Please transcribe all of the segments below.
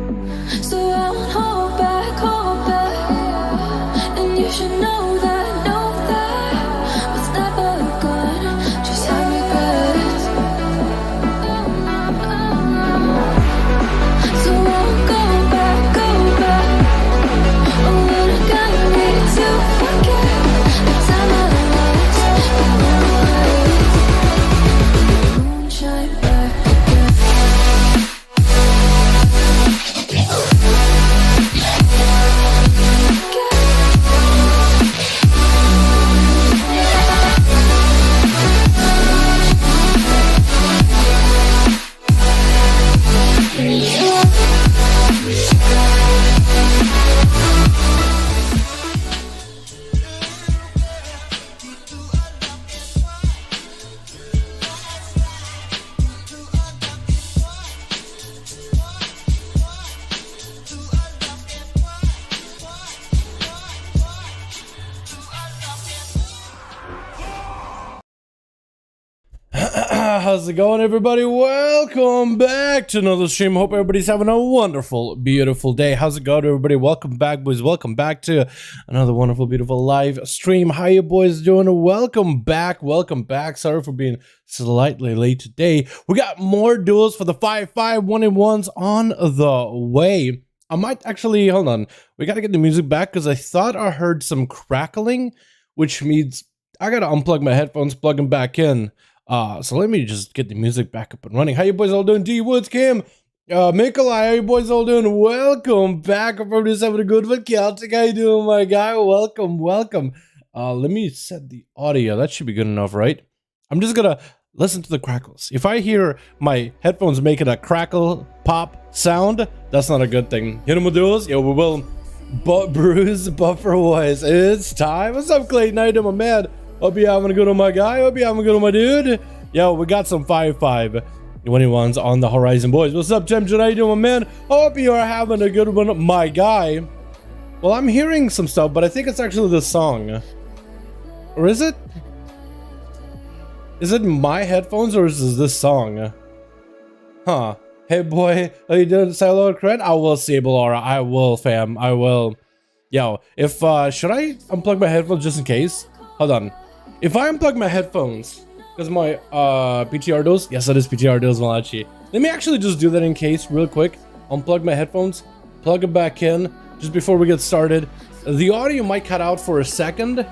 So I won't hold back, and you should know that what's never gone, just have regrets. So I won't go back, oh, when I got me to forget the time I lost, moonshine back again. How's it going, everybody? Welcome back to another stream. Hope everybody's having a wonderful, beautiful day. How's it going, everybody? Welcome back, boys. Welcome back to another wonderful, beautiful live stream. How you boys doing? Welcome back. Welcome back. Sorry for being slightly late today. We got more duels for the 5V5 1v1s on the way. I might actually, hold on. We got to get the music back because I thought I heard some crackling, which means I got to unplug my headphones, plug them back in. So let me just get the music back up and running. How you boys all doing? D Woods, Kim, Mikolai, how you boys all doing? Welcome back. I'm probably just having a good one. Celtic, how you doing, my guy? Welcome, welcome. Let me set the audio. That should be good enough, right? I'm just gonna listen to the crackles. If I hear my headphones making a crackle pop sound, that's not a good thing. Hit 'em with duels? Yo, we will. But Bruce, Buffer Wise, it's time. What's up, Clayton? How you doing, my man? Hope you having a good one, my guy. Hope you having a good one, my dude. Yo, we got some 5V5 1v1s on the horizon, boys. What's up, Temjin? How you doing, man? Hope you are having a good one, my guy. Well, I'm hearing some stuff, but I think it's actually this song. Or is it? Is it my headphones or is this song? Huh. Hey, boy. How you doing? Say hello, Cred? I will, Sablora. I will, fam. I will. Yo, if, should I unplug my headphones just in case? Hold on. If I unplug my headphones, because my PTR duels, yes, that is PTR duels, Malachi. Let me actually just do that in case, real quick. Unplug my headphones, plug it back in, just before we get started. The audio might cut out for a second,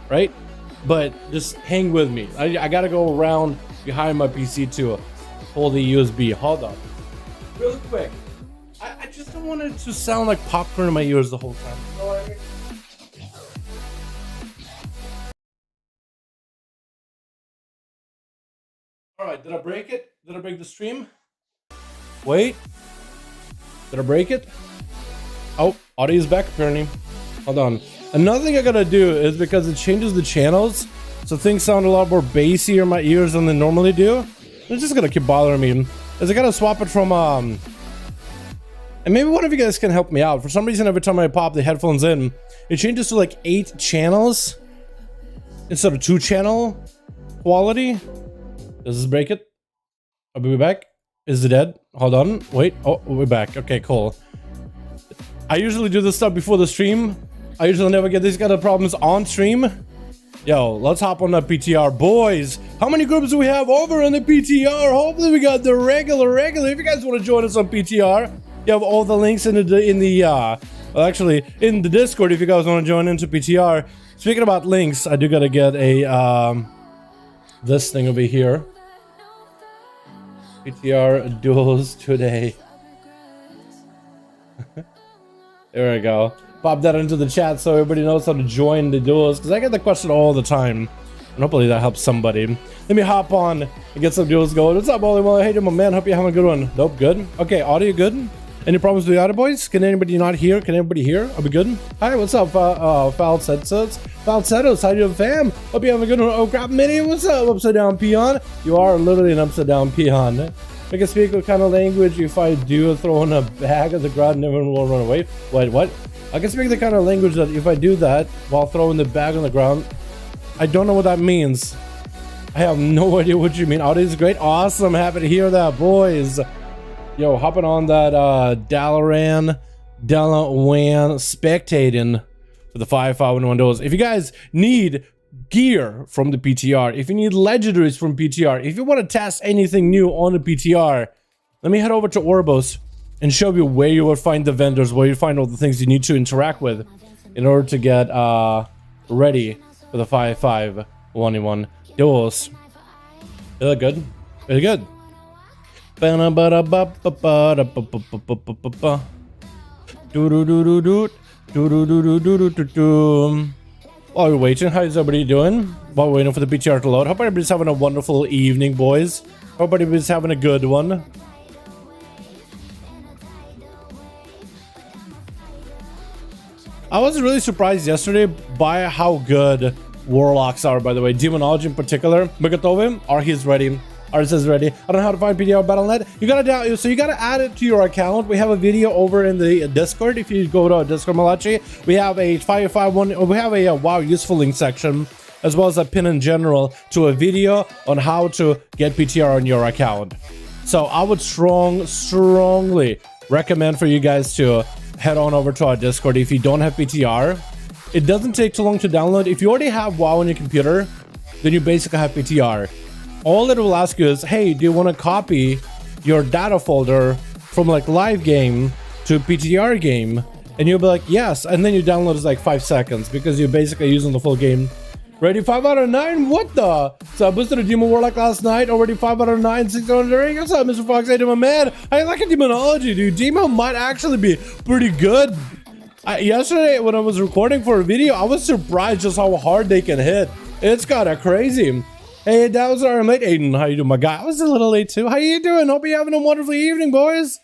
right? But just hang with me. I gotta go around behind my PC to hold the USB. Hold on. Real quick. I just don't want it to sound like popcorn in my ears the whole time. You know what I mean? Alright, did I break it? Did I break the stream? Wait. Did I break it? Oh, audio is back apparently. Hold on. Another thing I gotta do is because it changes the channels, so things sound a lot more bassy in my ears than they normally do. It's just gonna keep bothering me. Is I gotta swap it from and maybe one of you guys can help me out. For some reason, every time I pop the headphones in, it changes to like 8 channels instead of 2 channel quality. Does this break it? Are we back? Is it dead? Hold on. Wait. Oh, we're back. Okay, cool. I usually do this stuff before the stream. I usually never get these kind of problems on stream. Yo, let's hop on that PTR. Boys, how many groups do we have over on the PTR? Hopefully we got the regular. If you guys want to join us on PTR, you have all the links in the well, actually, in the Discord if you guys want to join into PTR. Speaking about links, I do gotta get a, this thing over here. PTR duels today. There we go. Pop that into the chat so everybody knows how to join the duels, because I get the question all the time, and hopefully that helps somebody. Let me hop on and get some duels going. What's up, Ollie? Hey, my man. Hope you're having a good one. Nope, good. Okay, audio good. Any problems with the audio, boys? Can anybody not hear? Can everybody hear? Are we good? Hi, what's up, Falsettos? Falsettos, how you doing, fam? Hope you having a good one. Oh, crap, Mini, what's up, upside down peon? You are literally an upside down peon. I can speak what kind of language if I do throw in a bag of the ground and everyone will run away. Wait, what? I can speak the kind of language that if I do that while throwing the bag on the ground, I don't know what that means. I have no idea what you mean. Audio is great. Awesome. Happy to hear that, boys. Yo, hopping on that Dalaran spectating for the 5V5 1v1 duels. If you guys need gear from the PTR, if you need legendaries from PTR, if you want to test anything new on the PTR, let me head over to Orbos and show you where you will find the vendors, where you find all the things you need to interact with in order to get ready for the 5V5 1v1 duels. They look good. Really good. While we're waiting, how's everybody doing? While we're waiting for the PTR to load, hope everybody's having a wonderful evening, boys. Hope everybody's having a good one. I was really surprised yesterday by how good Warlocks are, by the way. Demonology in particular. Megatove, Arhi is ready. Ars is ready. I don't know how to find PTR Battle.net. You gotta add it to your account. We have a video over in the Discord. If you go to our Discord, Malachi, we have a 5V5 we have a WoW useful link section, as well as a pin in general to a video on how to get PTR on your account. So I would strongly recommend for you guys to head on over to our Discord if you don't have PTR. It doesn't take too long to download. If you already have WoW on your computer, then you basically have PTR. All it will ask you is, hey, do you want to copy your data folder from like live game to PTR game? And you'll be like, yes. And then you download is like 5 seconds because you're basically using the full game. Ready 5 out of 9? What the? So I boosted a Demon Warlock last night. Already 5 out of 9. 600. What's up, Mr. Fox? Hey, my man. I like a demonology, dude. Demon might actually be pretty good. Yesterday, when I was recording for a video, I was surprised just how hard they can hit. It's kind of crazy. Hey, that was our late Aiden. How you doing, my guy? I was a little late too. How you doing? Hope you're having a wonderful evening, boys.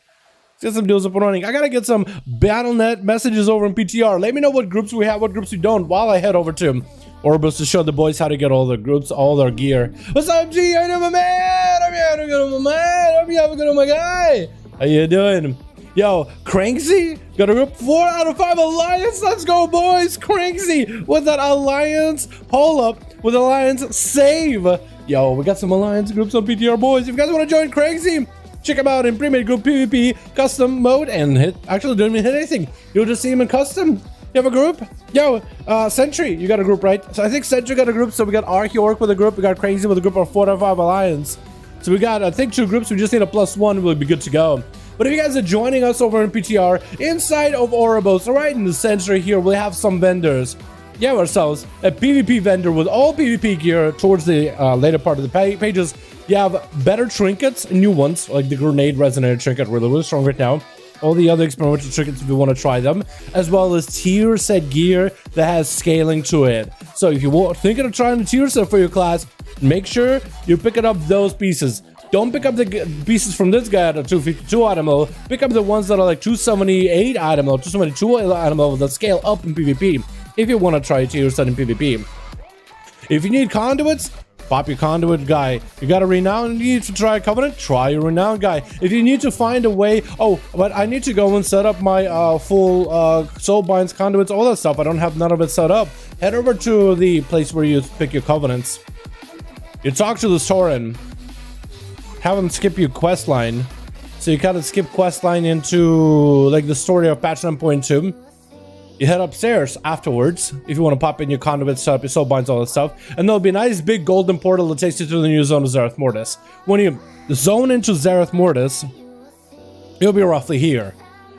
Let's get some deals up and running. I gotta get some Battle.net messages over in PTR. Let me know what groups we have, what groups we don't, while I head over to Orbos to show the boys how to get all the groups, all their gear. What's up, G? How you doing, my man? Hope you having a good one, my man. Hope you having a good one, my guy. How you doing? Yo, Cranksy got a group 4 out of 5 Alliance. Let's go, boys. Cranksy with that Alliance. Hold up with Alliance save. Yo, we got some Alliance groups on PTR, boys. If you guys want to join Cranksy, check them out in pre-made group PvP custom mode and hit. Actually, don't even hit anything. You'll just see them in custom. You have a group? Yo, Sentry, you got a group, right? So I think Sentry got a group. So we got Archeorc with a group. We got Crazy with a group of 4 out of 5 Alliance. So we got, I think, 2 groups. We just need a +1. We'll be good to go. But if you guys are joining us over in PTR, inside of Orbos, right in the center here, we have some vendors. Yeah, ourselves a PvP vendor with all PvP gear towards the later part of the pages. You have better trinkets, new ones, like the Grenade Resonator trinket, really strong right now. All the other experimental trinkets if you want to try them, as well as tier set gear that has scaling to it. So if you're thinking of trying the tier set for your class, make sure you're picking up those pieces. Don't pick up the pieces from this guy at a 252 item level. Pick up the ones that are like 278 item level, 272 item level that scale up in PvP. If you want to try tier set in PvP. If you need conduits, pop your conduit guy. You got a renown, you need to try a covenant, try your renown guy. If you need to find a way, oh, but I need to go and set up my full soulbinds, conduits, all that stuff. I don't have none of it set up. Head over to the place where you pick your covenants. You talk to the Soren. Have them skip your quest line. So you gotta skip quest line into like the story of patch 9.2. You head upstairs afterwards if you want to pop in your conduit, set up your soulbinds, all that stuff. And there'll be a nice big golden portal that takes you to the new zone of Zereth Mortis. When you zone into Zereth Mortis, you'll be roughly here.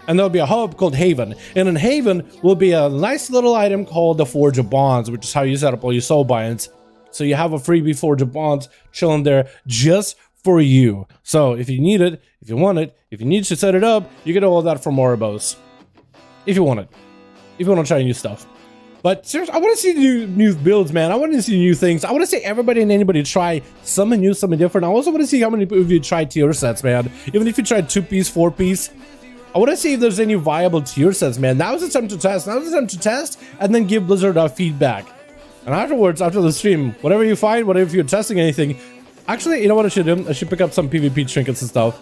And there'll be a hub called Haven. And in Haven will be a nice little item called the Forge of Bonds, which is how you set up all your soulbinds. So you have a freebie Forge of Bonds chilling there just for you. So if you need it, if you want it, if you need to set it up, you get all that from Orbos. If you want it. If you want to try new stuff. But seriously, I want to see new builds, man. I want to see new things. I want to see everybody and anybody try something new, something different. I also want to see how many of you try tier sets, man. Even if you tried 2-piece, 4-piece. I want to see if there's any viable tier sets, man. Now is the time to test. Now is the time to test and then give Blizzard our feedback. And afterwards, after the stream, whatever you find, whatever if you're testing anything, actually, you know what I should do? I should pick up some PvP trinkets and stuff.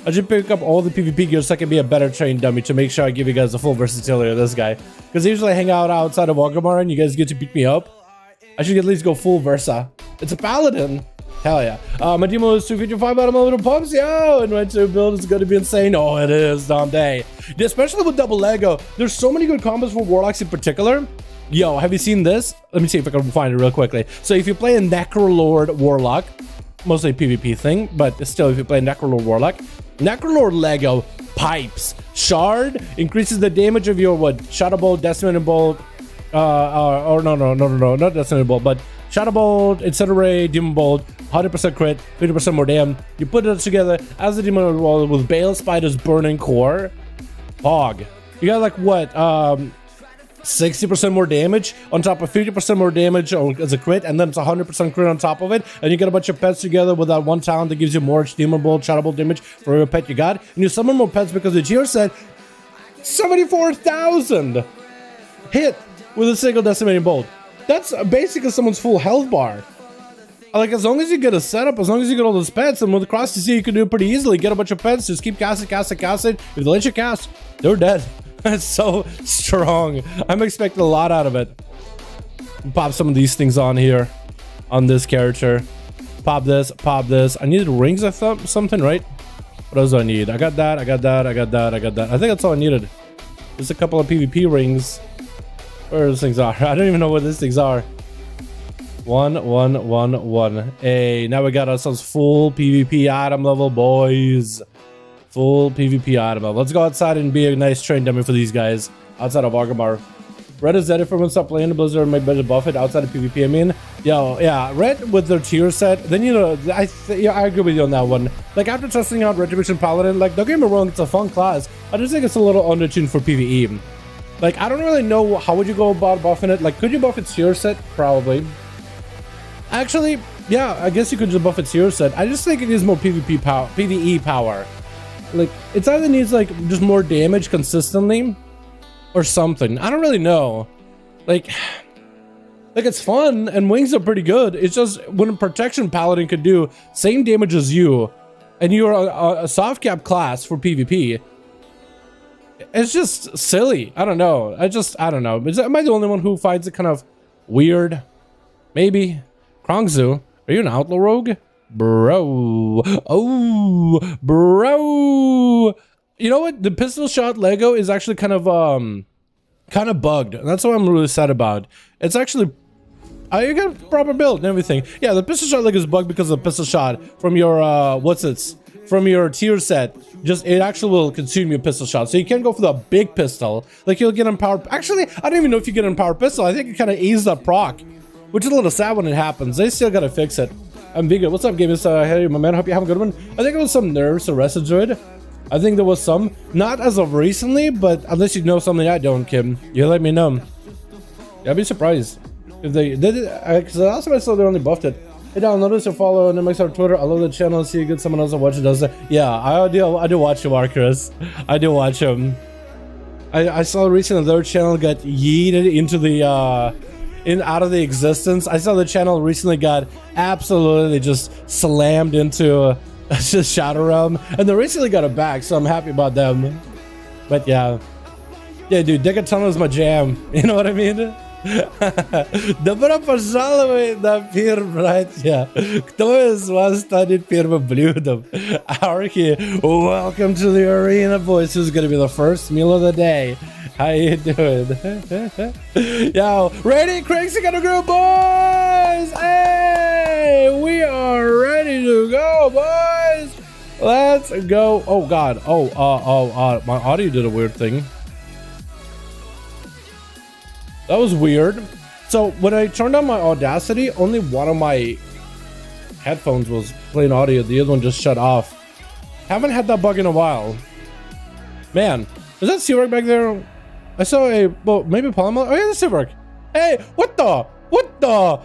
I should pick up all the PvP gear so I can be a better trained dummy to make sure I give you guys the full versatility of this guy. Because I usually hang out outside of Walgamar and you guys get to beat me up. I should at least go full Versa. It's a paladin. Hell yeah. My demo is 255 out of my little pumps. Yo, and my 2 build is going to be insane. Oh, it is, Dante. Especially with double Lego. There's so many good combos for Warlocks in particular. Yo, have you seen this? Let me see if I can find it real quickly. So if you play a Necrolord Warlock, mostly a PvP thing, but still if you play Necrolord Warlock, Necrolord Lego pipes. Shard increases the damage of your Shadow Bolt, Decimating Bolt, or no, not Decimating Bolt, but Shadow Bolt, Incinerate, Demon Bolt, 100% crit, 50% more damage. You put it together as a Demon Bolt with Bale Spider's Burning Core. Hog. You got like what? 60% more damage on top of 50% more damage as a crit, and then it's 100% crit on top of it, and you get a bunch of pets together with that one talent that gives you more Demon Bolt, Shadow Bolt damage for every pet you got, and you summon more pets because the tier set 74,000 hit with a single Decimating Bolt. That's basically someone's full health bar. Like, as long as you get a setup, as long as you get all those pets, and with the cross to see, you can do it pretty easily. Get a bunch of pets, just keep casting. If they let you cast, they're dead. It's so strong. I'm expecting a lot out of it. Pop some of these things on here, on this character. Pop this, pop this. I needed rings, I thought, something, right? What else do I need? I got that. I think that's all I needed. Just a couple of PvP rings. Where those things are? I don't even know what these things are. 1, 1, 1, 1. Hey, now we got ourselves full PvP item level, boys. Full PvP item level. Let's go outside and be a nice train dummy for these guys outside of Argamar. Red is dead if everyone stop playing the Blizzard and make better buff it outside of PvP. I mean, yo, yeah, Red with their tier set. Then, you know, I agree with you on that one. Like, after testing out Retribution Paladin, like, don't get me wrong, it's a fun class. I just think it's a little undertuned for PvE. Like, I don't really know how would you go about buffing it. Like, could you buff its tier set? Probably. Actually, yeah, I guess you could just buff its tier set. I just think it needs more PvP power, PvE power. Like, it's either needs like just more damage consistently or something. I don't really know. Like it's fun and wings are pretty good. It's just when a protection paladin could do same damage as you and you're a soft cap class for PvP, it's just silly. I don't know. I don't know. Am I the only one who finds it kind of weird? Maybe. Krongzu, are you an outlaw rogue? Bro. Oh, bro. You know what? The pistol shot Lego is actually kind of bugged. And that's what I'm really sad about. It's actually, you got a proper build and everything. Yeah, the pistol shot Lego is bugged because of the pistol shot from your, from your tier set. Just, it actually will consume your pistol shot. So you can't go for the big pistol. Like, you'll get an power. Actually, I don't even know if you get an power pistol. I think it kind of eases that proc, which is a little sad when it happens. They still gotta fix it. I'm vegan. What's up, gamers? Hey, my man. Hope you have a good one. I think it was some nerves arrested droid. I think there was some. Not as of recently, but unless you know something I don't, Kim, you let me know. Yeah, I'd be surprised if they did it. Because the last time I saw they only buffed it. Hey, Dal, notice or follow and makes our Twitter. I love the channel. See a good someone else that watches does that. Yeah, I do watch you, Chris. I do watch him. I saw recently their channel got yeeted into the out of the existence. I saw the channel recently got absolutely just slammed into just Shadow Realm, and they recently got it back, so I'm happy about them. But yeah, dude, Decathlon is my jam. You know what I mean? Добро пожаловать на пир, братья. Кто из вас станет первым блюдом? Arky, welcome to the arena, boys. Who's gonna be the first meal of the day? How you doing? Yo, ready? Craig's gonna go, boys! Hey, we are ready to go, boys! Let's go. Oh god. My audio did a weird thing. That was weird. So when I turned on my Audacity, only one of my headphones was playing audio. The other one just shut off. Haven't had that bug in a while. Man, is that Seawork back there? I saw a, well, maybe Palma. Oh yeah, that's Seawork. Hey, what the? What? Blah.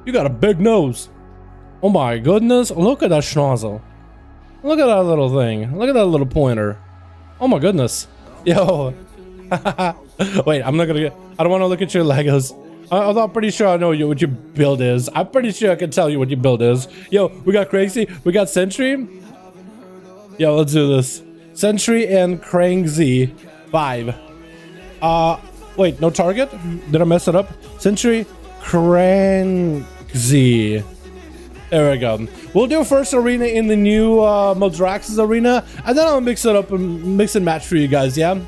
You got a big nose. Oh my goodness. Look at that schnozzle. Look at that little thing. Look at that little pointer. Oh my goodness. Yo. Wait, I'm not gonna get. I don't want to look at your Legos. I'm pretty sure I know what your build is. I'm pretty sure I can tell you what your build is. Yo, we got Crazy. We got Sentry. Yo, let's do this. Sentry and Crazy 5. Wait, no target? Did I mess it up? Sentry, crazy. There we go. We'll do first arena in the new Modrax's arena, and then I'll mix it up and mix and match for you guys, yeah?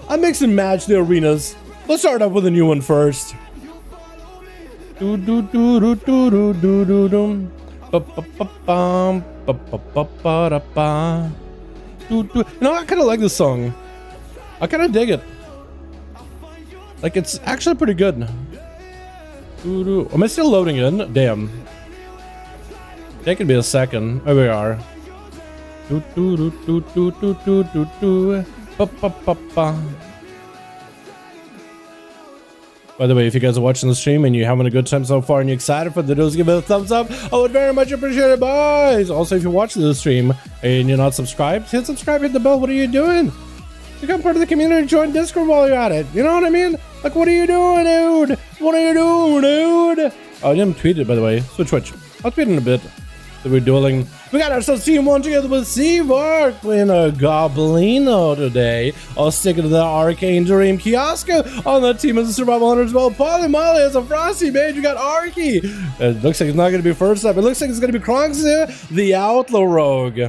I'll mix and match the arenas. Let's start off with a new one first. You know, I kind of like this song. I kind of dig it. Like, it's actually pretty good. Am I still loading in? Damn. That could be a second. There we are. By the way, if you guys are watching the stream and you're having a good time so far and you're excited for the videos, give it a thumbs up. I would very much appreciate it, boys. Also, if you're watching the stream and you're not subscribed, hit subscribe, hit the bell. What are you doing? Become part of the community, join Discord while you're at it. You know what I mean? Like, what are you doing, dude? What are you doing, dude? Oh, I didn't tweet it, by the way. Switch. I'll tweet in a bit. So we're dueling. We got ourselves team 1 together with Seavark playing a Goblino today. I'll stick it to the Arcane Dream Kioska on the team as a Survival Hunter as well. Polly Molly as a Frosty Mage. We got Arky. It looks like it's not going to be first up. It looks like it's going to be Kronxia, the Outlaw Rogue.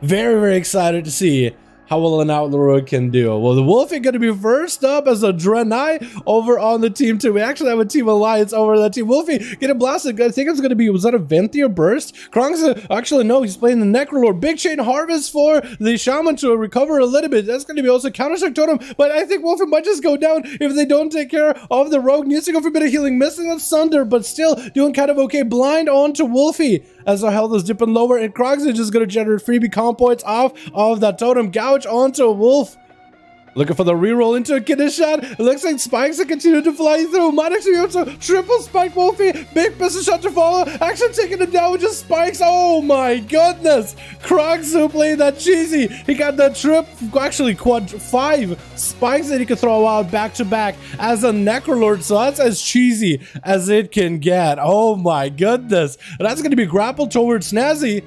Very, very excited to see how well an Outlaw Rogue can do. Well, the Wolfie going to be first up as a Draenei over on the team 2. We actually have a team alliance over that team. Wolfie getting blasted. I think it's going to be, was that a Venti or Burst? Kronxia, actually no, he's playing the Necrolord. Big Chain Harvest for the Shaman to recover a little bit. That's going to be also Counter-Strike Totem, but I think Wolfie might just go down if they don't take care of the Rogue. Needs to go for a bit of healing. Missing of Sunder, but still doing kind of okay. Blind on to Wolfie as our health is dipping lower, and Kronxia just going to generate freebie comp points off of that Totem. Gouge onto a Wolf. Looking for the reroll into a kidney shot. It looks like spikes are continuing to fly through. Might actually be able to triple spike Wolfie. Big pistol shot to follow. Actually taking it down with just spikes. Oh my goodness. Kronxia playing that cheesy. He got that actually quad 5 spikes that he could throw out back to back as a Necrolord. So that's as cheesy as it can get. Oh my goodness. And that's going to be grappled towards Snazzy,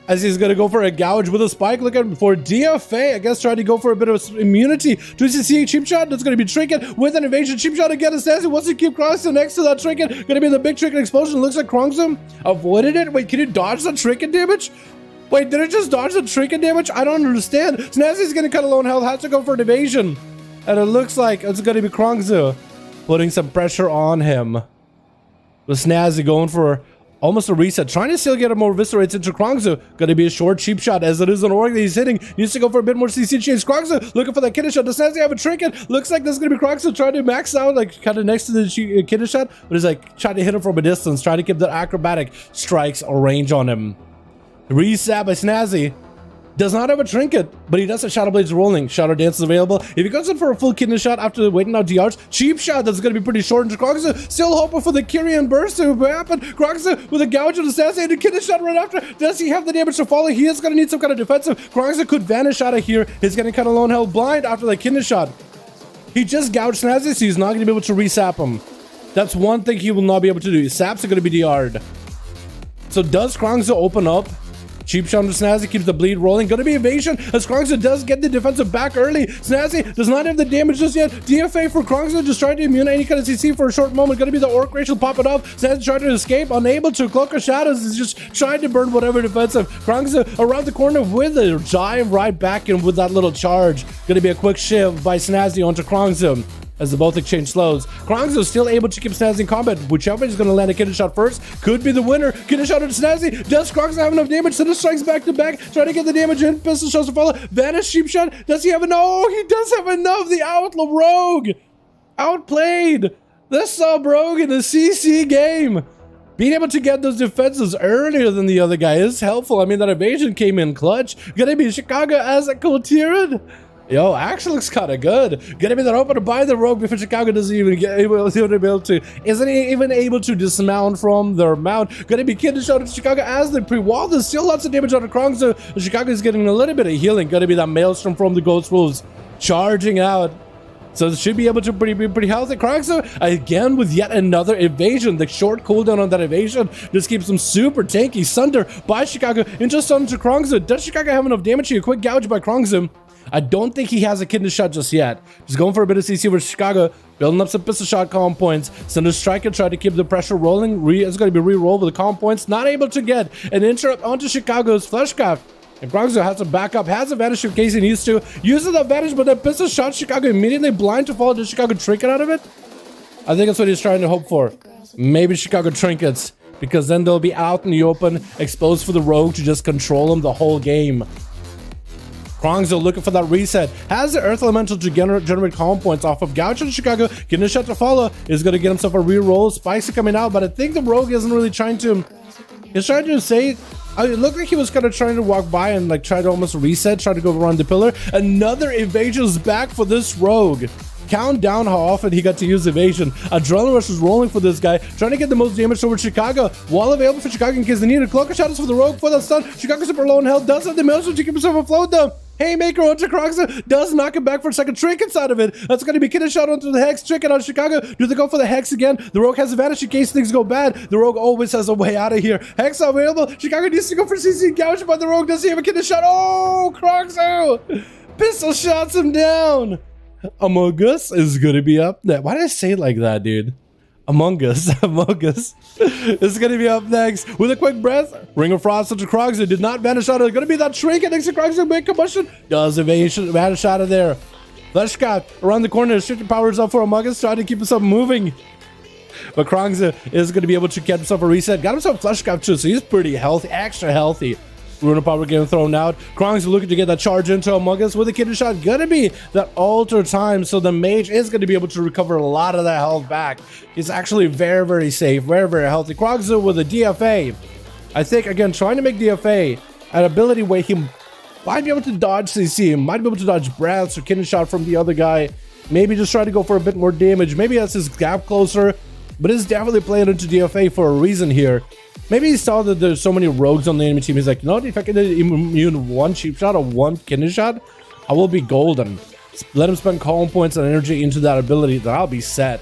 as he's going to go for a gouge with a spike. Looking for DFA, I guess, trying to go for a bit of immunity. TCC cheap shot, that's going to be Trinket with an evasion. Cheap shot again is Snazzy. Wants to keep Kronxia next to that Trinket. Going to be the big Trinket explosion. Looks like Kronxia avoided it. Wait, can you dodge the Trinket damage? Wait, did it just dodge the Trinket damage? I don't understand. Snazzy's going to cut a low on health. Has to go for an evasion. And it looks like it's going to be Kronxia putting some pressure on him. With Snazzy going for almost a reset, trying to still get a more eviscerates into Kronxia. Gonna be a short cheap shot as it is an org that he's hitting. Needs to go for a bit more CC chase. Kronxia looking for that kidney shot. Does Snazzy have a trinket? Looks like this is gonna be Kronxia trying to max out, like kind of next to the kidney shot, but he's like trying to hit him from a distance, trying to keep that acrobatic strikes or range on him. Reset by Snazzy. Does not have a trinket, but he does have Shadow Blades rolling. Shadow Dance is available. If he goes in for a full kidney shot after waiting out DRs, cheap shot that's going to be pretty short into Kronxia. Still hoping for the Kyrian burst to happen. Kronxia with a gouge and assassin and a kidney shot right after. Does he have the damage to follow? He is going to need some kind of defensive. Kronxia could vanish out of here. He's getting kind of lone held blind after the kidney shot. He just gouged Snazzy, so he's not going to be able to resap him. That's one thing he will not be able to do. Saps are going to be DR'd. So does Kronxia open up? Cheap shot to Snazzy keeps the bleed rolling. Gonna be evasion as Kronxia does get the defensive back early. Snazzy does not have the damage just yet. DFA for Kronxia, just trying to immune any kind of CC for a short moment. Gonna be the Orc Racial popping up. Snazzy trying to escape, unable to. Cloak of Shadows is just trying to burn whatever defensive. Kronxia around the corner with a dive right back in with that little charge. Gonna be a quick shift by Snazzy onto Kronxia as the both exchange slows. Kronxia is still able to keep Snazzy in combat. Whichever is going to land a kidney shot first could be the winner. Kidney shot into Snazzy. Does Kronxia have enough damage? So the strikes back to back, trying to get the damage in. Pistol shots to follow. Vanish cheap shot. Does he have enough? Oh, he does have enough. The Outlaw Rogue outplayed the sub rogue in the CC game. Being able to get those defenses earlier than the other guy is helpful. I mean, that evasion came in clutch. Gonna be Chicago as a Coltiran. Yo, actually looks kind of good. Gonna be that open to buy the rogue before Chicago doesn't even get able to, isn't even able to dismount from their mount. Gonna be kidney shot to Chicago as they pre-wall. There's still lots of damage on the Kronxia. Chicago is getting a little bit of healing. Gonna be that maelstrom from the Ghost Wolves charging out. So it should be able to be pretty healthy. Kronxia again with yet another evasion. The short cooldown on that evasion just keeps him super tanky. Sunder by Chicago into Sunder to Kronxia. Does Chicago have enough damage here? A quick gouge by Kronxia. I don't think he has a kidney shot just yet. Just going for a bit of CC with Chicago. Building up some pistol shot calm points. Cinder Striker tried to keep the pressure rolling. It's going to be re-rolled with the calm points. Not able to get an interrupt onto Chicago's Fleshcraft. And Grogzo has to back up, has advantage in case he needs to. Uses the advantage, but then pistol shot Chicago immediately blind to fall. Does Chicago trinket out of it? I think that's what he's trying to hope for. Maybe Chicago trinkets, because then they'll be out in the open, exposed for the rogue to just control him the whole game. Krongzo looking for that reset. Has the Earth Elemental to generate calm points off of Gouch and Chicago. Getting a shot to follow. Is going to get himself a re-roll. Spikes are coming out, but I think the rogue isn't really trying to... He's trying to say... It looked like he was kind of trying to walk by and like try to almost reset, try to go around the pillar. Another evasion is back for this rogue. Count down how often he got to use evasion. Adrenaline rush is rolling for this guy, trying to get the most damage over Chicago. Wall available for Chicago in case they need a cloak of shadows for the rogue for the stun. Chicago super low in health, does have the military to keep himself afloat though. Haymaker onto Croxa, does knock him back for a second. Trinkets out of it. That's going to be Kid shot onto the Hex. Trinket on Chicago. Do they go for the Hex again? The Rogue has advantage in case things go bad. The Rogue always has a way out of here. Hex available. Chicago needs to go for CC Gouge, but the Rogue does he have a Kid shot? Oh, Croxa! Pistol shots him down. Among Us is going to be up next. Why did I say it like that, dude? Among Us is going to be up next with a quick breath. Ring of Frost into Krogzo. Did not vanish out of it. Going to be that trinket next to Krogzo. Make combustion. Does vanish out of there. Fleshcraft around the corner. Restricted powers up for Among Us. Trying to keep himself moving. But Krogzo is going to be able to get himself a reset. Got himself Fleshcraft too, so he's pretty healthy. Extra healthy. Rune of Power getting thrown out. Krong's looking to get that charge into Among Us with a kidney shot. Gonna be that alter time, so the Mage is going to be able to recover a lot of that health back. He's actually very, very safe, very, very healthy. Krong's with a DFA. I think, again, trying to make DFA an ability where he might be able to dodge CC, might be able to dodge breaths or kidney shot from the other guy. Maybe just try to go for a bit more damage. Maybe that's his gap closer, but he's definitely playing into DFA for a reason here. Maybe he saw that there's so many rogues on the enemy team. He's like, no, if I can immune one cheap shot or one kidney shot, I will be golden. Let him spend calm points and energy into that ability, then I'll be set.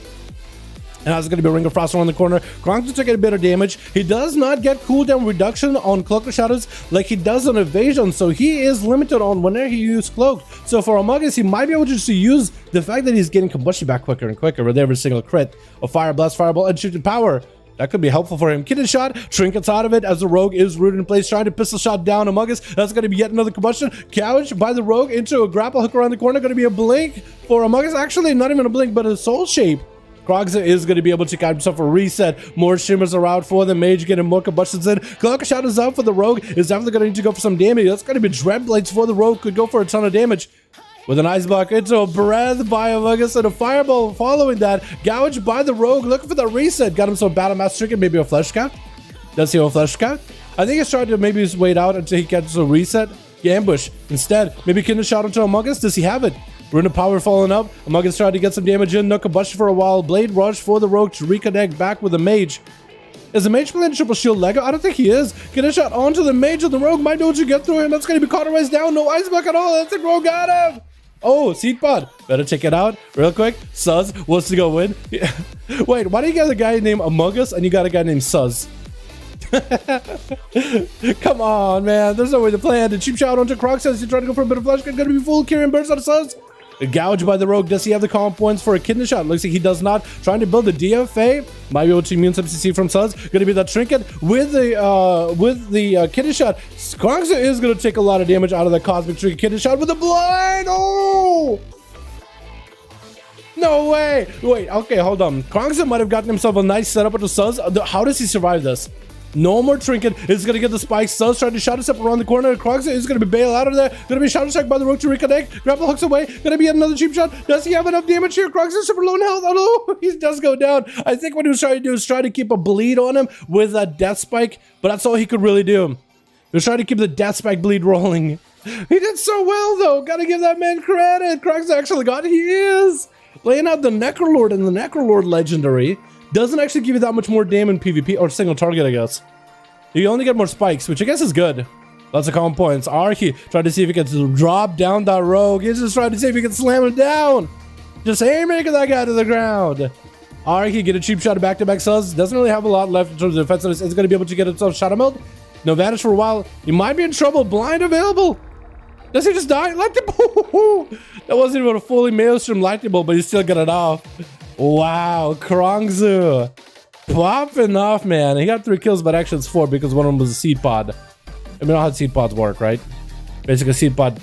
And that's going to be Ring of Frost around the corner. Krong's taking a bit of damage. He does not get cooldown reduction on Cloak of Shadows like he does on Evasion, so he is limited on whenever he uses Cloak. So for Among Us, he might be able to just use the fact that he's getting combustion back quicker and quicker with every single crit of Fire Blast, Fireball, and Shifted Power. That could be helpful for him. Kidney shot, trinkets out of it as the rogue is rooted in place, trying to pistol shot down Among Us. That's going to be yet another combustion. Couch by the rogue into a grapple hook around the corner. Going to be a blink for Among Us. Actually, not even a blink, but a soul shape. Krogza is going to be able to get himself a reset. More shimmers are out for the Mage, getting more combustions in. Cloak of Shadows out for the rogue. Is definitely going to need to go for some damage. That's going to be Dread Blades for the rogue. Could go for a ton of damage. With an Ice Block into a Breath by Among Us and a Fireball following that. Gouge by the rogue, looking for that reset. Got him some Battle Master Trick and maybe a Flesh Cap. Does he have a Flesh Cap? I think he's trying to maybe just wait out until he gets a reset. Yeah, ambush. Instead, maybe Kidney shot into Among Us. Does he have it? Rune of Power falling up. Among Us trying to get some damage in. No combustion for a while. Blade Rush for the rogue to reconnect back with the Mage. Is the Mage playing triple shield Lego? I don't think he is. Get a shot onto the Mage, and the rogue might be able to get through him. That's going to be cauterized down. No Ice Block at all. That's the rogue got him. Oh, Seed Pod. Better check it out real quick. Suz wants to go win. Wait, why do you got a guy named Among Us and you got a guy named Suz? Come on, man. There's no way to plan. The cheap shot onto Croc says he's trying to go for a bit of flash. Gonna be full carrying burst out of Suz. Gouge by the rogue. Does he have the calm points for a kidney shot? Looks like he does not. Trying to build a DFA. Might be able to immune some CC from Suz. Gonna be that trinket with the kidney shot. Krogza is gonna take a lot of damage out of the cosmic trinket kidney shot with a blind. Oh! No way! Wait, okay, hold on. Krogza might have gotten himself a nice setup with the Suz. How does he survive this? No more trinket. It's gonna get the spikes. Suz trying to shot us up around the corner. Krogza is gonna be bailed out of there. Gonna be shot attack by the rogue to reconnect. Grapple hooks away. Gonna be another cheap shot. Does he have enough damage here? Krogza super low in health. Oh no, he does go down. I think what he was trying to do is try to keep a bleed on him with a death spike, but that's all he could really do. He was trying to keep the death spike bleed rolling. He did so well though. Gotta give that man credit. Krogza actually got it. He is laying out the Necrolord, and the Necrolord legendary doesn't actually give you that much more damage in PvP or single target, I guess. You only get more spikes, which I guess is good. Lots of calm points. Arky trying to see if he can drop down that rogue. He's just trying to see if he can slam him down. Just haymaker that guy to the ground. Arky get a cheap shot of back-to-back Suz. Doesn't really have a lot left in terms of defensiveness. Is going to be able to get himself Shadow Meld. No vanish for a while. He might be in trouble. Blind available. Does he just die? Lightning bolt. That wasn't even a fully Maelstrom lightning bolt, but he still got it off. Wow, Krongzu popping off, man. He got 3 kills, but actually it's 4 because one of them was a seed pod. I mean, how seed pods work, right? Basically, a seed pod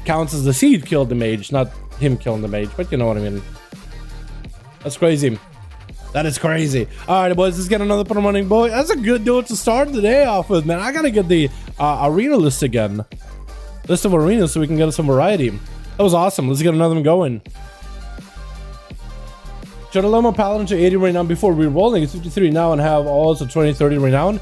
counts as the seed killed the mage, not him killing the mage, but you know what I mean. That's crazy. That is crazy. All right, boys, let's get another put running, boy. That's a good duel to start the day off with, man. I gotta get the arena list again. List of arenas so we can get some variety. That was awesome. Let's get another one going. Should I lower my paladin to 80 right now before re-rolling? It's 53 now and have also 20, 30 renown.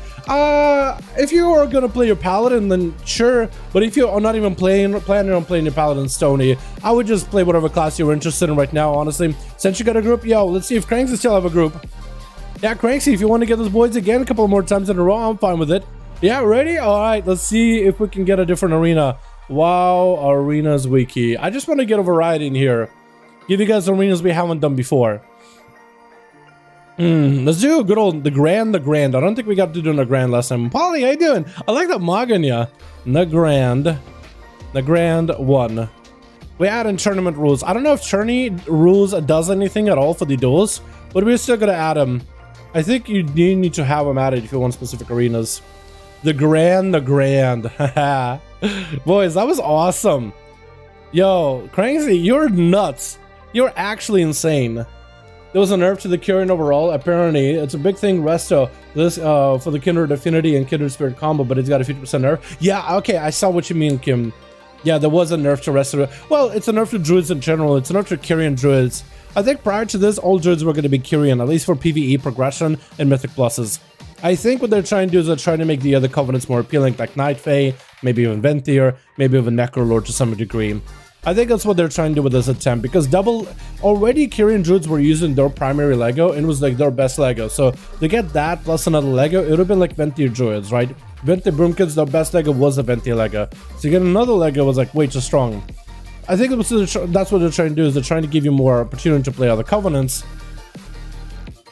If you are gonna play your paladin, then sure. But if you are not even planning on playing your paladin stony, I would just play whatever class you're interested in right now, honestly. Since you got a group, yo, let's see if Cranksy still have a group. Yeah, Cranksy, if you want to get those boys again a couple more times in a row, I'm fine with it. Yeah, ready? All right, let's see if we can get a different arena. WoW Arenas Wiki. I just want to get a variety in here. Give you guys arenas we haven't done before. Let's do a good old the grand. I don't think we got to do the grand last time. Polly, how you doing? I like that Maganya. The grand 1. We add in tournament rules. I don't know if tourney rules does anything at all for the duels, but we're still gonna add them. I think you need to have them added if you want specific arenas. The grand. Boys, that was awesome. Yo, Cranksy, you're nuts. You're actually insane. There was a nerf to the Kyrian overall. Apparently, it's a big thing, Resto, this for the Kindred Affinity and Kindred Spirit combo, but it's got a 50% nerf. Yeah, okay, I saw what you mean, Kim. Yeah, there was a nerf to Resto. Well, it's a nerf to Druids in general. It's a nerf to Kyrian Druids. I think prior to this, all Druids were going to be Kyrian, at least for PvE progression and Mythic Pluses. I think what they're trying to do is they're trying to make the other Covenants more appealing, like Night Fae, maybe even Venthyr, maybe even Necrolord to some degree. I think that's what they're trying to do with this attempt, because already Kyrian Druids were using their primary Lego, and it was like their best Lego. So to get that plus another Lego, it would have been like Venthyr Druids, right? Venthyr Broomkids, their best Lego was a Venthyr Lego. So you get another Lego was like way too strong. I think that's what they're trying to do, is they're trying to give you more opportunity to play other Covenants.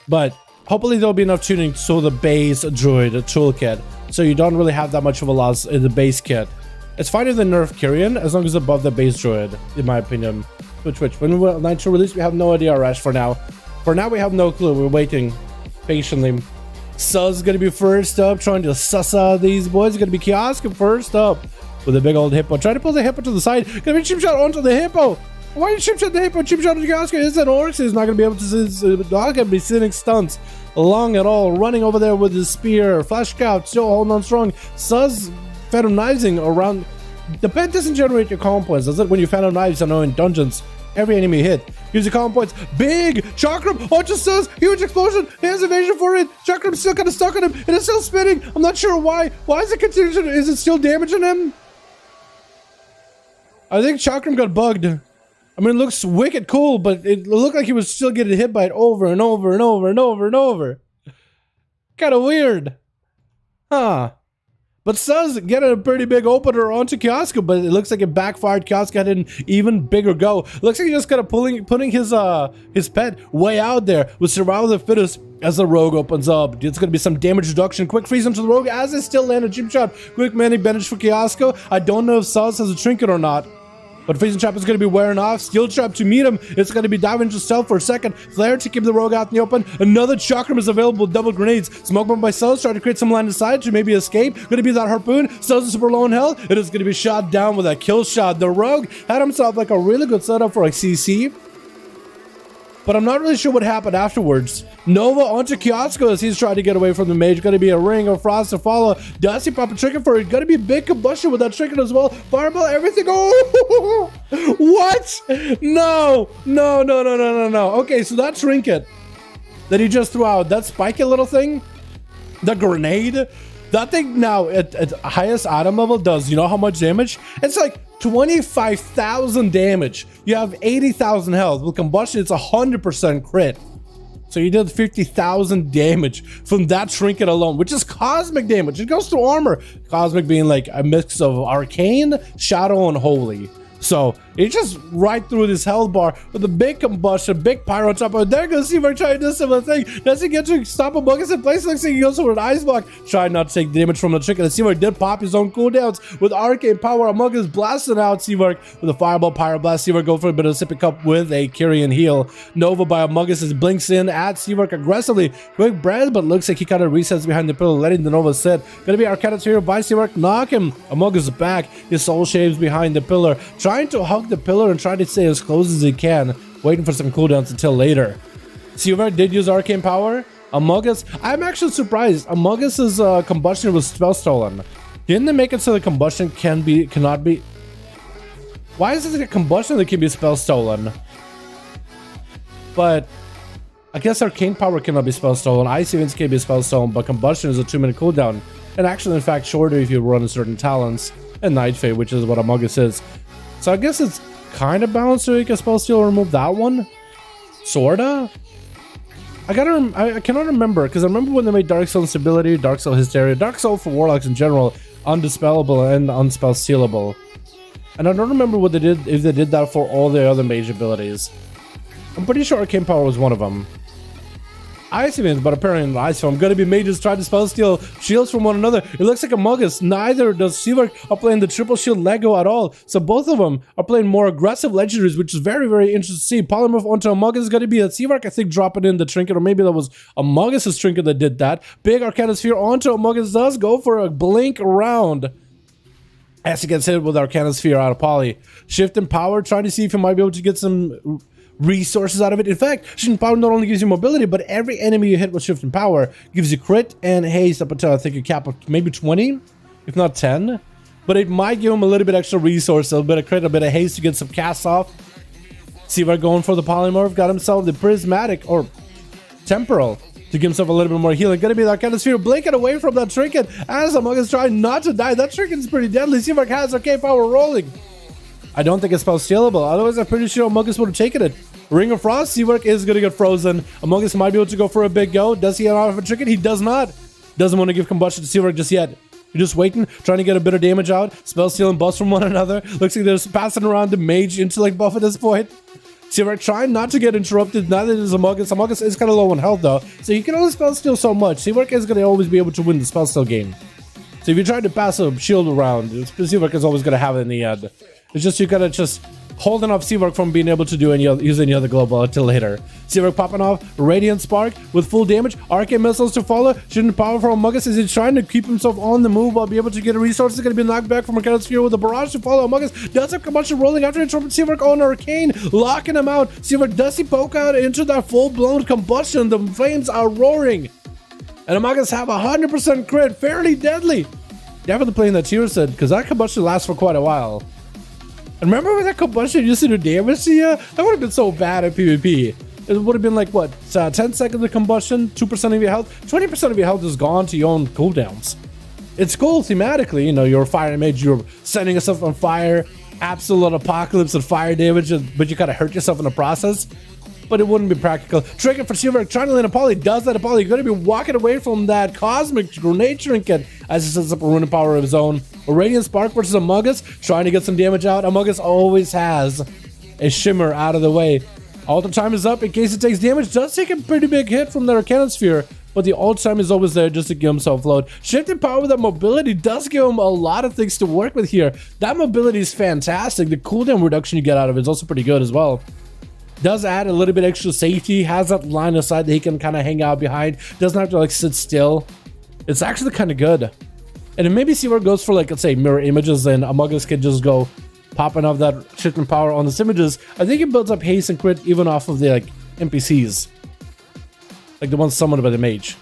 But hopefully there'll be enough tuning to the base Druid toolkit, so you don't really have that much of a loss in the base kit. It's finer than nerf Kyrian, as long as it's above the base Druid, in my opinion. Which, when we Nitro release, we have no idea, Rash, for now. For now, we have no clue. We're waiting patiently. Sus gonna be first up, trying to suss out these boys. Gonna be Kiosk first up with a big old hippo. Try to pull the hippo to the side. Gonna be chip shot onto the hippo. Why you chip shot the hippo? Chip shot to Kiosk. It's an Oryx. He's not gonna be able to see. Not gonna be sitting stunts long at all. Running over there with his spear. Flash Scout still holding on strong. Sus Phantom Knivesing around. The pen doesn't generate your common points, does it? When you Phantom Knives, I know in dungeons, every enemy hit gives you common points. Big Chakram, oh, just says huge explosion. He has evasion for it. Chakram's still kind of stuck on him, and it's still spinning. I'm not sure why. Why is it continuing? Is it still damaging him? I think Chakram got bugged. I mean, it looks wicked cool, but it looked like he was still getting hit by it over and over and over and over and over. Kind of weird, huh? But Sus getting a pretty big opener onto Kiosk, but it looks like it backfired. Kiosk had an even bigger go. Looks like he just kind of putting his pet way out there with survival of the fittest as the rogue opens up. It's going to be some damage reduction. Quick freeze into the rogue as it still land a chip shot. Quick manic bandage for Kiosk. I don't know if Sus has a trinket or not. But Freezing Trap is going to be wearing off. Skill Trap to meet him. It's going to be diving into stealth for a second. Flare to keep the rogue out in the open. Another Chakram is available with double grenades. Smoke bomb by Sus, trying to create some line of sight to maybe escape. Going to be that harpoon. Sus is super low in health. It is going to be shot down with a kill shot. The rogue had himself like a really good setup for a CC. But I'm not really sure what happened afterwards. Nova onto Kiosk as he's trying to get away from the mage. Going to be a ring of frost to follow. Does he pop a trinket for it? Going to be big combustion with that trinket as well. Fireball, everything. Oh, what? No. Okay, so that trinket that he just threw out, that spiky little thing, the grenade, that thing now at highest item level does, you know how much damage? It's like 25,000 damage. You have 80,000 health. With combustion, it's 100% crit. So you did 50,000 damage from that trinket alone, which is cosmic damage. It goes to armor. Cosmic being like a mix of arcane, shadow, and holy. So He just right through this health bar with a big combustion, big pyro on top of it. There goes Seawork trying to do a similar thing. Does he get to stop Amogus in place? Looks like he goes for an ice block. Trying not to take damage from the trick. And Seawork did pop his own cooldowns with arcane power. Amogus blasting out Seawork with a fireball pyro blast. Seawork go for a bit of a sippy cup with a Kyrian heal. Nova by Amogus is blinks in at Seawork aggressively. Quick breath, but looks like he kind of resets behind the pillar, letting the Nova sit. Gonna be Arcana's here by Seawork. Knock him. Amogus back. His soul shaves behind the pillar. Trying to hug the pillar and try to stay as close as he can, waiting for some cooldowns until later. Seawork did use arcane power. Amogus, I'm actually surprised. Amogus's combustion was spell stolen. Didn't they make it so the combustion cannot be? Why is it a combustion that can be spell stolen? But I guess arcane power cannot be spell stolen. Ice events can be spell stolen, but combustion is a 2-minute cooldown, and actually, in fact, shorter if you run certain talents and Night Fade, which is what Amogus is. So I guess it's kind of balanced so you can spell steal remove that one. Sorta. I cannot remember, because I remember when they made Dark Soul Instability, Dark Soul Hysteria, Dark Soul for Warlocks in general, undispellable and unspell stealable. And I don't remember what they did, if they did that for all the other mage abilities. I'm pretty sure Arcane Power was one of them. Ice events, but apparently in the ice form, gonna be mages trying to spell steal shields from one another. It looks like Amogus. Neither does Seawork are playing the triple shield Lego at all. So both of them are playing more aggressive legendaries, which is very, very interesting to see. Polymorph onto Amogus is gonna be a Seawork, I think, dropping in the trinket, or maybe that was Amogus' trinket that did that. Big Arcana Sphere onto Amogus does go for a blink around. As he gets hit with Arcana Sphere out of poly. Shift in power, trying to see if he might be able to get some resources out of it. In fact, Shift in Power not only gives you mobility, but every enemy you hit with Shift in Power gives you crit and haste up until I think a cap of maybe 20, if not 10. But it might give him a little bit extra resource, a bit of crit, a bit of haste to get some casts off. Seawork going for the polymorph, got himself the prismatic or temporal to give himself a little bit more healing. Gonna be that kind of sphere, blinking away from that trinket as Amogus trying not to die. That trinket's pretty deadly. Seawork has arcane power rolling. I don't think it's spell stealable, otherwise I'm pretty sure Amogus would have taken it. Ring of Frost, Seawork is going to get frozen. Amogus might be able to go for a big go. Does he have a trinket? He does not. Doesn't want to give combustion to Seawork just yet. You're just waiting, trying to get a bit of damage out. Spell steal and buffs from one another. Looks like they're passing around the Mage intellect buff at this point. Seawork trying not to get interrupted. Neither does Amogus. Amogus is kind of low on health though, so you can only spell steal so much. Seawork is going to always be able to win the spell steal game. So if you try to pass a shield around, Seawork is always going to have it in the end. It's just you gotta just holding off Seawork from being able to do use any other global until later. Seawork popping off Radiant Spark with full damage. Arcane Missiles to follow. Shooting power from Amogus as he's trying to keep himself on the move while be able to get a resource. It's going to be knocked back from Arcana Sphere with a barrage to follow. Amogus does have combustion rolling after it from Seawork on Arcane, locking him out. Seawork does he poke out into that full-blown combustion. The flames are roaring. And Amogus have 100% crit. Fairly deadly. Definitely playing that tier said, because that combustion lasts for quite a while. And remember when that combustion used to do damage to you? That would have been so bad at PvP. It would have been like, what, 10 seconds of combustion, 2% of your health? 20% of your health is gone to your own cooldowns. It's cool thematically, you know, you're a fire mage, you're setting yourself on fire, absolute apocalypse and fire damage, but you kind of hurt yourself in the process. But it wouldn't be practical. Trinket for Seawork, trying to land a poly, does that a poly. You're going to be walking away from that cosmic grenade trinket as he sets up a runing power of his own. A Radiant Spark versus Amogus, trying to get some damage out. Amogus always has a shimmer out of the way. Altar time is up in case it takes damage. Does take a pretty big hit from the Arcana Sphere, but the ult time is always there just to give himself load. Shifting power with that mobility does give him a lot of things to work with here. That mobility is fantastic. The cooldown reduction you get out of it is also pretty good as well. Does add a little bit extra safety, has that line of sight that he can kind of hang out behind, doesn't have to like sit still. It's actually kind of good. And then maybe Seawork goes for like, let's say, mirror images, and Amogus can just go popping off that shifting power on these images. I think it builds up haste and crit even off of the like NPCs, like the ones summoned by the mage.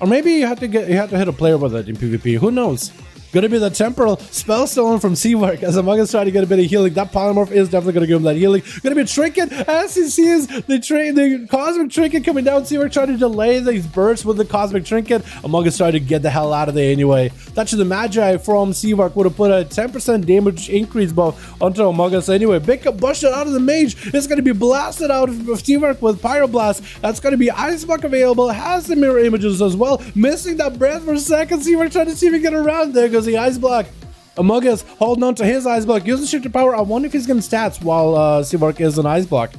Or maybe you have to hit a player with it in PvP. Who knows? Gonna be the temporal spell stolen from Seawork as Amogus trying to get a bit of healing. That polymorph is definitely gonna give him that healing. Gonna be a trinket as he sees the cosmic trinket coming down. Seawork trying to delay these bursts with the cosmic trinket. Amogus trying to get the hell out of there anyway. Touch of the Magi from Seawork would have put a 10% damage increase buff onto Amogus anyway. Big combustion out of the mage. It's gonna be blasted out of Seawork with pyroblast. That's gonna be ice block available. Has the mirror images as well. Missing that breath for a second. Seawork trying to see if he can get around there. Goes the ice block. Among Us holding on to his ice block, using shifted power. I wonder if he's getting stats while Seavark is an ice block.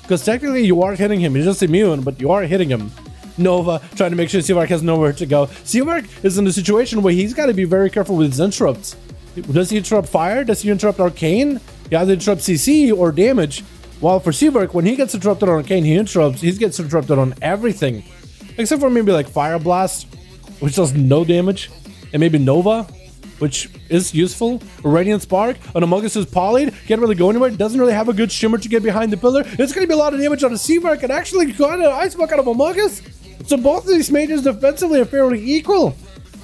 Because technically you are hitting him. He's just immune, but you are hitting him. Nova trying to make sure Seavark has nowhere to go. Seavark is in a situation where he's got to be very careful with his interrupts. Does he interrupt fire? Does he interrupt arcane? He either interrupts CC or damage. While for Seavark, when he gets interrupted on arcane, he gets interrupted on everything. Except for maybe like Fire Blast, which does no damage. And maybe Nova, which is useful. Radiant Spark on Among Us is polyed. Can't really go anywhere. Doesn't really have a good shimmer to get behind the pillar. It's going to be a lot of damage on a Seavark and actually got an Ice Block out of Among Us. So both of these mages defensively are fairly equal.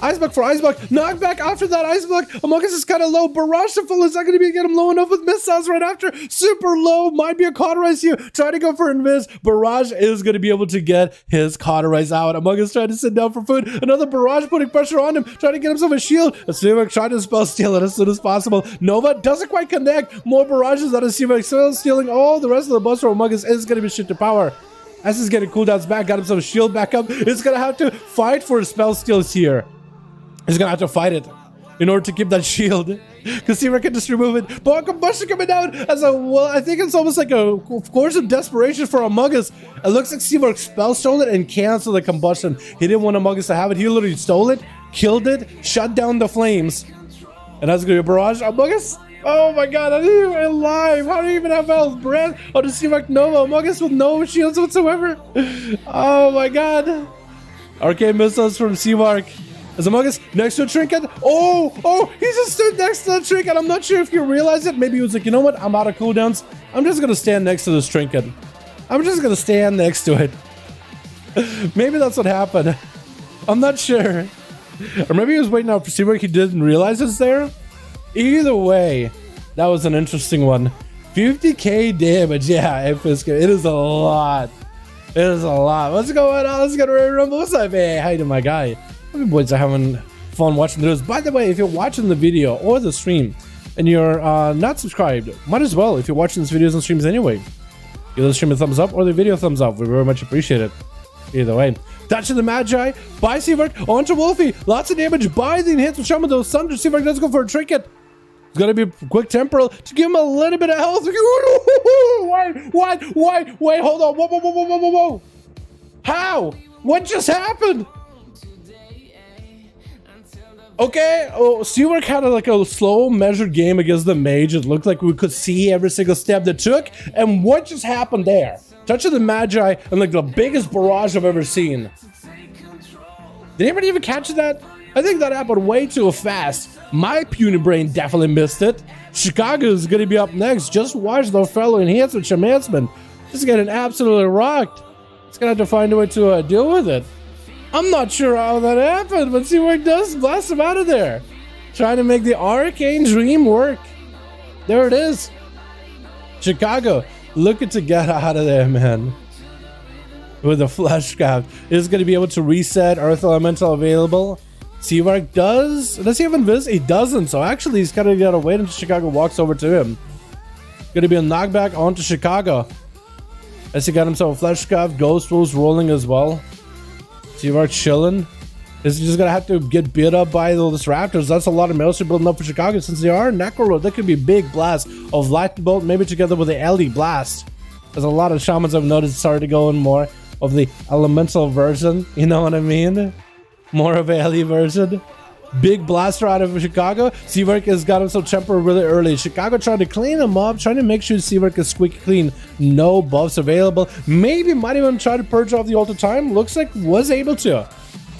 Ice Block for Ice Block. Knockback after that Ice Block. Among Us is kind of low. Barrage to full. Is not going to be get him low enough with missiles right after. Super low. Might be a cauterize here. Trying to go for Invis. Barrage is going to be able to get his cauterize out. Among Us trying to sit down for food. Another Barrage putting pressure on him. Trying to get himself a shield. Seavark trying to spell steal it as soon as possible. Nova doesn't quite connect. More barrages out of Seavark. Still stealing all the rest of the buffs for Among Us is going to be shit to power. As he's getting cooldowns back. Got himself a shield back up. He's going to have to fight for his spell steals here. He's gonna have to fight it in order to keep that shield. Because Seavark can just remove it. But combustion coming down as a, well, I think it's almost like a course of desperation for Among Us. It looks like Seavark spell stole it and canceled the combustion. He didn't want Among Us to have it. He literally stole it, killed it, shut down the flames. And that's gonna be a barrage. Among Us. Oh my god, I didn't even alive. How do you even have health? Brand on the Seavark Nova. Among Us with no shields whatsoever. Oh my god. Arcane missiles from Seavark. Is Among Us next to a trinket? Oh, he just stood next to the trinket. I'm not sure if you realize it. Maybe he was like, you know what? I'm out of cooldowns. I'm just going to stand next to this trinket. I'm just going to stand next to it. Maybe that's what happened. I'm not sure. Or maybe he was waiting out for Seavark. He didn't realize it's there. Either way, that was an interesting one. 50k damage. Yeah, it is a lot. It is a lot. What's going on? Let's get ready to rumble. What's up? Hey, hi to my guy. Hope you boys are having fun watching this. By the way, if you're watching the video or the stream and you're not subscribed, might as well, if you're watching these videos and streams anyway, give the stream a thumbs up or the video a thumbs up. We very much appreciate it. Either way. Touch of the Magi by Seavark onto Wolfie. Lots of damage by the enhanced with Shaman. Those Thunder. Seavark does go for a trinket. It's gonna be a quick temporal to give him a little bit of health. Wait, hold on. Whoa. How? What just happened? Okay, Seavark had like a slow measured game against the Mage. It looked like we could see every single step they took. And what just happened there? Touch of the Magi and like the biggest barrage I've ever seen. Did anybody even catch that? I think that happened way too fast. My puny brain definitely missed it. Chicago is going to be up next. Just watch the fellow enhancement Shamansman. Just getting absolutely rocked. It's going to have to find a way to deal with it. I'm not sure how that happened, but Seavark does blast him out of there. Trying to make the arcane dream work. There it is. Chicago, looking to get out of there, man. With the Fleshcraft. Is going to be able to reset Earth Elemental available. Seavark does he have Invis? He doesn't, so actually he's kind of got to wait until Chicago walks over to him. Going to be a knockback onto Chicago. As he got himself a Fleshcraft, Ghost Rules rolling as well. Seavark chilling. Is just gonna have to get beat up by those Raptors. That's a lot of military building up for Chicago since they are Necro Road. That could be a big blast of Lightning Bolt, maybe together with the LD Blast. There's a lot of Shamans I've noticed started going more of the elemental version. You know what I mean? More of a LE version. Big blaster out of Chicago. Seavark has got himself tempered really early. Chicago trying to clean him up, trying to make sure Seavark is squeaky clean. No buffs available. Maybe might even try to purge off the ult time. Looks like was able to.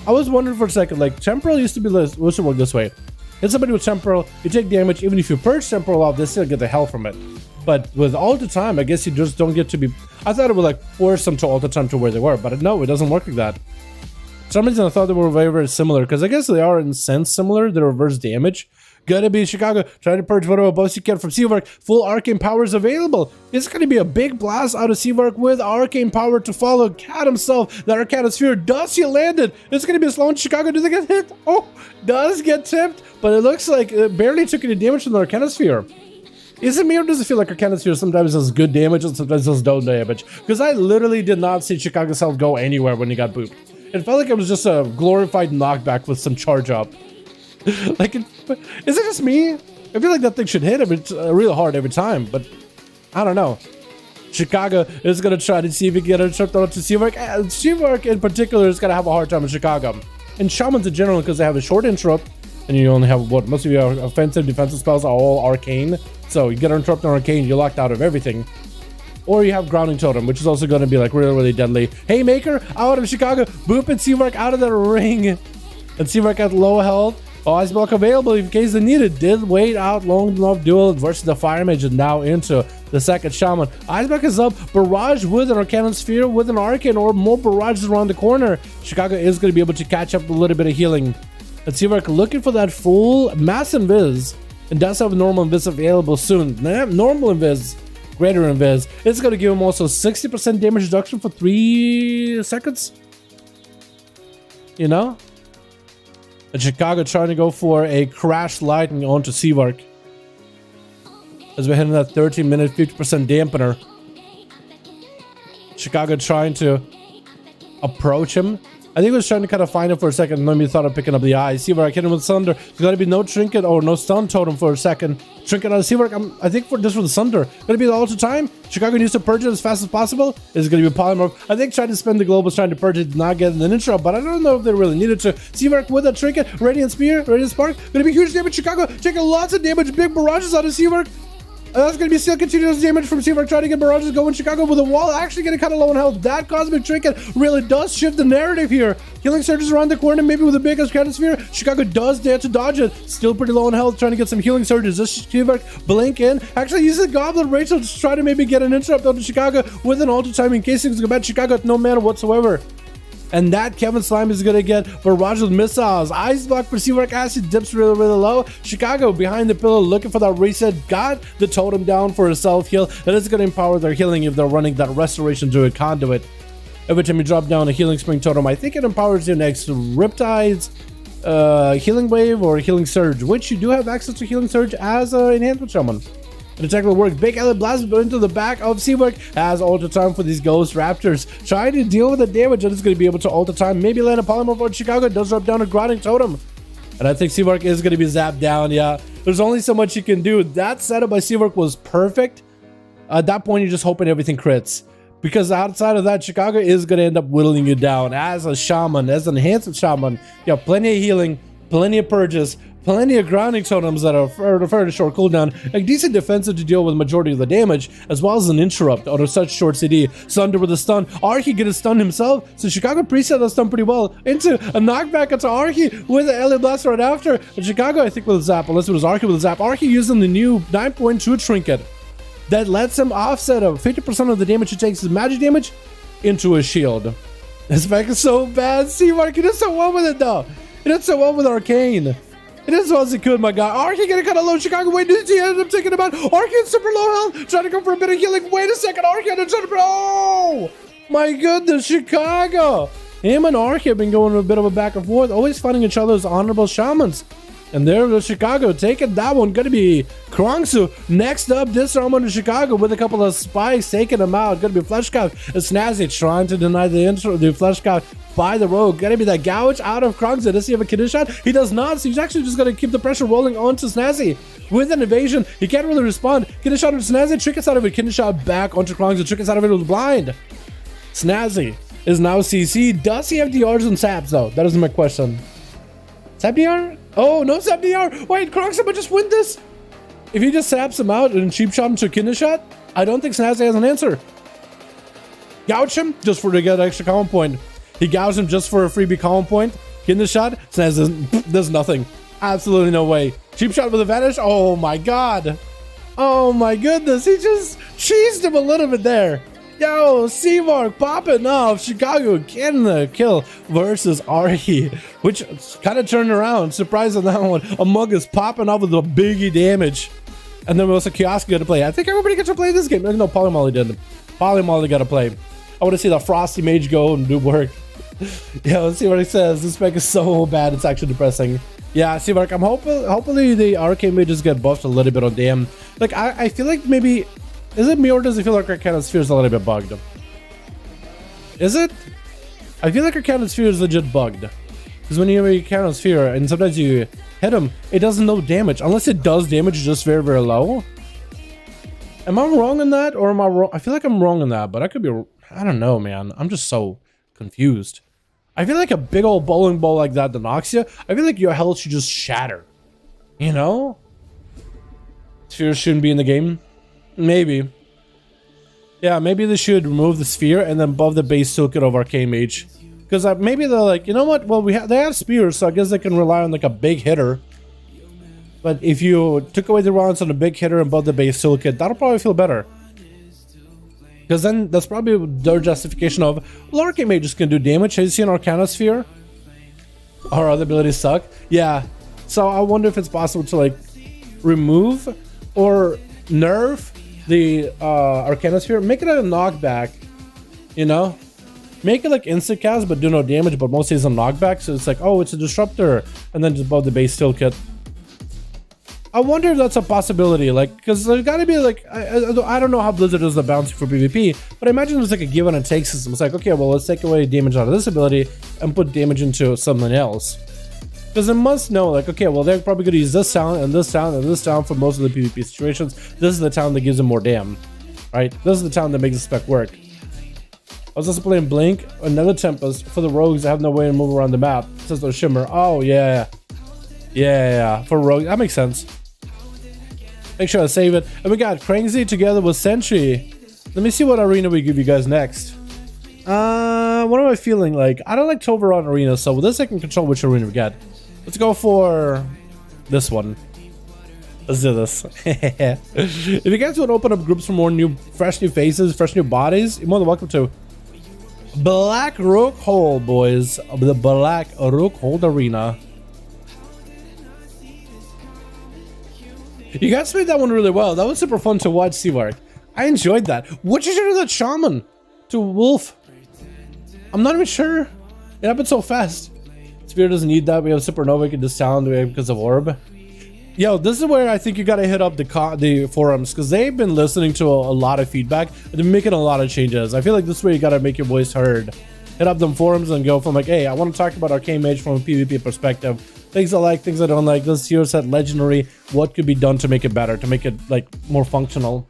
I was wondering for a second, like temporal used to be used to work this way. Hit somebody with temporal, you take damage. Even if you purge temporal off, they still get the hell from it. But with ult time, I guess you just don't get to be. I thought it would like force them to ult time to where they were, but no, it doesn't work like that. For some reason I thought they were very, very similar, because I guess they are in sense similar. The reverse damage. Gonna be Chicago trying to purge whatever buffs you can from Seavark. Full arcane power is available. It's gonna be a big blast out of Seavark with arcane power to follow. Cat himself, the Arcana Sphere. Does he land it? It's gonna be a slow in Chicago. Do they get hit? Oh, does get tipped, but it looks like it barely took any damage from the Arcana Sphere. Is it me or does it feel like Arcana Sphere sometimes does good damage and sometimes does no damage? Because I literally did not see Chicago's health go anywhere when he got booped. It felt like it was just a glorified knockback with some charge up. Like it Is it just me? I feel like that thing should hit him. It's really hard every time, but I don't know. Chicago is going to try to see if he can get a trip to Seawork. Seawork in particular is going to have a hard time in Chicago. And Shamans in general, because they have a short interrupt, and you only have what most of your offensive, defensive spells are all arcane. So you get an interrupt on arcane, you're locked out of everything. Or you have grounding totem, which is also going to be like really, really deadly. Haymaker out of Chicago, boop and Seawork out of the ring. And Seawork at low health. Oh, Ice Block available in case they need it. Did wait out long enough duel versus the Fire Mage and now into the second Shaman. Ice Block is up. Barrage with an Arcana Sphere with an Arcane or more barrages around the corner. Chicago is going to be able to catch up a little bit of healing. And Seawork looking for that full Mass Invis. And does have normal Invis available soon. Normal Invis, greater Invis. It's going to give him also 60% damage reduction for 3 seconds. You know? And Chicago trying to go for a Crash Lightning onto Seawork. As we're hitting that 13-minute 50% dampener. Chicago trying to approach him. I think he was trying to kind of find him for a second, and then he thought of picking up the eye. Seawork hit him with Thunder. There's got to be no Trinket or no Stun Totem for a second. Trinket out of Seawork. I think for just for the Thunder. Going to be the ultra time. Chicago needs to purge it as fast as possible. Is going to be Polymorph. I think trying to spend the globals trying to purge it, not getting an intro, but I don't know if they really needed to. Seawork with a Trinket. Radiant Spear. Radiant Spark. Going to be huge damage. Chicago taking lots of damage. Big barrages out of Seawork. That's going to be still continuous damage from Seawork trying to get barrages going. Chicago with a wall actually getting kind of low on health. That Cosmic Trinket really does shift the narrative here. Healing surges around the corner, maybe with the biggest Arcana Sphere. Chicago does dare to dodge it. Still pretty low on health, trying to get some healing surges. This Seawork blink in. Actually uses Goblin Rachel to try to maybe get an interrupt onto Chicago with an ultra time in case things go bad. Chicago with no mana whatsoever. And that Kevin Slime is going to get barrage with missiles. Ice Block for Seawork. Acid dips really, really low. Chicago behind the pillow looking for that reset. Got the totem down for a self-heal. That is going to empower their healing if they're running that Restoration Druid conduit. Every time you drop down a Healing Spring totem, I think it empowers your next Riptides, Healing Wave, or Healing Surge, which you do have access to Healing Surge as an Enhancement Shaman. The tech will work. Big Elite Blast into the back of Seawork. Has ultra time for these Ghost Raptors. Trying to deal with the damage that is going to be able to ultra time. Maybe land a Polymorph on Chicago. Does drop down a Grounding Totem. And I think Seawork is going to be zapped down. Yeah, there's only so much you can do. That setup by Seawork was perfect. At that point, you're just hoping everything crits. Because outside of that, Chicago is going to end up whittling you down. As a Shaman, as an Enhanced Shaman, you have plenty of healing, plenty of purges, plenty of grounding totems that are fairly short cooldown, like decent defensive to deal with the majority of the damage, as well as an interrupt on such short CD. Thunder with a stun. Archie get a stun himself, so Chicago preset that stun pretty well. Into a knockback into Archie with an LA Blast right after. And Chicago, I think, with a zap, unless it was Archie with a zap. Archie using the new 9.2 Trinket that lets him offset of 50% of the damage he takes as magic damage into a shield. This spec is so bad. Seawork, he did so well with it though. He did so well with Arcane. It is as well as he could, my guy. Archie getting kind of low. Chicago, wait, did he end up taking him out? Archie in super low health. Trying to go for a bit of healing. Wait a second. Archie had a ton of... Oh! My goodness, Chicago. Him and Archie have been going a bit of a back and forth, always finding each other as honorable shamans. And there goes Chicago taking that one. Gonna be Krongsu. Next up, disarm under Chicago with a couple of spikes, taking him out. Gonna be Fleshcraft. Snazzy trying to deny the Fleshcraft by the rogue. Gonna be that gouge out of Krongsu. Does he have a kidney shot? He does not, so he's actually just gonna keep the pressure rolling onto Snazzy. With an evasion, he can't really respond. Kidney shot of Snazzy. Trick us out of it. Kidney shot back onto Krongsu. Trick us out of it with blind. Snazzy is now CC. Does he have DRs and saps though? That is my question. Sap DR? Oh, no Sap DR. Wait, Krongsu might just win this. If he just saps him out and cheap shot him to a kidney shot, I don't think Snazzy has an answer. Gouge him just for to get an extra common point. He gouged him just for a freebie common point. Kidney shot. Snazzy does nothing. Absolutely no way. Cheap shot with a vanish. Oh my god. Oh my goodness. He just cheesed him a little bit there. Yo, Seawork popping off. Chicago getting the kill versus Archie, which kind of turned around. Surprise on that one. Among Us popping off with a biggie damage. And then also Kiosk got to play. I think everybody gets to play this game. No, Polymolly didn't. Polymolly got to play. I want to see the Frosty Mage go and do work. Yeah, let's see what he says. This spec is so bad, it's actually depressing. Yeah, Seawork, I'm hopefully the Arcane Mages get buffed a little bit on damn. Like, I feel like maybe... Is it me or does it feel like Arcana Sphere is a little bit bugged? Is it? I feel like Arcana Sphere is legit bugged. Because when you count on sphere and sometimes you hit him, it doesn't do damage. Unless it does damage, just very, very low. Am I wrong in that? Or am I wrong? I feel like I'm wrong in that, but I could be... I don't know, man. I'm just so confused. I feel like a big old bowling ball like that knocks you, I feel like your health should just shatter. You know? Sphere shouldn't be in the game. Maybe. Yeah, maybe they should remove the sphere and then buff the base toolkit of Arcane Mage. Because maybe they're like, you know what? Well, they have spears, so I guess they can rely on like a big hitter. But if you took away the rounds on a big hitter and buff the base toolkit, that'll probably feel better. Because then that's probably their justification of, well, Arcane Mages can do damage. Have you seen Arcana Sphere? Our other abilities suck. Yeah. So I wonder if it's possible to like remove or nerf the Arcana Sphere. Make it a knockback, you know? Make it like instant cast but do no damage, but mostly it's a knockback. So it's like, oh, it's a disruptor. And then just buff the base toolkit. I wonder if that's a possibility, like, because there's got to be, like, I don't know how Blizzard does the balancing for PvP, but I imagine there's, like, a give and take system. It's like, okay, well, let's take away damage out of this ability and put damage into something else. Because it must know, like, okay, well, they're probably going to use this talent and this talent and this talent for most of the PvP situations. This is the talent that gives them more dam, right? This is the talent that makes the spec work. I was also playing Blink, another Tempest, for the rogues that have no way to move around the map. It says no Shimmer. Oh, yeah. Yeah. For rogues, that makes sense. Make sure I save it. And we got Crangsy together with Sentry. Let me see what arena we give you guys next. What am I feeling like? I don't like to overrun arena, so with this I can control which arena we get. Let's go for this one. Let's do this. If you guys want to open up groups for more fresh new faces, fresh new bodies, you're more than welcome to. Black Rook Hold, boys. The Black Rook Hold Arena. You guys made that one really well. That was super fun to watch Seawork. I enjoyed that. What did you do to that shaman? To Wolf? I'm not even sure. It happened so fast. Sphere doesn't need that. We have Supernova. We can just sound because of Orb. Yo, this is where I think you gotta hit up the forums, because they've been listening to a lot of feedback and they're making a lot of changes. I feel like this is where you gotta make your voice heard. Hit up them forums and go from like, hey, I want to talk about Arcane Mage from a PvP perspective. Things I like, things I don't like. This hero set legendary. What could be done to make it better, to make it like more functional?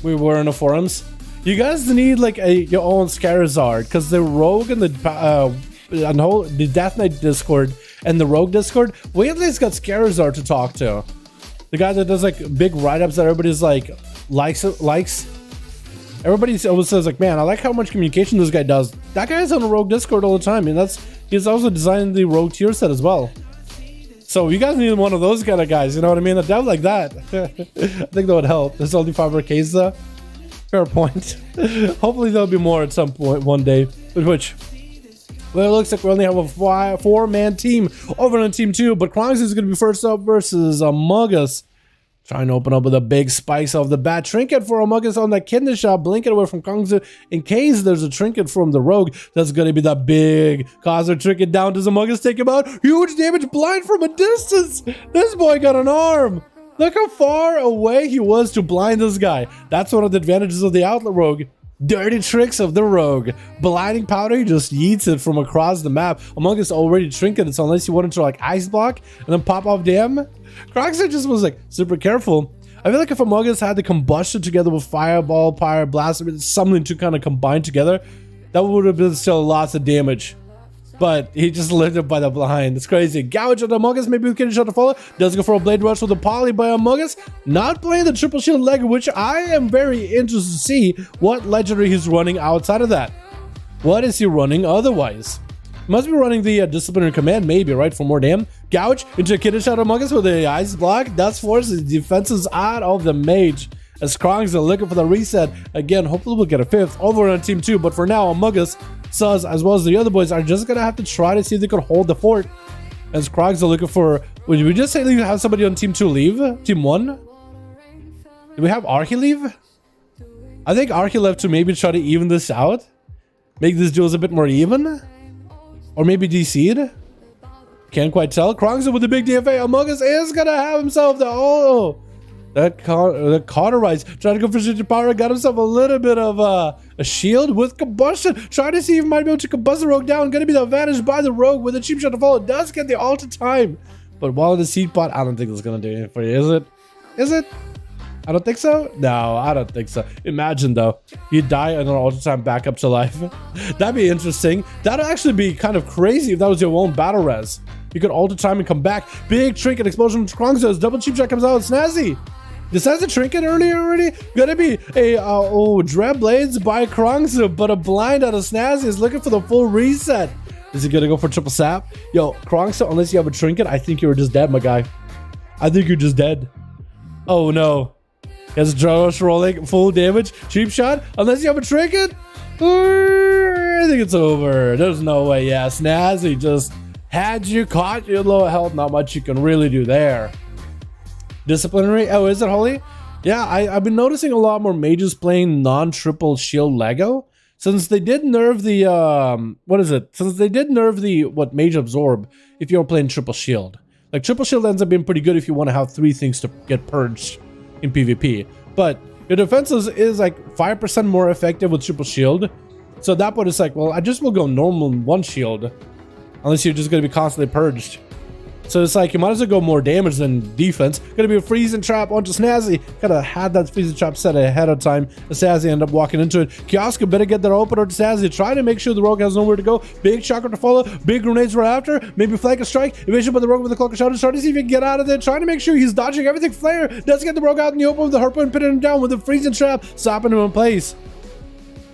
We were in the forums. You guys need like your own Scarazard, because the Rogue and the Death Knight Discord and the Rogue Discord, we at least got Scarazard to talk to. The guy that does like big write-ups that everybody's like likes. Everybody always says like, man, I like how much communication this guy does. That guy's on the Rogue Discord all the time, and he's also designing the Rogue tier set as well. So you guys need one of those kind of guys, you know what I mean? A dev like that. I think that would help. There's only 500Ks though. Fair point. Hopefully there'll be more at some point one day. Which, well, it looks like we only have a four-man team over on Team 2, but Krongs is going to be first up versus Among Us. Trying to open up with a big spikes off the bat. Trinket for Among Us on that kidney shot. Blinking away from Kongzu in case there's a trinket from the Rogue. That's going to be that big causer trinket down. Does Among Us take him out? Huge damage, blind from a distance. This boy got an arm. Look how far away he was to blind this guy. That's one of the advantages of the Outlet Rogue. Dirty tricks of the Rogue. Blinding powder, he just yeets it from across the map. Among Us already trinketed, so unless you wanted to like ice block and then pop off dam, Croxer just was like super careful. I feel like if Among Us had the combustion together with Fireball, Pyre Blast, something to kind of combine together, that would have been still lots of damage. But he just lived it by the blind. It's crazy. Gouge on Among Us. Maybe we can shot to follow. Does go for a Blade Rush with a Poly by Among Us. Not playing the Triple Shield leg, which I am very interested to see what legendary he's running outside of that. What is he running otherwise? Must be running the Disciplinary Command, maybe, right? For more damn. Gouge into a Kiddish shot Among Us with the Ice Block. That's forces defenses out of the Mage. As Krongs are looking for the reset. Again, hopefully we'll get a fifth over on Team 2. But for now, Among Us, Sus, as well as the other boys, are just going to have to try to see if they can hold the fort. As Krongs are looking for... Would we just say we have somebody on Team 2 leave? Team 1? Do we have Archie leave? I think Archie left to maybe try to even this out. Make these duels a bit more even. Or maybe DC'd. Can't quite tell. Krongs with the big DFA. Among Us is going to have himself the... Oh! That cauterized, trying to go for such power, got himself a little bit of a shield with combustion, trying to see if he might be able to combust the rogue down. Gonna be the advantage by the rogue with a cheap shot to follow. Does get the ult time, but while in the seed pot, I don't think it's gonna do anything for you, is it? Is it? I don't think so. No, I don't think so. Imagine though, you die and then all the time back up to life. That'd be interesting. That'd actually be kind of crazy if that was your own battle res. You could alter time and come back. Big trinket explosion from Krongzos. Double cheap shot comes out with Snazzy. This has a trinket earlier already. Gonna be a Dread Blades by Krongzo, but a blind out of Snazzy is looking for the full reset. Is he gonna go for triple sap? Yo, Krongzo, unless you have a trinket, I think you're just dead, my guy. I think you're just dead. Oh no. He has a Drosh rolling, full damage, cheap shot. Unless you have a trinket, I think it's over. There's no way. Yeah, Snazzy just had you, caught you low health. Not much you can really do there. Disciplinary. Oh, is it Holy? Yeah, I've been noticing a lot more mages playing non-triple shield Lego since they did nerf the what is it? Since they did nerf the mage absorb if you're playing triple shield. Like triple shield ends up being pretty good if you want to have 3 things to get purged in PvP, but your defense is like 5% more effective with triple shield. So at that point it's like, well, I just will go normal 1 shield unless you're just going to be constantly purged. So it's like you might as well go more damage than defense. Gonna be a freezing trap onto Snazzy. Gotta had that freezing trap set ahead of time. Snazzy ended up walking into it. Kioska better get that opener to Snazzy. Try to make sure the rogue has nowhere to go. Big chakra to follow. Big grenades right after. Maybe flank a strike. Evasion by the rogue with the cloak of shadow. Trying to see if he can get out of there. Trying to make sure he's dodging everything. Flare does get the rogue out in the open with the harpoon, pinning him down with the freezing trap, stopping him in place.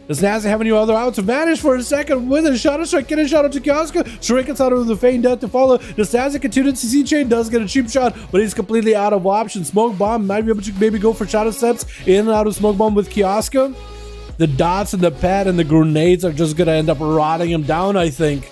Does Snazzy have any other outs? Vanish for a second with a shadow strike. Get a shot to Kioska. Trinkets out of the feigned death to follow. Does Snazzy continue to CC chain? Does get a cheap shot, but he's completely out of options. Smoke bomb might be able to maybe go for shadow steps in and out of smoke bomb with Kioska. The dots and the pad and the grenades are just gonna end up rotting him down, I think.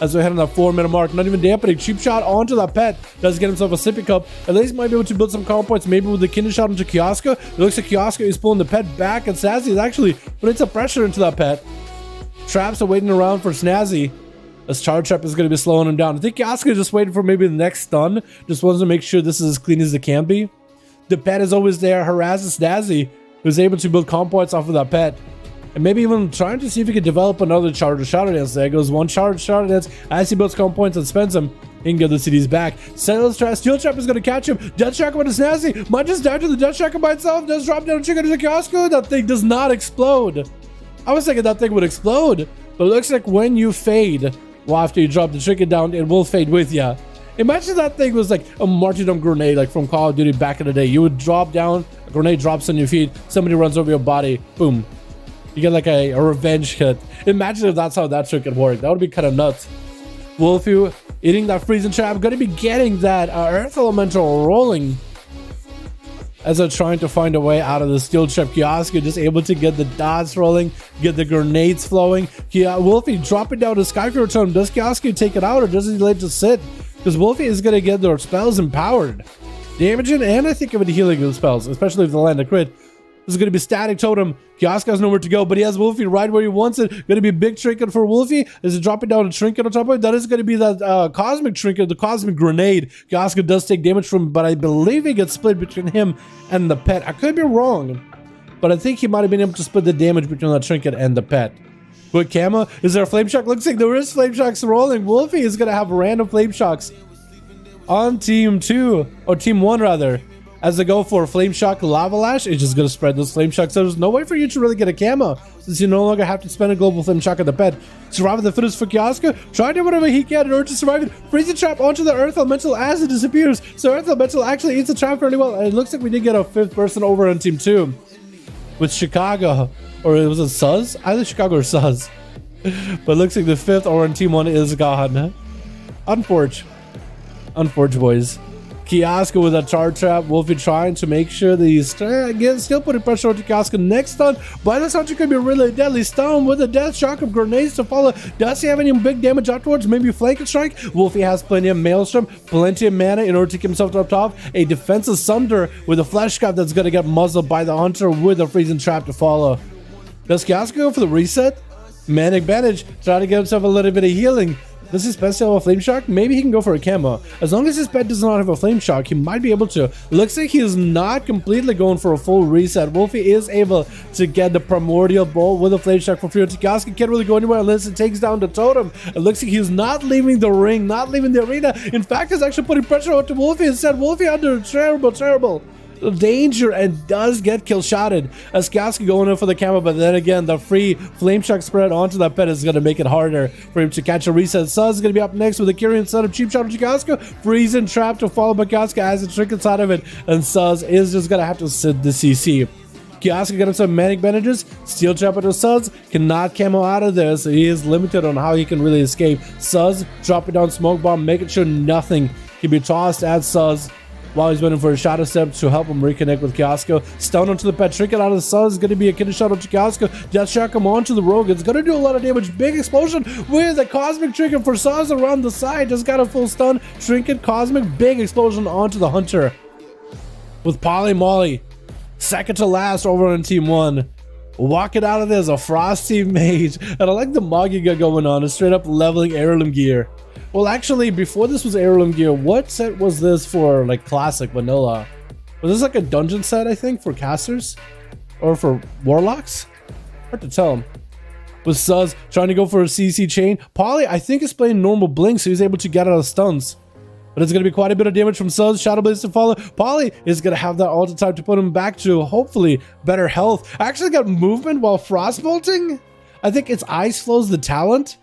As we head on that 4-minute mark, not even dampening. Cheap shot onto that pet. Does get himself a sippy cup. At least might be able to build some combo points, maybe with the kinder shot into Kioska. It looks like Kioska is pulling the pet back, and Snazzy is actually putting some pressure into that pet. Traps are waiting around for Snazzy. This charge trap is going to be slowing him down. I think Kioska is just waiting for maybe the next stun. Just wants to make sure this is as clean as it can be. The pet is always there, harasses Snazzy, who's able to build combo points off of that pet. And maybe even trying to see if he could develop another charge of Shadowlands. There goes one charge Shadowlands. As he builds combo points and spends them, he can get the cities back. Steel Trap is going to catch him. Death Tracker with a Snazzy. Might just die to the Death Tracker by itself. Does drop down a chicken to the Kiosko. That thing does not explode. I was thinking that thing would explode. But it looks like when you fade, well, after you drop the chicken down, it will fade with you. Imagine that thing was like a martyrdom grenade, like from Call of Duty back in the day. You would drop down, a grenade drops on your feet, somebody runs over your body, boom. You get like a revenge hit. Imagine if that's how that trick could work. That would be kind of nuts. Wolfie eating that freezing trap. Gonna be getting that earth elemental rolling. As they're trying to find a way out of the steel trap. Kioska just able to get the dots rolling, get the grenades flowing. Wolfie dropping down the Skyfire Tome. Does Kioska take it out or does he let it just sit? Because Wolfie is gonna get their spells empowered. Damaging and I think of it healing those spells, especially if they land a crit. This is going to be static totem. Kioska has nowhere to go, but he has Wolfie right where he wants it. Going to be a big trinket for Wolfie. Is it dropping down a trinket on top of it? That is going to be that cosmic trinket, the cosmic grenade. Kioska does take damage from it, but I believe it gets split between him and the pet. I could be wrong, but I think he might have been able to split the damage between that trinket and the pet. With Kama, is there a flame shock? Looks like there is flame shocks rolling. Wolfie is going to have random flame shocks on team 2, or team 1 rather. As they go for Flame Shock Lava Lash, it's just going to spread those Flame Shocks. So there's no way for you to really get a camo, since you no longer have to spend a global Flame Shock on the pet. Surviving the fittest for Kioska, trying to do whatever he can in order to survive it. Freezing trap onto the Earth Elemental as it disappears. So Earth Elemental actually eats the trap fairly well. And it looks like we did get a 5th person over on Team 2. With Chicago, or was it Suz? Either Chicago or Suz. But it looks like the 5th over on Team 1 is gone. Unforge, boys. Kioska with a charge trap. Wolfie trying to make sure that he's again still putting pressure on Kioska. Next stun, but this hunter could be really deadly. Stun with a death shock of grenades to follow. Does he have any big damage afterwards? Maybe flank and strike. Wolfie has plenty of maelstrom, plenty of mana in order to keep himself up top. A defensive sunder with a flash trap that's gonna get muzzled by the hunter with a freezing trap to follow. Does Kioska go for the reset? Manic Bandage, trying to get himself a little bit of healing. Does his pet still have a flame shock? Maybe he can go for a camo. As long as his pet does not have a flame shock, he might be able to. Looks like he is not completely going for a full reset. Wolfie is able to get the primordial bolt with a flame shock for free. Tikaska can't really go anywhere unless it takes down the totem. It looks like he's not leaving the ring, not leaving the arena. In fact, he's actually putting pressure onto Wolfie instead. Wolfie under terrible danger and does get kill shotted as Kaska going in for the camera, but then again the free flame shock spread onto that pet is going to make it harder for him to catch a reset. Suz is going to be up next with a Kyrian setup, cheap shot of Kaska, freezing trap to follow by Kaska as a trick inside of it, and Suz is just going to have to sit the CC. Kaska got him some manic bandages, steel trap into Suz, cannot camo out of this, so he is limited on how he can really escape. Suz dropping down smoke bomb, making sure nothing can be tossed at Suz while he's waiting for a shadow step to help him reconnect with Kiosco. Stun onto the pet, trick it out of the sun. Is going to be a kidney shot onto Kiosco. Death shock him onto the rogue. It's going to do a lot of damage. Big explosion with a cosmic trinket for Saz around the side. Just got a full stun. Trinket, cosmic, big explosion onto the hunter. With Polly Molly, second to last over on team 1. Walking out of this, a Frosty Mage. And I like the Mog you got going on. It's straight up leveling heirloom gear. Well, actually, before this was heirloom gear, what set was this for, like, classic vanilla? Was this like a dungeon set, I think, for casters? Or for warlocks? Hard to tell. With Suz trying to go for a CC chain. Polly, I think, is playing normal blink, so he's able to get out of stuns. But it's going to be quite a bit of damage from Suz. Shadow Blaze to follow. Polly is going to have that ulti time to put him back to, hopefully, better health. Actually got movement while frostbolting. I think it's Ice Flows the talent.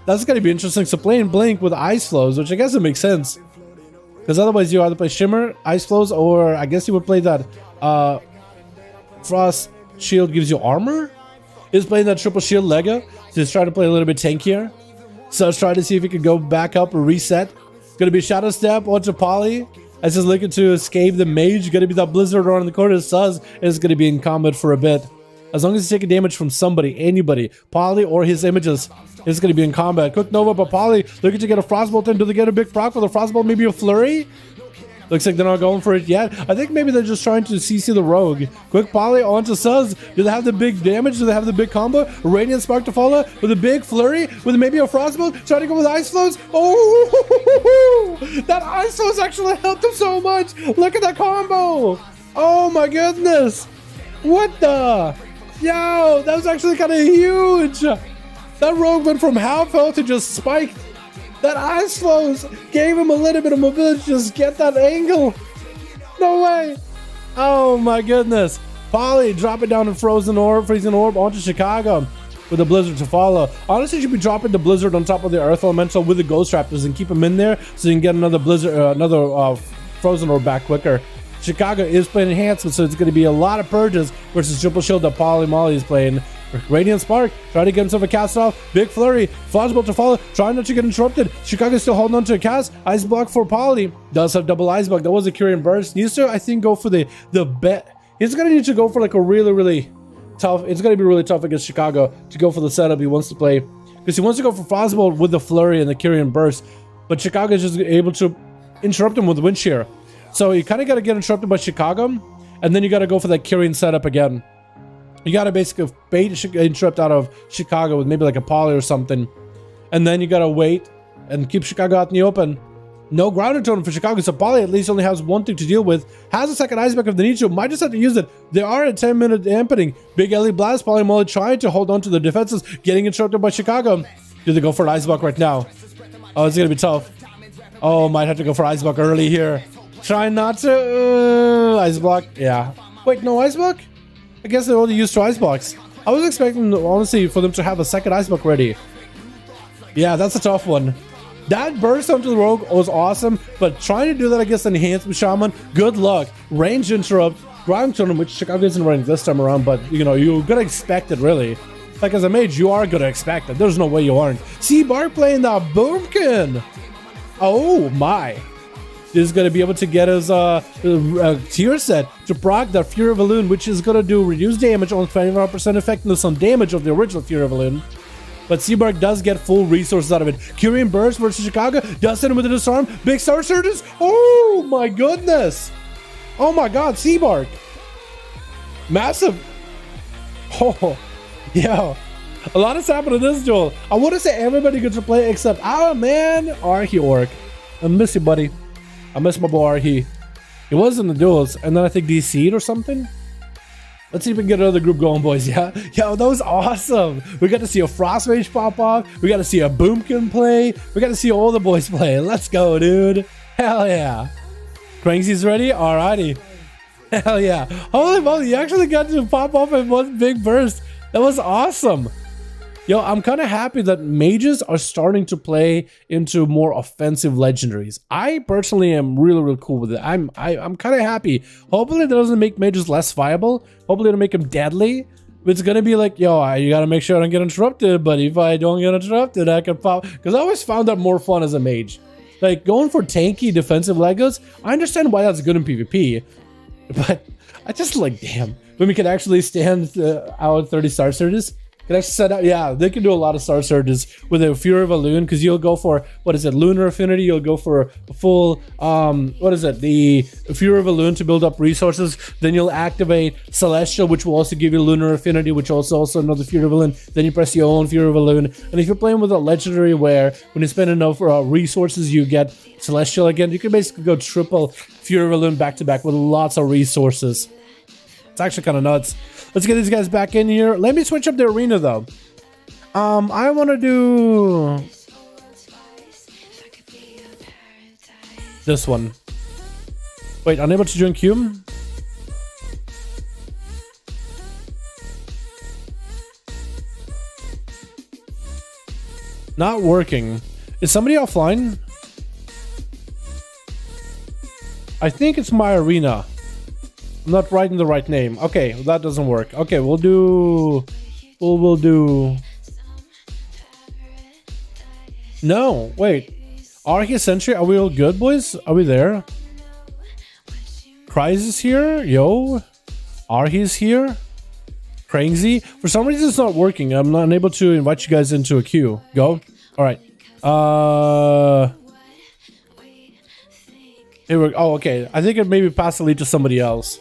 That's going to be interesting. So playing Blink with Ice Flows, which I guess it makes sense. Because otherwise you either play Shimmer, Ice Flows, or I guess you would play that Frost Shield gives you armor? He's playing that triple shield Lega. So he's trying to play a little bit tankier. So let's try to see if he can go back up or reset. It's going to be Shadow Step onto Polly. As he's looking to escape the Mage. Going to be that Blizzard around the corner. Suz is going to be in combat for a bit. As long as he's taking damage from somebody, anybody, Polly or his images, is going to be in combat. Quick Nova, but Polly looking to get a Frostbolt in. Do they get a big proc with a Frostbolt? Maybe a Flurry? Looks like they're not going for it yet. I think maybe they're just trying to CC the Rogue. Quick Polly onto Suz. Do they have the big damage? Do they have the big combo? Radiant Spark to follow with a big Flurry with maybe a Frostbolt. Trying to go with Ice Flows. Oh, that Ice Flows actually helped him so much. Look at that combo. Oh my goodness. What the? Yo, that was actually kind of huge. That Rogue went from half health to just spiked. That Ice Flows gave him a little bit of mobility to just get that angle. No way. Oh my goodness. Polly dropping down a freezing orb onto Chicago with a Blizzard to follow. Honestly, you should be dropping the Blizzard on top of the Earth Elemental with the Ghost Raptors and keep him in there so you can get another Blizzard, another frozen orb back quicker. Chicago is playing enhancement, so it's going to be a lot of purges versus triple shield that Polly Molly is playing. Radiant Spark, trying to get himself a cast off. Big Flurry, Frostbolt to follow, trying not to get interrupted. Chicago still holding on to a cast. Ice Block for Polly. Does have double Ice Block. That was a Kyrian Burst. Needs to, I think, go for the bet. He's going to need to go for like a really tough. It's going to be really tough against Chicago to go for the setup he wants to play. Because he wants to go for Frostbolt with the Flurry and the Kyrian Burst. But Chicago is just able to interrupt him with Wind Shear. So you kind of got to get interrupted by Chicago, and then you got to go for that Kyrian setup again. You got to basically bait interrupt out of Chicago with maybe like a Poly or something, and then you got to wait and keep Chicago out in the open. No grounded totem for Chicago, so Poly at least only has one thing to deal with. Has a second Iceback if they need to, might just have to use it. They are at 10-minute dampening. Big Ellie Blast, Poly Molly trying to hold on to the defenses, getting interrupted by Chicago. Do they go for an Iceblock right now? Oh, it's going to be tough. Oh, might have to go for Iceblock early here. Try not to... Ice Block, yeah. Wait, no Ice Block? I guess they only used 2 Ice Blocks. I was expecting, honestly, for them to have a second Ice Block ready. Yeah, that's a tough one. That burst onto the Rogue was awesome, but trying to do that against an enhanced Shaman, good luck. Range interrupt, ground totem, which Chicago isn't running this time around, but, you know, you're gonna expect it, really. Like, as a mage, you are gonna expect it. There's no way you aren't. See, Bark playing that Boomkin. Oh, my. Is going to be able to get his tier set to proc that Fury of Balloon, which is going to do reduced damage on 25% effectiveness on damage of the original Fury of Balloon. But Seabark does get full resources out of it. Kyrian Burst versus Chicago does hit him with a disarm. Big Star Surges. Oh my goodness. Oh my god, Seabark. Massive. Oh, yeah. A lot has happened in this duel. I want to say everybody gets to play except our man, Arhi Orc. I miss you, buddy. I miss my boy Arhi. He was in the duels, and then I think DC'd or something. Let's see if we can get another group going, boys. Yeah, yo, that was awesome. We got to see a Frost Mage pop off. We got to see a Boomkin play. We got to see all the boys play. Let's go, dude. Hell yeah. Cranksy's ready? Alrighty. Hell yeah. Holy moly, you actually got to pop off in one big burst. That was awesome. Yo, I'm kind of happy that mages are starting to play into more offensive legendaries. I personally am really cool with it. I'm kind of happy. Hopefully that doesn't make mages less viable. Hopefully it'll make them deadly. It's gonna be like, yo, you gotta make sure I don't get interrupted, but if I don't get interrupted, I can pop. Because I always found that more fun as a mage. Like, going for tanky defensive Legos, I understand why that's good in PvP. But I just like, damn, when we can actually stand out 30 star surges, can actually set out, yeah, they can do a lot of star surges with a Fury of a Loon, because you'll go for, what is it, Lunar Affinity, you'll go for a full, what is it, the Fury of a Loon to build up resources, then you'll activate Celestial, which will also give you Lunar Affinity, which also another Fury of a Loon, then you press your own Fury of a Loon, and if you're playing with a legendary where, when you spend enough resources, you get Celestial again, you can basically go triple Fury of a Loon back to back with lots of resources. It's actually kind of nuts. Let's get these guys back in here. Let me switch up the arena though. I want to do this one. Wait, unable to join queue? Not working. Is somebody offline? I think it's my arena. I'm not writing the right name. Okay, that doesn't work. Okay, we'll do... We'll do... No, wait. Archie Sentry, are we all good, boys? Are we there? Kryze is here. Yo. Archie is here. Crazy. For some reason, it's not working. I'm not unable to invite you guys into a queue. Go. All right. Here we go. Oh, okay. I think it maybe passed the lead to somebody else.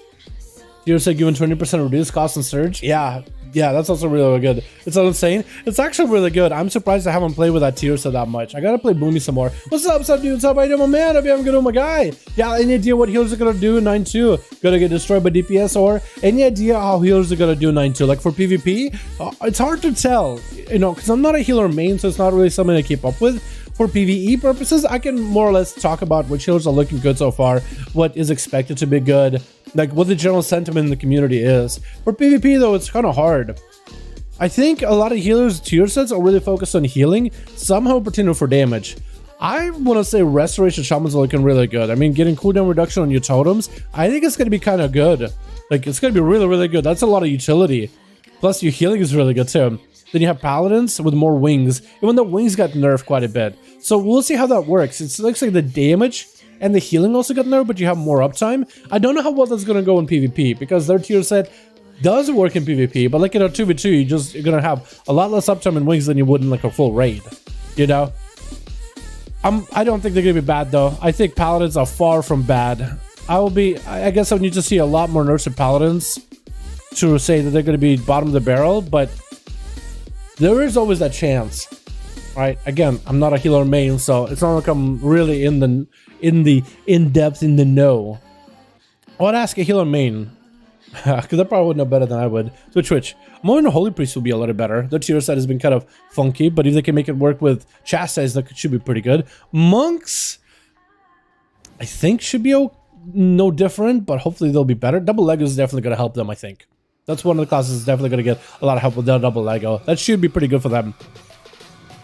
You said given 20% reduced cost and surge. Yeah, that's also really good. It's insane. It's actually really good. I'm surprised I haven't played with that tier set that much. I gotta play Boomy some more. What's up, dude? What's up, I do my man? I'm gonna do my guy. Yeah, any idea what healers are gonna do in 9-2? Gonna get destroyed by DPS, or any idea how healers are gonna do in 9-2? Like for PvP, it's hard to tell, you know, because I'm not a healer main, so it's not really something to keep up with. For PvE purposes, I can more or less talk about which healers are looking good so far, what is expected to be good, like what the general sentiment in the community is. For PvP though, it's kind of hard. I think a lot of healers tier sets are really focused on healing, somehow pertaining for damage. I want to say Restoration Shamans are looking really good. I mean, getting cooldown reduction on your totems, I think it's going to be kind of good. Like, it's going to be really good. That's a lot of utility. Plus, your healing is really good too. Then you have Paladins with more wings, even though wings got nerfed quite a bit. So we'll see how that works. It looks like the damage and the healing also got nerfed, but you have more uptime. I don't know how well that's going to go in PvP, because their tier set does work in PvP, but like in a 2v2, you're going to have a lot less uptime in wings than you would in like a full raid, you know? I don't think they're going to be bad though. I think Paladins are far from bad. I guess I need to see a lot more nerfs of Paladins to say that they're going to be bottom of the barrel, but there is always that chance, right? Again, I'm not a healer main, so it's not like I'm really in depth in the know. I would ask a healer main, because they probably would know better than I would. Switch. I'm hoping the Holy Priest will be a lot better. Their tier set has been kind of funky, but if they can make it work with Chastise, that should be pretty good. Monks, I think should be no different, but hopefully they'll be better. Double Lego is definitely going to help them, I think. That's one of the classes that's definitely going to get a lot of help with their double Lego. That should be pretty good for them.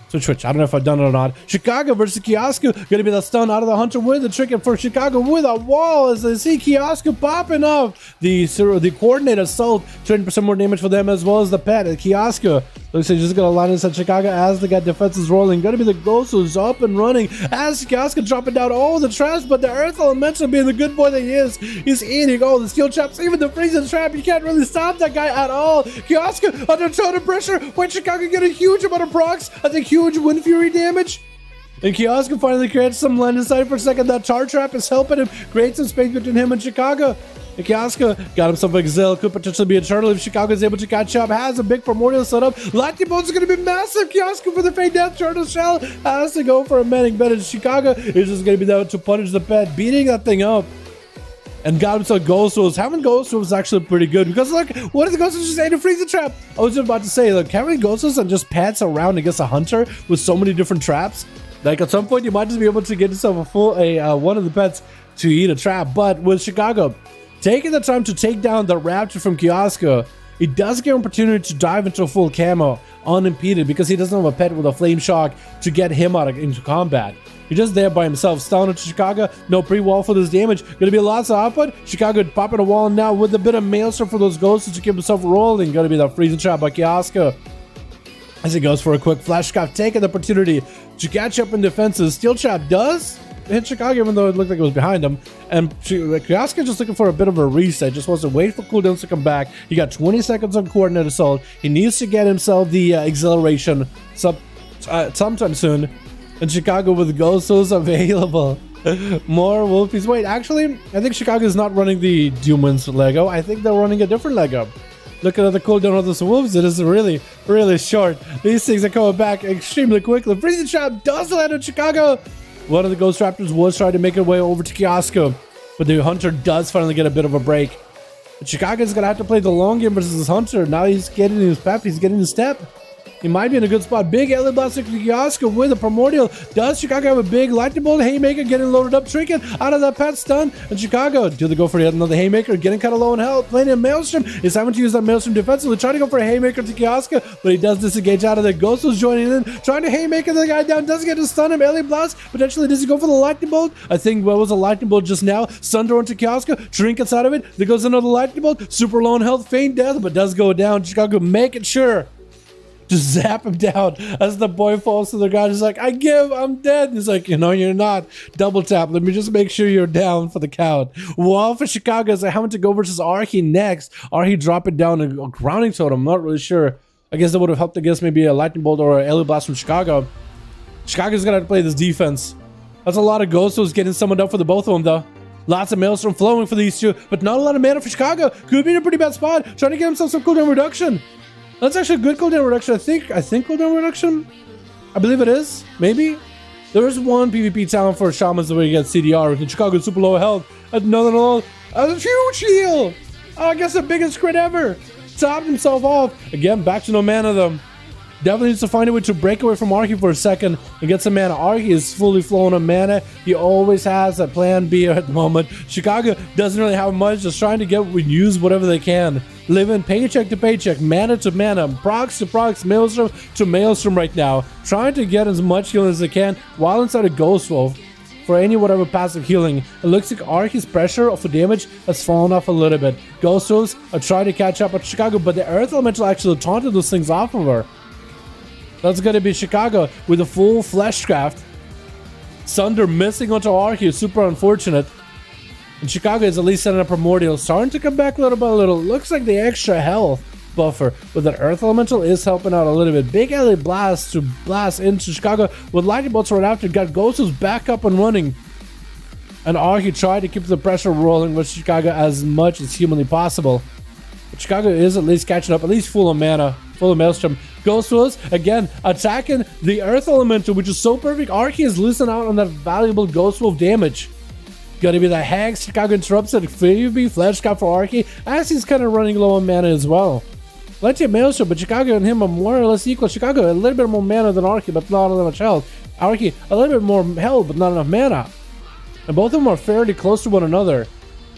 Switch. I don't know if I've done it or not. Chicago versus Kiosku. Gonna be the stun out of the Hunter with the trick for Chicago with a wall as they see Kiosku popping up. The coordinate assault, 20% more damage for them as well as the pet. Kiosku looks like he's just gonna line inside Chicago as they got defenses rolling. Gonna be the ghost who's up and running as Kiosku dropping down all the traps, but the Earth Elemental being the good boy that he is, he's eating all the steel traps, even the freezing trap. You can't really stop that guy at all. Kiosku under total pressure. When Chicago get a huge amount of procs, I think huge Wind Fury damage. And Kiosku finally creates some land inside for a second. That tar trap is helping him create some space between him and Chicago. Kioska got himself Exile, could potentially be Eternal if Chicago is able to catch up, has a big Primordial set up. Lightning Bolts are going to be massive. Kioska for the Fade Death, Turtle Shell has to go for a Manning Bet, and Chicago is just going to be there to punish the pet, beating that thing up. And got himself Ghost Wolves. Having Ghost Wolves is actually pretty good because look, what if the Ghost Wolves just ate a freezer trap? I was just about to say, look, having Ghost Wolves and just pants around against a hunter with so many different traps, like at some point you might just be able to get yourself a full one of the pets to eat a trap. But with Chicago taking the time to take down the Raptor from Kioska, it does give him opportunity to dive into a full camo unimpeded because he doesn't have a pet with a flame shock to get him out into combat. He's just there by himself. Stun into Chicago. No pre-wall for this damage. Gonna be lots of output. Chicago popping a wall now with a bit of Maelstrom for those ghosts to keep himself rolling. Gonna be the freezing trap by Kioska. As he goes for a quick flash trap, taking the opportunity to catch up in defenses. Steel trap does hit Chicago even though it looked like it was behind him. And Kioska just looking for a bit of a reset. Just wants to wait for cooldowns to come back. He got 20 seconds on Coordinate Assault. He needs to get himself the acceleration sometime soon. And Chicago with Ghosts available. More Wolfies. Wait, actually, I think Chicago is not running the Demons Lego. I think they're running a different Lego. Looking at the cooldown of those Wolves, it is really, really short. These things are coming back extremely quickly. Freezing Trap does land on Chicago. One of the Ghost Raptors was trying to make her way over to Kioska, but the Hunter does finally get a bit of a break. But Chicago's going to have to play the long game versus this Hunter. Now he's getting his pep, he's getting his step. He might be in a good spot. Big Alien Blaster to Kioska with a Primordial. Does Chicago have a big Lightning Bolt? Haymaker getting loaded up. Trinket out of that pet stun. And Chicago, do they go for yet another Haymaker? Getting kind of low in health. Playing a Maelstrom. Is having to use that Maelstrom defensively. Trying to go for a Haymaker to Kioska, but he does disengage out of there. Ghost was joining in. Trying to Haymaker the guy down. Doesn't get to stun him. Alien Blast. Potentially, does he go for the Lightning Bolt? I think what was a Lightning Bolt just now. Sundoor into Kioska. Trinkets out of it. There goes another Lightning Bolt. Super low in health. Feign death, but does go down. Chicago making sure just zap him down as the boy falls to the ground. He's like, I'm dead. He's like, no, you're not. Double tap. Let me just make sure you're down for the count. Well, for Chicago, is having to go versus Arhi next. Arhi dropping down a grounding totem. I'm not really sure. I guess that would have helped against maybe a Lightning Bolt or an Alien Blast from Chicago. Chicago's going to have to play this defense. That's a lot of Ghostos getting summoned up for the both of them, though. Lots of Maelstrom flowing for these two, but not a lot of mana for Chicago. Could be in a pretty bad spot. Trying to get himself some cooldown reduction. That's actually a good cooldown reduction. I think cooldown reduction. I believe it is. Maybe. There is one PvP talent for Shamans the way you get CDR. With Chicago super low health. Another low. A huge heal. Oh, I guess the biggest crit ever. Topped himself off. Again, back to no mana though. Definitely needs to find a way to break away from Arhi for a second and get some mana. Arhi is fully flowing on mana. He always has a plan B at the moment. Chicago doesn't really have much. Just trying to use whatever they can. Living paycheck to paycheck, mana to mana, procs to procs, Maelstrom to Maelstrom right now. Trying to get as much healing as they can while inside a Ghost Wolf for any whatever passive healing. It looks like Arhi's pressure for damage has fallen off a little bit. Ghost Wolves are trying to catch up at Chicago, but the Earth Elemental actually taunted those things off of her. That's going to be Chicago with a full Fleshcraft. Sunder missing onto Arhi, super unfortunate. And Chicago is at least setting up Primordial, starting to come back little by little. Looks like the extra health buffer with an Earth Elemental is helping out a little bit. Big LA Blast to blast into Chicago with Lightning Bolts right after. Got Ghosts back up and running. And Arhi tried to keep the pressure rolling with Chicago as much as humanly possible. But Chicago is at least catching up, at least full of mana, full of Maelstrom. Ghost Wolves, again, attacking the Earth Elemental, which is so perfect. Arhi is losing out on that valuable Ghost Wolf damage. Gonna be the Hags. Chicago interrupts it. 5V Flash Cap for Arhi, as he's kind of running low on mana as well. Plenty of Maelstrom, but Chicago and him are more or less equal. Chicago a little bit more mana than Arhi, but not that much health. Arhi a little bit more health, but not enough mana. And both of them are fairly close to one another.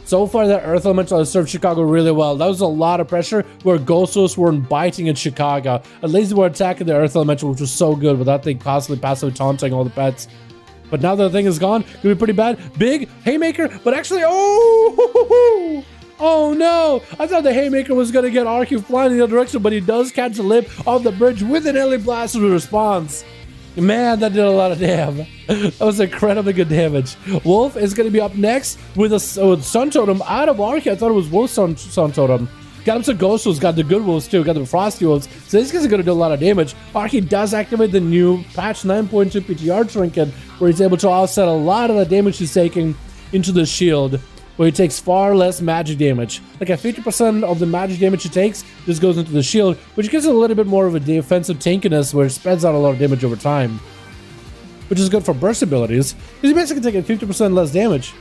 So far, that Earth Elemental has served Chicago really well. That was a lot of pressure where Ghostos weren't biting in Chicago. At least they were attacking the Earth Elemental, which was so good without they constantly passively taunting all the pets. But now that the thing is gone, it could be pretty bad. Big Haymaker, but actually, oh no! I thought the Haymaker was going to get Arhi flying in the other direction, but he does catch the lip of the bridge with an LA Blast response. Man, that did a lot of damage. That was incredibly good damage. Wolf is going to be up next with a Sun Totem out of Arhi. I thought it was Wolf Sun Totem. Got him some Ghost Wolves, got the good Wolves too, got the Frosty Wolves. So these guys are going to do a lot of damage. Arhi does activate the new patch 9.2 PTR trinket, where he's able to offset a lot of the damage he's taking into the shield. where he takes far less magic damage. Like at 50% of the magic damage he takes, this goes into the shield, which gives it a little bit more of a defensive tankiness where it spreads out a lot of damage over time. Which is good for burst abilities, because you basically take 50% less damage.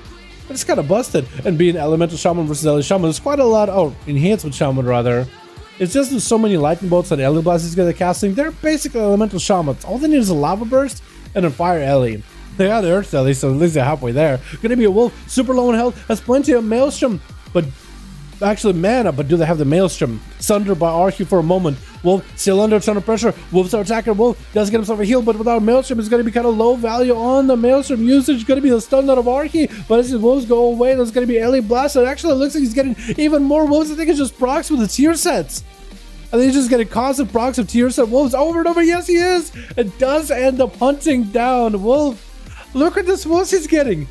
But it's kind of busted. And being Elemental Shaman versus Ellie Shaman, there's quite a lot, Enhancement Shaman rather. It's just there's so many lightning bolts and Ellie Blasts he's gonna casting, they're basically Elemental Shamans. All they need is a Lava Burst and a Fire Ellie. They got the Earth Ellie, so at least they're halfway there. Gonna be a Wolf, super low in health, has plenty of Maelstrom, but actually mana, but do they have the Maelstrom? Sundered by Archie for a moment. Wolf still under a ton of pressure. Wolf's our attacker. Wolf does get himself a heal, but without Maelstrom, it's going to be kind of low value on the Maelstrom usage. Going to be the stun out of Archie, but as his Wolves go away, there's going to be Ellie Blast. And actually, it looks like he's getting even more Wolves. I think it's just procs with the tier sets. I think he's just getting constant procs of tier set Wolves over and over. Yes, he is. It does end up hunting down Wolf. Look at this Wolves he's getting.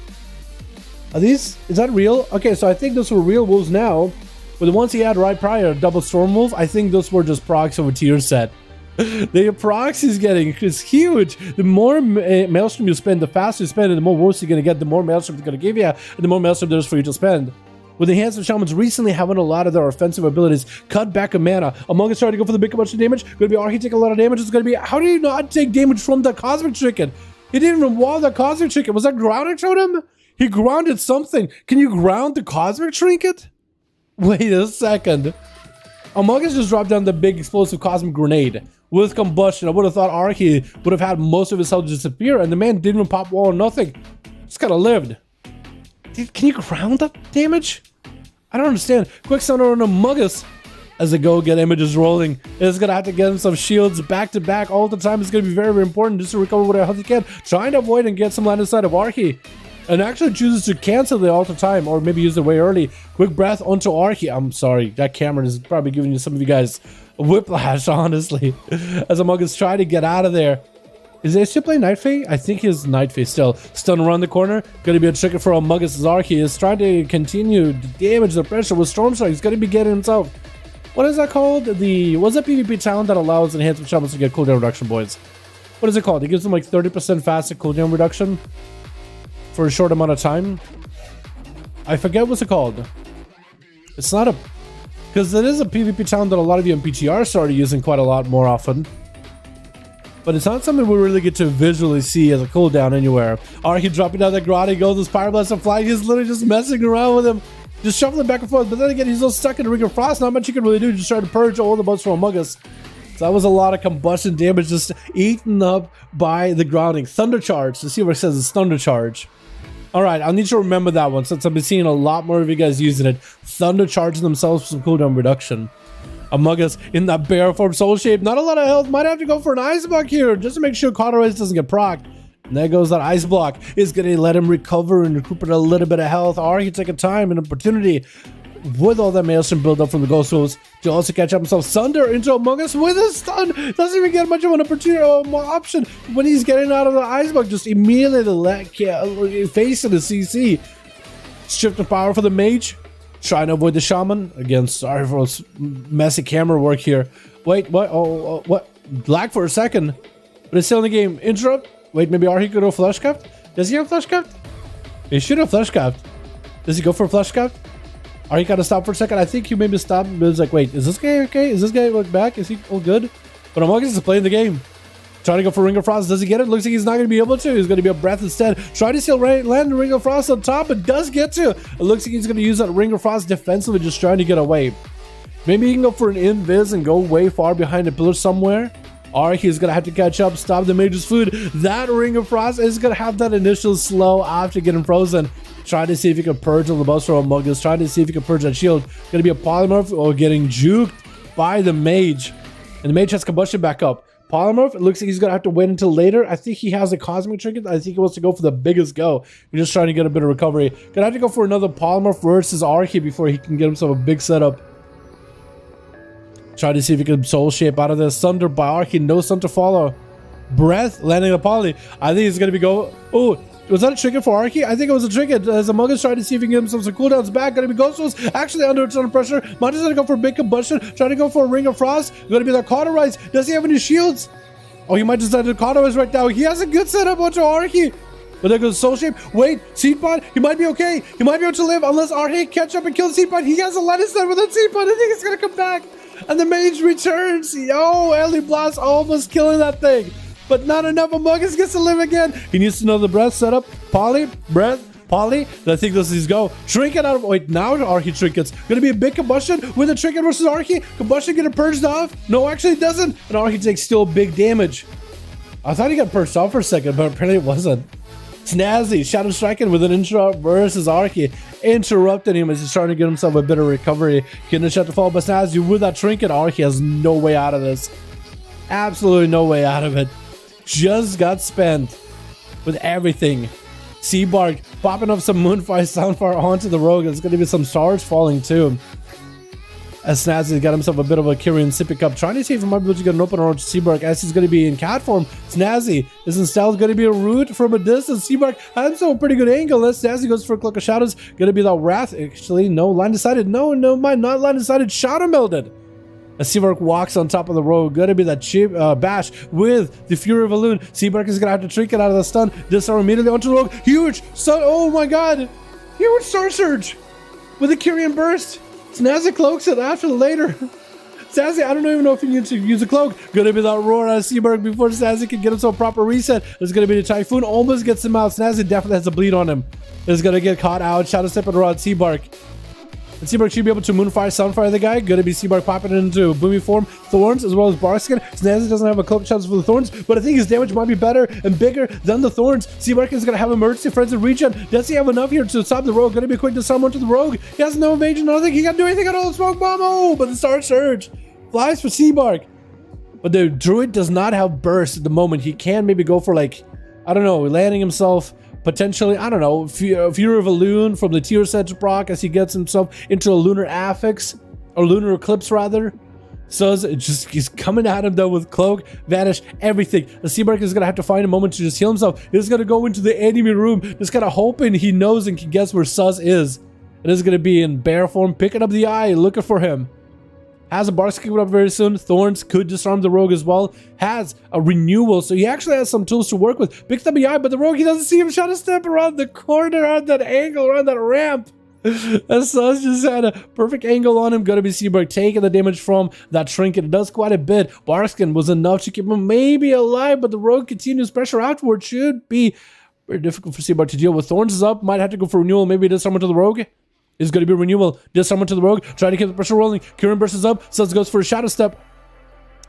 Are these? Is that real? Okay, so I think those were real Wolves now. But the ones he had right prior, Double Storm Wolf, I think those were just procs of a tier set. The procs he's getting is huge. The more Maelstrom you spend, the faster you spend, and the more Wolves you're going to get, the more Maelstrom they're going to give you, and the more Maelstrom there's for you to spend. With Enhanced Shamans recently having a lot of their offensive abilities cut back a mana. Among Us trying to go for the big bunch of damage. Going to be Archie take a lot of damage. It's going to be, how do you not take damage from the Cosmic Trinket? He didn't even wall the Cosmic Trinket. Was that grounding totem? He grounded something. Can you ground the Cosmic Trinket? Wait a second. Among Us just dropped down the big explosive cosmic grenade with combustion. I would have thought Archie would have had most of his health disappear, and the man didn't even pop wall or nothing. Just kind of lived. Can you ground that damage? I don't understand. Quick stun on Among Us as the go get images rolling. It's gonna have to get him some shields back to back all the time. It's gonna be very, very important just to recover whatever health he can. Trying to avoid and get some line inside of Archie. And actually chooses to cancel the ult time, or maybe use it way early. Quick breath onto Archie. I'm sorry, that camera is probably giving you some of you guys a whiplash, honestly. As Among Us try to get out of there. Is he still playing Night Fae? I think he's Night Fae still. Stun around the corner. Gonna be a trigger for Among Us as Archie is trying to continue to damage the pressure with Storm Strike. He's gonna be getting himself. What is that called? What's that PvP talent that allows Enhanced Shamans to get cooldown reduction, boys? What is it called? It gives them like 30% faster cooldown reduction for a short amount of time. I forget what's it called. It's not a... Because it is a PvP talent that a lot of you in PTR started using quite a lot more often. But it's not something we really get to visually see as a cooldown anywhere. Archie dropping down the ground, he goes, his Fire Blast and flying, he's literally just messing around with him. Just shuffling back and forth, but then again, he's still stuck in the Ring of Frost. Not much he can really do, just try to purge all the bugs from Among Us. So that was a lot of combustion damage just eaten up by the grounding. Thunder Charge, to see what it says, it's Thunder Charge. Alright, I'll need to remember that one since I've been seeing a lot more of you guys using it. Thunder charging themselves for some cooldown reduction. Among Us in that bear form soul shape. Not a lot of health. Might have to go for an ice block here just to make sure Cauterize doesn't get procced. And there goes that ice block. It's going to let him recover and recuperate a little bit of health. Or he can take a time and opportunity with all that Maelstrom build up from the Ghost Wolves to also catch up himself. Sunder into Among Us with a stun. Doesn't even get much of an opportunity or more option when he's getting out of the ice block. Just immediately facing the CC. Shift of power for the Mage. Trying to avoid the Shaman. Again, sorry for messy camera work here. Wait, what? Oh, what? Lag for a second. But it's still in the game. Interrupt. Wait, maybe Archie could go Fleshcraft? Does he have Fleshcraft? He should have Fleshcraft. Does he go for Fleshcraft? Archie gotta stop for a second. I think he maybe stopped, but it's like, wait, is this guy okay? Is this guy look back? Is he all good? But Among Us is playing the game. Trying to go for Ring of Frost. Does he get it? Looks like he's not going to be able to. He's going to be a breath instead. Trying to still land the Ring of Frost on top, but does get to. It looks like he's going to use that Ring of Frost defensively, just trying to get away. Maybe he can go for an invis and go way far behind a pillar somewhere. Or he's going to have to catch up, stop the Mage's food. That Ring of Frost is going to have that initial slow after getting frozen. Trying to see if he can purge all the buffs from Among Us. Trying to see if he can purge that shield. Going to be a polymorph or getting juked by the Mage. And the Mage has combustion back up. Polymorph, it looks like he's going to have to wait until later. I think he has a Cosmic Trinket. I think he wants to go for the biggest go. He's just trying to get a bit of recovery. Going to have to go for another Polymorph versus Archie before he can get himself a big setup. Try to see if he can soul shape out of this. Thunder by Archie, no sun to follow. Breath, landing the poly. I think he's going to be go. Oh, was that a trinket for Archie? I think it was a trinket. As Among Us trying to see if he can get himself some cooldowns back. Going to be Ghost Wolves actually under a ton of pressure. Mage is going to go for a big combustion. Trying to go for a Ring of Frost. Going to be the Cauterize. Does he have any shields? Oh, he might decide to Cauterize right now. He has a good setup onto Archie. But there goes Soul Shape. Wait, Seedbot, he might be okay. He might be able to live unless Arhe catch up and kill Seedbot. He has a Lettuce with that Seedbot. I think it's gonna come back. And the Mage returns. Yo, Ellie Blast almost killing that thing. But not enough. Among Us gets to live again. He needs to know the breath setup. Poly, breath, Poly. I think this is go. Trinket out of. Wait, now Arhe Trinkets. Gonna be a big combustion with a Trinket versus Arhe. Combustion getting purged off. No, actually it doesn't. And Arhe takes still big damage. I thought he got purged off for a second, but apparently it wasn't. Snazzy, Shadow Striking with an interrupt versus Arhe, interrupting him as he's trying to get himself a bit of recovery. Getting a shot to fall, but Snazzy with that Trinket, Arhe has no way out of this. Absolutely no way out of it. Just got spent with everything. Seabark popping up some Moonfire, Soundfire onto the Rogue. There's going to be some stars falling too. As Snazzy got himself a bit of a Kyrian Sippy Cup, trying to see if he might be able to get an open orange Seabark as he's going to be in cat form. Snazzy is instead going to be a root from a distance. Seabark had himself a pretty good angle. As Snazzy goes for a Cloak of Shadows, going to be the Wrath. Actually, no, line decided. No, mind, not line decided. Shadow melded. As Seabark walks on top of the Rogue, going to be that cheap bash with the Fury of Elune. Seabark is going to have to Trinket out of the stun. Disarm immediately onto the Rogue. Huge stun. Oh my god. Huge Star Surge with a Kyrian Burst. Snazzy cloaks it after later. Snazzy, I don't even know if you need to use a cloak. Gonna be that roar out of Seabark before Snazzy can get himself a proper reset. There's gonna be the Typhoon, almost gets him out. Snazzy definitely has a bleed on him. Is gonna get caught out. Shadow stepping around Seabark. And Seabark should be able to Moonfire, Sunfire the guy. Gonna be Seabark popping into Boomy form. Thorns as well as Barskin. Snazzy doesn't have a cloak chance for the Thorns, but I think his damage might be better and bigger than the Thorns. Seabark is gonna have emergency frenzy regen. Does he have enough here to stop the Rogue? Gonna be quick to summon to the Rogue. He has no evasion. I don't think he can do anything at all. Smoke bomb. Oh, but the Star Surge flies for Seabark. But the Druid does not have burst at the moment. He can maybe go for like, I don't know, landing himself. Potentially, I don't know, Fury of a Loon from the tier set proc as he gets himself into a Lunar Affix, or Lunar Eclipse rather. So he's coming at him though with Cloak, Vanish, everything. The Seabark is going to have to find a moment to just heal himself. He's going to go into the enemy room, just kind of hoping he knows and can guess where Sus is. It is going to be in bear form, picking up the eye, looking for him. Has a Barsk coming up very soon. Thorns could disarm the Rogue as well. Has a renewal, so he actually has some tools to work with. Picks up the eye, but the Rogue, he doesn't see him. Trying to step around the corner, around that angle, around that ramp. And Sus just had a perfect angle on him. Gonna be Seabark taking the damage from that Trinket. It does quite a bit. Barskin was enough to keep him maybe alive, but the Rogue continues pressure outward. Should be very difficult for Seabark to deal with. Thorns is up. Might have to go for renewal. Maybe disarm to the Rogue. Is going to be renewal. Disarm to the Rogue. Trying to keep the pressure rolling. Kyrian bursts is up. Sus goes for a Shadow Step.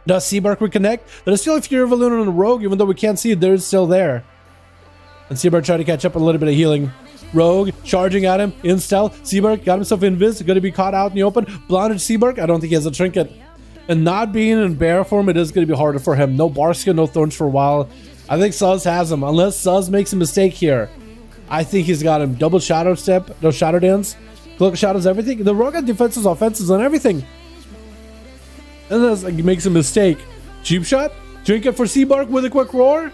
Does Seabark reconnect? There's still a Fury of a Loon on the Rogue, even though we can't see it. There is still there. And Seabark trying to catch up a little bit of healing. Rogue charging at him in stealth. Seabark got himself invis. Going to be caught out in the open. Blinded Seabark. I don't think he has a Trinket. And not being in bear form, it is going to be harder for him. No Barskin, no Thorns for a while. I think Sus has him. Unless Sus makes a mistake here. I think he's got him. Double Shadow Step. No Shadow Dance. Cloak of Shadows, everything. The Rogue got defenses, offenses, and everything. And then like, he makes a mistake. Cheap shot. Trinket for Seabark with a quick roar.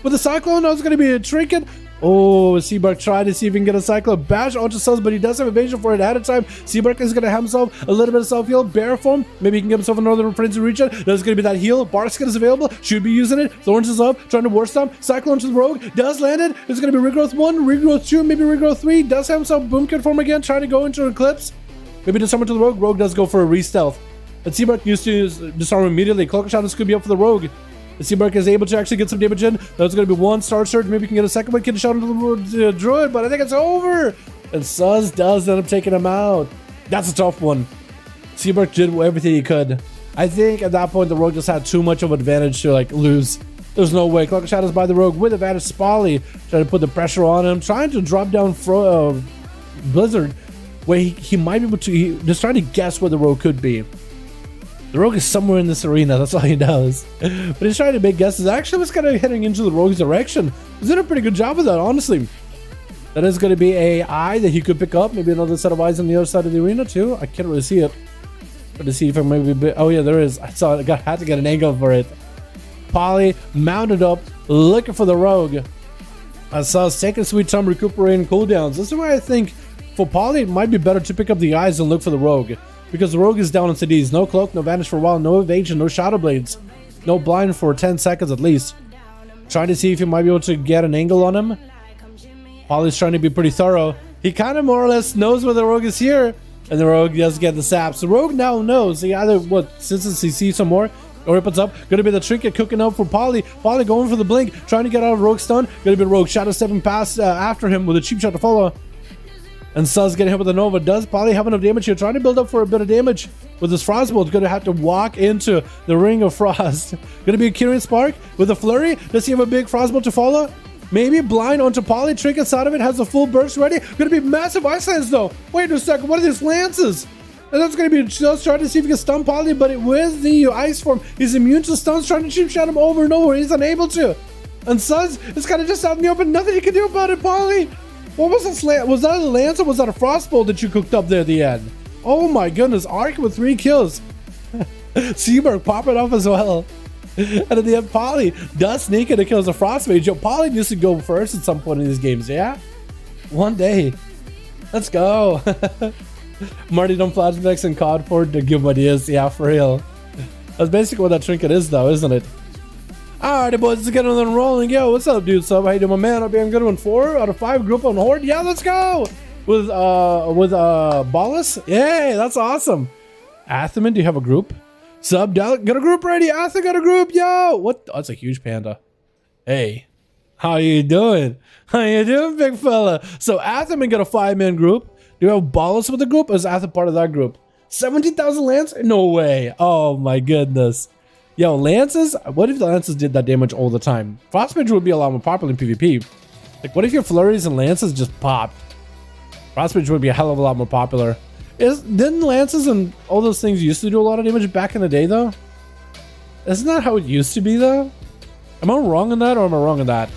With a Cyclone, that was going to be a Trinket. Oh, Seabark tried to see if he can get a Cyclone. Bash onto Sus, but he does have evasion for it ahead of time. Seabark is going to have himself a little bit of self-heal. Bear form. Maybe he can get himself another frenzy regen. There's going to be that heal. Barskin is available. Should be using it. Thorns is up. Trying to War Stomp. Cyclone to the Rogue. Does land it. There's going to be Regrowth 1, Regrowth 2, maybe Regrowth 3. Does have himself Boomkin form again. Trying to go into Eclipse. Maybe disarm to the Rogue. Rogue does go for a re-stealth. But Seabark used to disarm immediately. Cloak of Shadows could be up for the Rogue. The Seabark is able to actually get some damage in. That's going to be one Star Surge. Maybe he can get a second one. Get a shot into the Druid, but I think it's over. And Sus does end up taking him out. That's a tough one. Seabark did everything he could. I think at that point, the Rogue just had too much of an advantage to like lose. There's no way. Cloak of Shadows by the Rogue with advantage. Spally trying to put the pressure on him. Trying to drop down Blizzard. Where he might be able to... just trying to guess where the Rogue could be. The Rogue is somewhere in this arena, that's all he does. But he's trying to make guesses. Actually, was kind of heading into the Rogue's direction. He's doing a pretty good job of that, honestly. That is going to be a eye that he could pick up. Maybe another set of eyes on the other side of the arena, too. I can't really see it. But to see if I maybe... oh, yeah, there is. I saw it. I had to get an angle for it. Poly mounted up, looking for the Rogue. I saw taking sweet time recuperating cooldowns. This is why I think for Poly, it might be better to pick up the eyes and look for the Rogue. Because the Rogue is down into these. No Cloak, no Vanish for a while, no Evasion, no Shadow Blades. No Blind for 10 seconds at least. Trying to see if you might be able to get an angle on him. Polly's trying to be pretty thorough. He kind of more or less knows where the rogue is here, and the rogue does get the sap. So rogue now knows he either since he sees some more, or it puts up. Gonna be the trinket cooking up for Polly. Polly going for the blink, trying to get out of rogue stun. Gonna be rogue shadow stepping past after him with a cheap shot to follow. And Suz getting hit with the Nova. Does Polly have enough damage here? Trying to build up for a bit of damage with this Frostbolt. Gonna have to walk into the Ring of Frost. Gonna be a Kyrian Spark with a Flurry. Does he have a big Frostbolt to follow? Maybe blind onto Polly. Trinkets out of it. Has the full burst ready. Gonna be massive Ice Lance though. Wait a second. What are these lances? And that's gonna be just trying to see if he can stun Polly, but with the ice form, he's immune to stuns. Trying to cheap shot him over and over. He's unable to. And Suz is kind of just out in the open. Nothing he can do about it, Polly. What was this? Was that a lance or was that a Frostbolt that you cooked up there at the end? Oh my goodness, Ark with 3 kills. Seaberg popping off as well. And at the end, Polly does sneak in and kills the Frost Mage. Yo, Polly needs to go first at some point in these games, yeah? One day. Let's go. Marty done flashbacks and COD for to give him ideas. Yeah, for real. That's basically what that trinket is though, isn't it? Alrighty boys, let's get on and rolling. Yo, what's up dude? How you doing, my man? I'll be good one 4 out of 5 group on Horde. Yeah, let's go! With Ballas? Yay, that's awesome. Athaman, do you have a group? Sub Dalek, got a group ready. Athaman got a group, yo! What? Oh, that's a huge panda. Hey, how you doing? How you doing, big fella? So Athaman got a 5-man group. Do you have Ballas with the group, or is Athaman part of that group? 17,000 lance? No way. Oh my goodness. Yo, lances? What if the lances did that damage all the time? Frostmage would be a lot more popular in PvP. Like, what if your flurries and lances just pop? Frostmage would be a hell of a lot more popular. Didn't lances and all those things used to do a lot of damage back in the day, though? Isn't that how it used to be, though? Am I wrong on that, or am I wrong on that?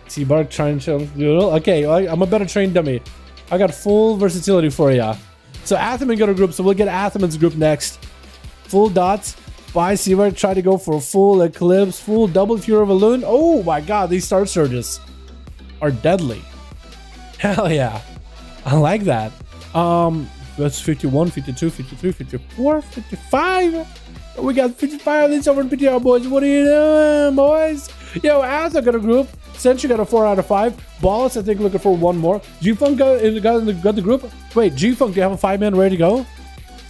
Seabark trying to duel. Okay, I'm a better trained dummy. I got full versatility for ya. So Athaman got a group, so we'll get Athaman's group next. Full dots. By Seabark, try to go for a full Eclipse, full double Fury of a Loon. Oh my god, these Star Surges are deadly. Hell yeah. I like that. That's 51, 52, 53, 54, 55. We got 55 of these over in PTR, boys. What are you doing, boys? Yo, Atha got a group. Sentry got a 4 out of 5. Ballas, I think, looking for one more. G-Funk got the group. Wait, G-Funk, do you have a 5-man ready to go?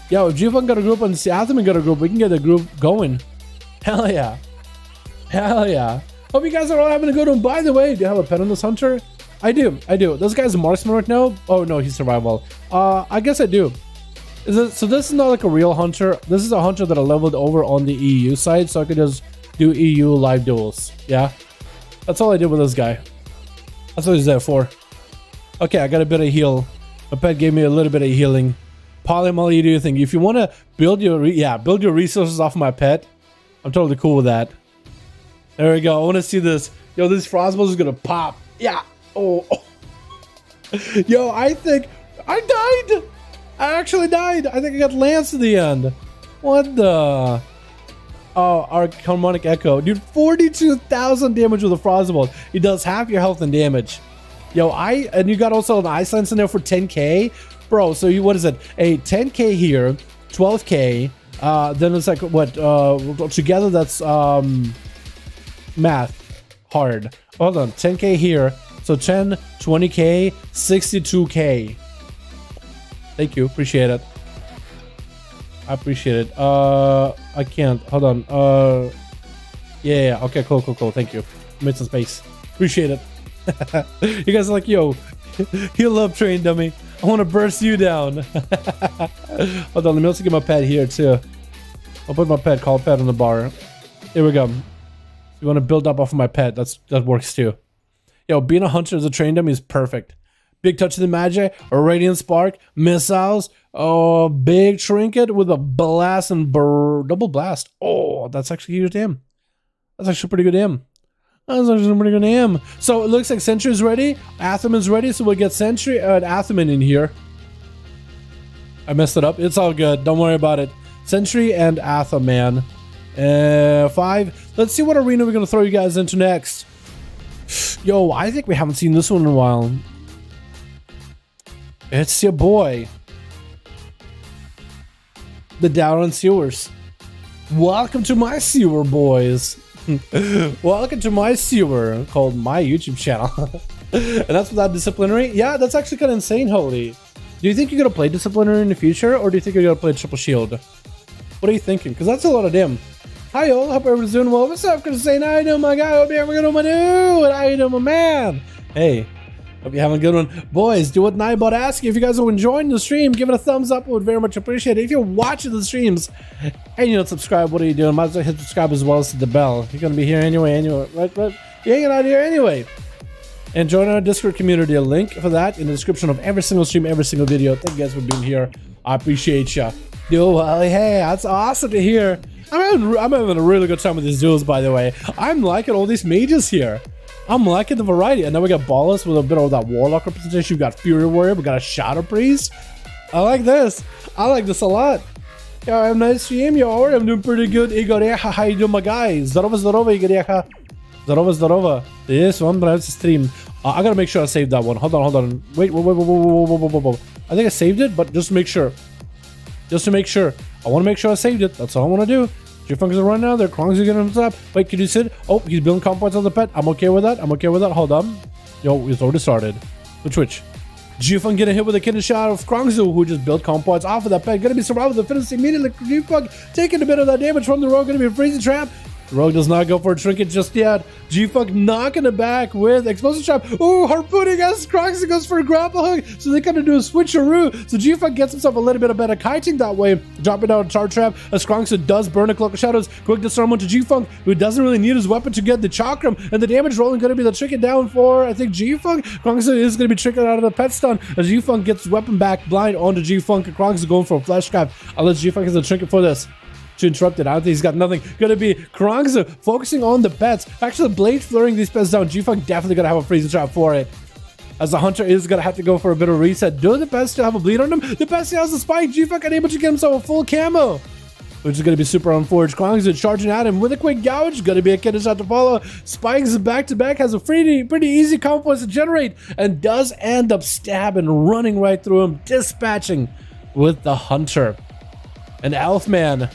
Yo, if G-Funk got a group and Athaman got a group, we can get the group going. Hell yeah. Hell yeah. Hope you guys are all having a good one. By the way, do you have a pet on this hunter? I do. This guy's a marksman right now. Oh no, he's survival. I guess I do. So this is not like a real hunter. This is a hunter that I leveled over on the EU side, so I could just do EU live duels. Yeah. That's all I did with this guy. That's what he's there for. Okay, I got a bit of heal. My pet gave me a little bit of healing. Polymolly, you do your thing. If you want to build your resources off my pet, I'm totally cool with that. There we go. I want to see this. Yo, this Frostbolt is gonna pop. Yeah. Oh. Yo, I think I died. I actually died. I think I got Lance at the end. What the? Oh, our harmonic echo, dude. 42,000 damage with a Frostbolt. It does half your health and damage. Yo, and you got also an Ice Lance in there for 10k. Bro, so what is it? A 10k here, 12k, then it's like, what, together that's, math, hard. Hold on, 10k here, so 10, 20k, 62k. Thank you, appreciate it. I appreciate it. I can't, hold on, yeah, okay, cool, thank you. Made some space, appreciate it. You guys are like, yo, heal up, train dummy. I want to burst you down. Hold on, let me also get my pet here too. I'll put my pet, call pet on the bar. Here we go. You want to build up off of my pet, that works too. Yo, being a hunter as a train dummy is perfect. Big touch of the Magi, a Radiant Spark, missiles, oh, big trinket with a blast and double blast. Oh, that's actually huge damn. That's actually pretty good damn. That's actually pretty good damn. So it looks like Sentry's ready, Athaman's ready, so we'll get Sentry and Athaman in here. I messed it up. It's all good. Don't worry about it. Sentry and Athaman. 5. Let's see what arena we're gonna throw you guys into next. Yo, I think we haven't seen this one in a while. It's your boy, the Dalaran Sewers. Welcome to my sewer, boys. Welcome to my sewer called my YouTube channel. And that's without disciplinary. Yeah, that's actually kind of insane, Holy. Do you think you're gonna play disciplinary in the future, or do you think you're gonna play triple shield? What are you thinking? Because that's a lot of dim. Hi, y'all. Hope everyone's doing well. What's up? Gonna say, how you doing, my guy? Hope you're having a good one, dude. How you doing, my man? Hey, hope you're having a good one. Boys, do what Nightbot asks you. If you guys are enjoying the stream, give it a thumbs up. I would very much appreciate it. If you're watching the streams and you don't subscribe, what are you doing? Might as well hit subscribe as well as the bell. You're gonna be here anyway. Right? You're hanging out here anyway. And join our Discord community. A link for that in the description of every single stream, every single video. Thank you guys for being here. I appreciate ya. Yo, well, hey, that's awesome to hear. I'm having a really good time with these duels, by the way. I'm liking all these mages here. I'm liking the variety. And then we got Ballast with a bit of that Warlock representation. We got Fury Warrior. We got a Shadow Priest. I like this. I like this a lot. Yo, I'm nice stream. Yo, I'm doing pretty good. Igor, how you doing, my guy? Zdorova, Igor. Zdorova. Yes, one drives the stream. I gotta make sure I saved that one. Hold on. Wait. I think I saved it, but just to make sure. Just to make sure. I want to make sure I saved it. That's all I want to do. G-Funk is running out there. Krong's getting him up. Wait, can you sit? Oh, he's building comp points on the pet. I'm okay with that. Hold on. Yo, it's already started. Which? G-Funk getting hit with a kidney shot of Krongzu, who just built comp points off of that pet. Gonna be survived with the finish immediately. G-Funk taking a bit of that damage from the rogue. Gonna be a freezing trap. Rogue does not go for a trinket just yet. G-Funk knocking it back with explosive trap. Ooh, harpooning us. Krongzu goes for a grapple hook. So they kind of do a switcheroo. So G-Funk gets himself a little bit of better kiting that way. Dropping down a charge trap as Krongzu does burn a Cloak of Shadows. Quick disarm onto G-Funk, who doesn't really need his weapon to get the chakram. And the damage rolling going to be the trinket down for, I think, G-Funk. Krongzu is going to be tricketed out of the pet stun as G-Funk gets weapon back blind onto G-Funk. And Krongzu going for a flesh cap. Unless G-Funk has a trinket for this. Interrupted. I don't think he's got nothing. Gonna be Krongzu focusing on the pets. Actually, Blade flurrying these pets down. G-Funk definitely gonna have a freezing trap for it. As the Hunter is gonna have to go for a bit of reset. Do the pets still have a bleed on them? The pets still has a spike. G-Funk unable to get himself a full camo, which is gonna be super unforged. Krongzu charging at him with a quick gouge. Gonna be a kidney shot to follow. Spikes back to back. Has a pretty easy combo points to generate, and does end up stabbing, running right through him, dispatching with the Hunter. And Elfman.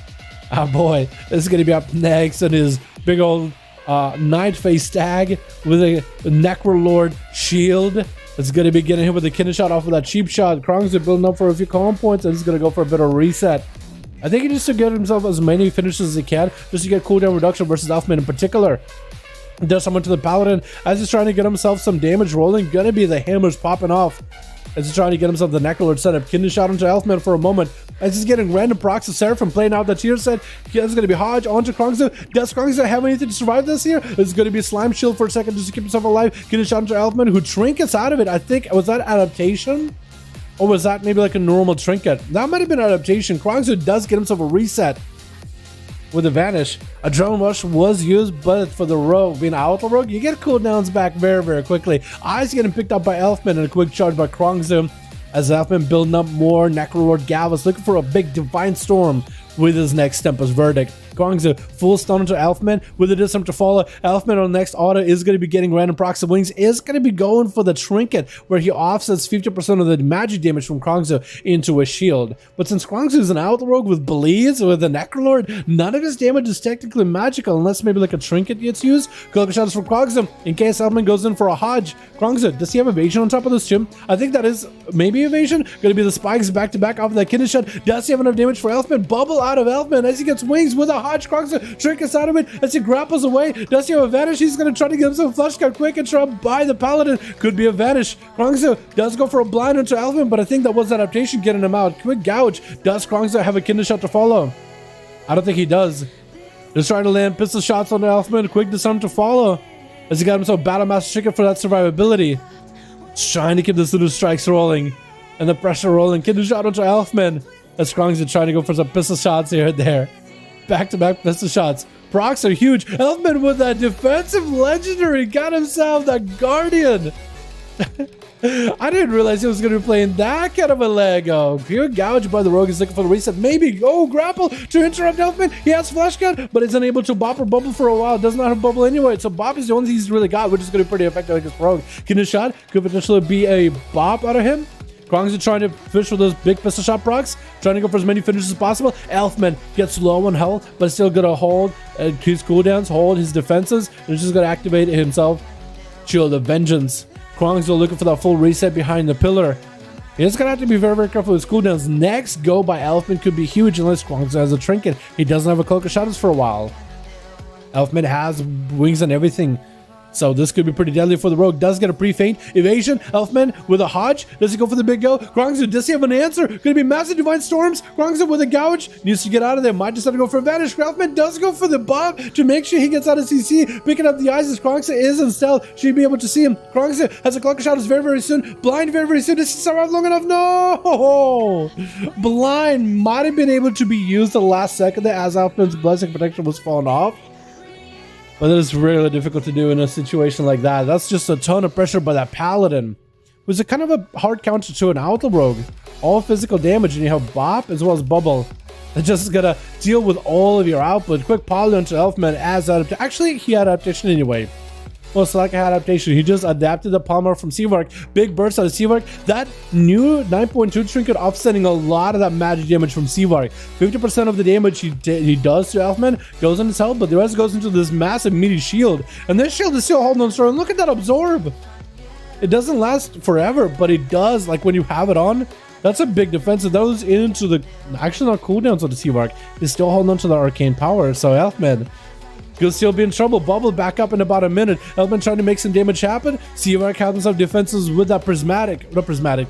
Oh boy, this is going to be up next on his big old Night-Face Stag with a Necrolord shield. It's going to be getting hit with a kidney shot off of that cheap shot. Krongzu building up for a few calm points, and he's going to go for a bit of reset. I think he needs to get himself as many finishes as he can just to get cooldown reduction versus Elfman in particular. Does someone to the Paladin as he's trying to get himself some damage rolling. Going to be the hammers popping off as he's trying to get himself the Necrolord setup. Kidney shot onto Elfman for a moment as he's getting random procs of Seraphim playing out the tier set. It's going to be Hodge onto Krongzu. Does Krongzu have anything to survive this here? It's going to be Slime Shield for a second just to keep himself alive. Kidney shot onto Elfman, who trinkets out of it. I think, was that adaptation? Or was that maybe like a normal trinket? That might have been adaptation. Krongzu does get himself a reset with a vanish. Adrenaline Rush was used, but for the rogue, being out the rogue, you get cooldowns back very quickly. Eyes getting picked up by Elfman and a quick charge by Krongzu as Elfman building up more Necrolord Gavas, looking for a big Divine Storm with his next Tempest Verdict. Krongzu full stun into Elfman with a disarm to follow. Elfman on the next auto is going to be getting random procs of wings, is going to be going for the trinket where he offsets 50% of the magic damage from Krongzu into a shield. But since Krongzu is an out rogue with bleeds with a Necrolord, none of his damage is technically magical unless maybe like a trinket gets used. Cloak of Shadows for Krongzu in case Elfman goes in for a Hodge. Krongzu, does he have evasion on top of this gym? I think that is maybe evasion. Going to be the spikes back to back off of that kidney shot. Does he have enough damage for Elfman? Bubble out of Elfman as he gets wings with a Hodge. Krongzu trinkets out of it as he grapples away. Does he have a vanish? He's going to try to get himself a flush cut quick and try by the Paladin. Could be a vanish. Krongzu does go for a blind into Elfman, but I think that was adaptation getting him out. Quick gouge. Does Krongzu have a kidney shot to follow? I don't think he does. Just trying to land pistol shots on the Elfman. Quick disarm to follow as he got himself Battle Master Chicken for that survivability. Just trying to keep the little strikes rolling and the pressure rolling. Kidney shot onto Elfman as Krongzu trying to go for some pistol shots here and there. Back-to-back pistol shots. Procs are huge. Elfman with that defensive legendary got himself that Guardian. I didn't realize he was going to be playing that kind of a Lego. Pure gouge by the rogue is looking for the reset. Maybe. Oh, grapple to interrupt Elfman. He has flash gun, but is unable to bop or bubble for a while. Does not have bubble anyway. So bop is the only thing he's really got, which is going to be pretty effective against rogue. Kidney shot could potentially be a bop out of him. Krongzu trying to fish for those big pistol shot procs, trying to go for as many finishes as possible. Elfman gets low on health, but still gonna hold his cooldowns, hold his defenses, and is just gonna activate himself. Shield of Vengeance Krong's looking for that full reset behind the pillar. He's gonna have to be very, very careful with his cooldowns. Next go by Elfman could be huge unless Krong's has a trinket. He doesn't have a Cloak of Shadows for a while. Elfman has wings and everything, so this could be pretty deadly for the rogue. Does get a pre-feint evasion. Elfman with a Hodge. Does he go for the big go? Krong's, does he have an answer? Gonna be massive divine storms. Krong's with a gouge. Needs to get out of there. Might decide to go for advantage. Elfman does go for the buff to make sure he gets out of CC. Picking up the eyes as Krong's is in stealth. She'd be able to see him. Krong's has a Cloak of Shadows very, very soon. Blind very, very soon. This is survive long enough. No! Blind might have been able to be used the last second there as Elfman's blessing protection was falling off. But it is really difficult to do in a situation like that. That's just a ton of pressure by that Paladin. It was a kind of a hard counter to an Auto Rogue. All physical damage, and you have Bop as well as Bubble. It's just gonna deal with all of your output. Quick Poly onto Elfman as adaptation. Actually, he had adaptation anyway. Well, it's like a adaptation. He just adapted the Palmer from Seavark. Big burst out of Seavark. That new 9.2 trinket offsetting a lot of that magic damage from Seavark. 50% of the damage he does to Elfman goes into his health, but the rest goes into this massive meaty shield. And this shield is still holding on strong. Look at that absorb. It doesn't last forever, but it does. Like when you have it on, that's a big defense. It goes into the actually not cooldowns on the Seavark. He's still holding on to the arcane power. So Elfman could still be in trouble. Bubble back up in about a minute. Elfman trying to make some damage happen. Seavark has himself defenses with that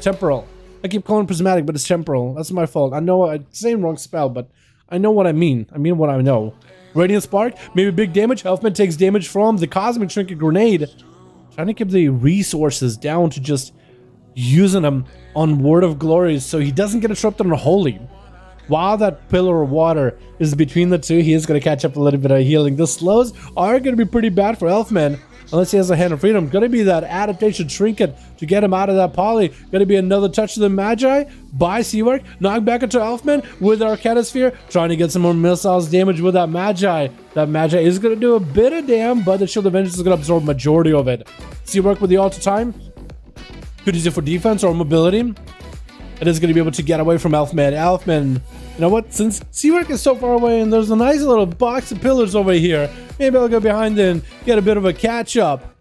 temporal. I keep calling it prismatic, but it's temporal. That's my fault. I know I'm saying wrong spell, but I know what I mean. I mean what I know. Radiant Spark, maybe big damage. Elfman takes damage from the Cosmic Trinket Grenade. Trying to keep the resources down to just using them on Word of Glory so he doesn't get interrupted on Holy. While that pillar of water is between the two, he is going to catch up a little bit of healing. The slows are going to be pretty bad for Elfman, unless he has a Hand of Freedom. Going to be that adaptation trinket to get him out of that poly. Going to be another touch of the Magi by Seavark. Knock back into Elfman with Arcana Sphere, trying to get some more missiles damage with that Magi. That Magi is going to do a bit of damage, but the Shield of Vengeance is going to absorb majority of it. Seavark with the Altar Time. Could use it for defense or mobility. It is going to be able to get away from Elfman. Elfman, you know what? Since Seavark is so far away and there's a nice little box of pillars over here, maybe I'll go behind and get a bit of a catch up.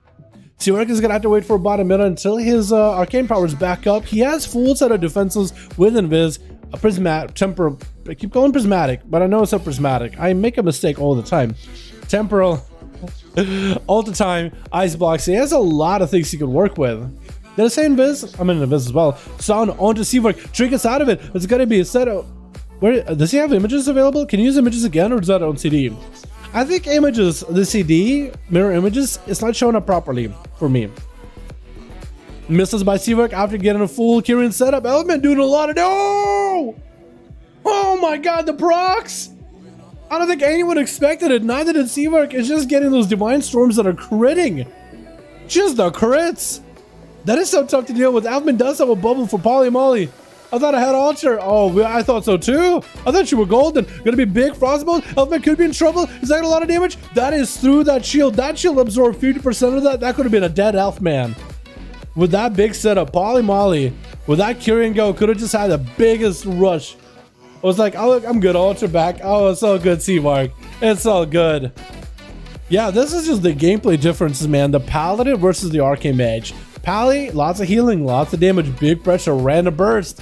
Seavark is going to have to wait for about a minute until his arcane power is back up. He has full set of defenses with Invis, a prismatic, temporal. I keep going prismatic, but I know it's a prismatic. I make a mistake all the time. Temporal, all the time. Ice blocks. He has a lot of things he can work with. Did I say Invis? I'm in Invis as well. Sound onto Seavark. Trinkets out of it. It's going to be a set of... Where does he have images available? Can you use images again, or is that on CD? I think images, the CD, mirror images, it's not showing up properly for me. Misses by Seavark after getting a full Kyrian setup. Elfman doing a lot of... No! Oh my god, the procs! I don't think anyone expected it. Neither did Seavark. It's just getting those Divine Storms that are critting. Just the crits. That is so tough to deal with. Elfman does have a bubble for Polly Molly. I thought I had Altar. Oh, I thought so too. I thought you were golden. Gonna be big frostbolt. Elfman could be in trouble. Is that a lot of damage? That is through that shield. That shield absorbed 50% of that. That could have been a dead Elfman. With that big setup, Polly Molly, with that Kyrian go, could have just had the biggest rush. I was like, oh, look, I'm good. Altar back. Oh, it's all good, Seavark. It's all good. Yeah, this is just the gameplay differences, man. The Paladin versus the Arcane Mage. Pally, lots of healing, lots of damage, big pressure, random burst.